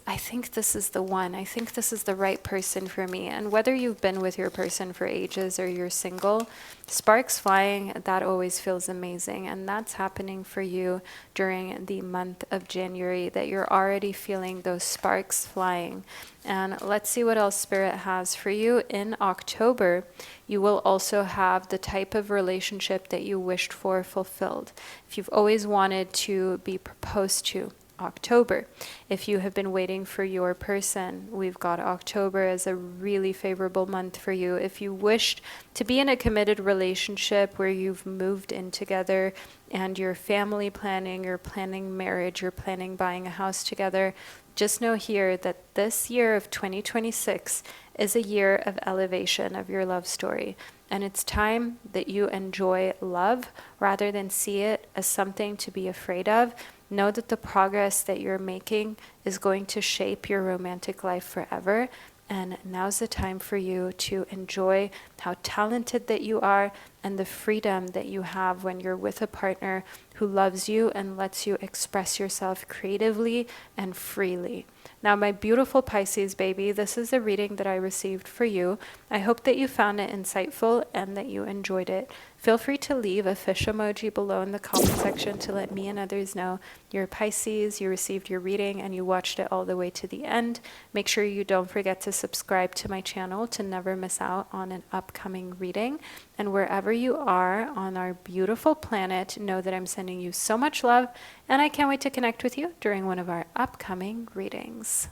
I think this is the one. I think this is the right person for me. And whether you've been with your person for ages or you're single, sparks flying, that always feels amazing. And that's happening for you during the month of January, that you're already feeling those sparks flying. And let's see what else Spirit has for you. In October, you will also have the type of relationship that you wished for fulfilled. If you've always wanted to be proposed to, October. If you have been waiting for your person, we've got October as a really favorable month for you. If you wished to be in a committed relationship where you've moved in together and you're family planning, you're planning marriage, you're planning buying a house together, just know here that this year of 2026 is a year of elevation of your love story. And it's time that you enjoy love rather than see it as something to be afraid of. Know that the progress that you're making is going to shape your romantic life forever. And now's the time for you to enjoy how talented that you are and the freedom that you have when you're with a partner who loves you and lets you express yourself creatively and freely. Now, my beautiful Pisces baby, this is the reading that I received for you. I hope that you found it insightful and that you enjoyed it. Feel free to leave a fish emoji below in the comment section to let me and others know you're Pisces, you received your reading, and you watched it all the way to the end. Make sure you don't forget to subscribe to my channel to never miss out on an upcoming reading. And wherever you are on our beautiful planet, know that I'm sending you so much love, and I can't wait to connect with you during one of our upcoming readings.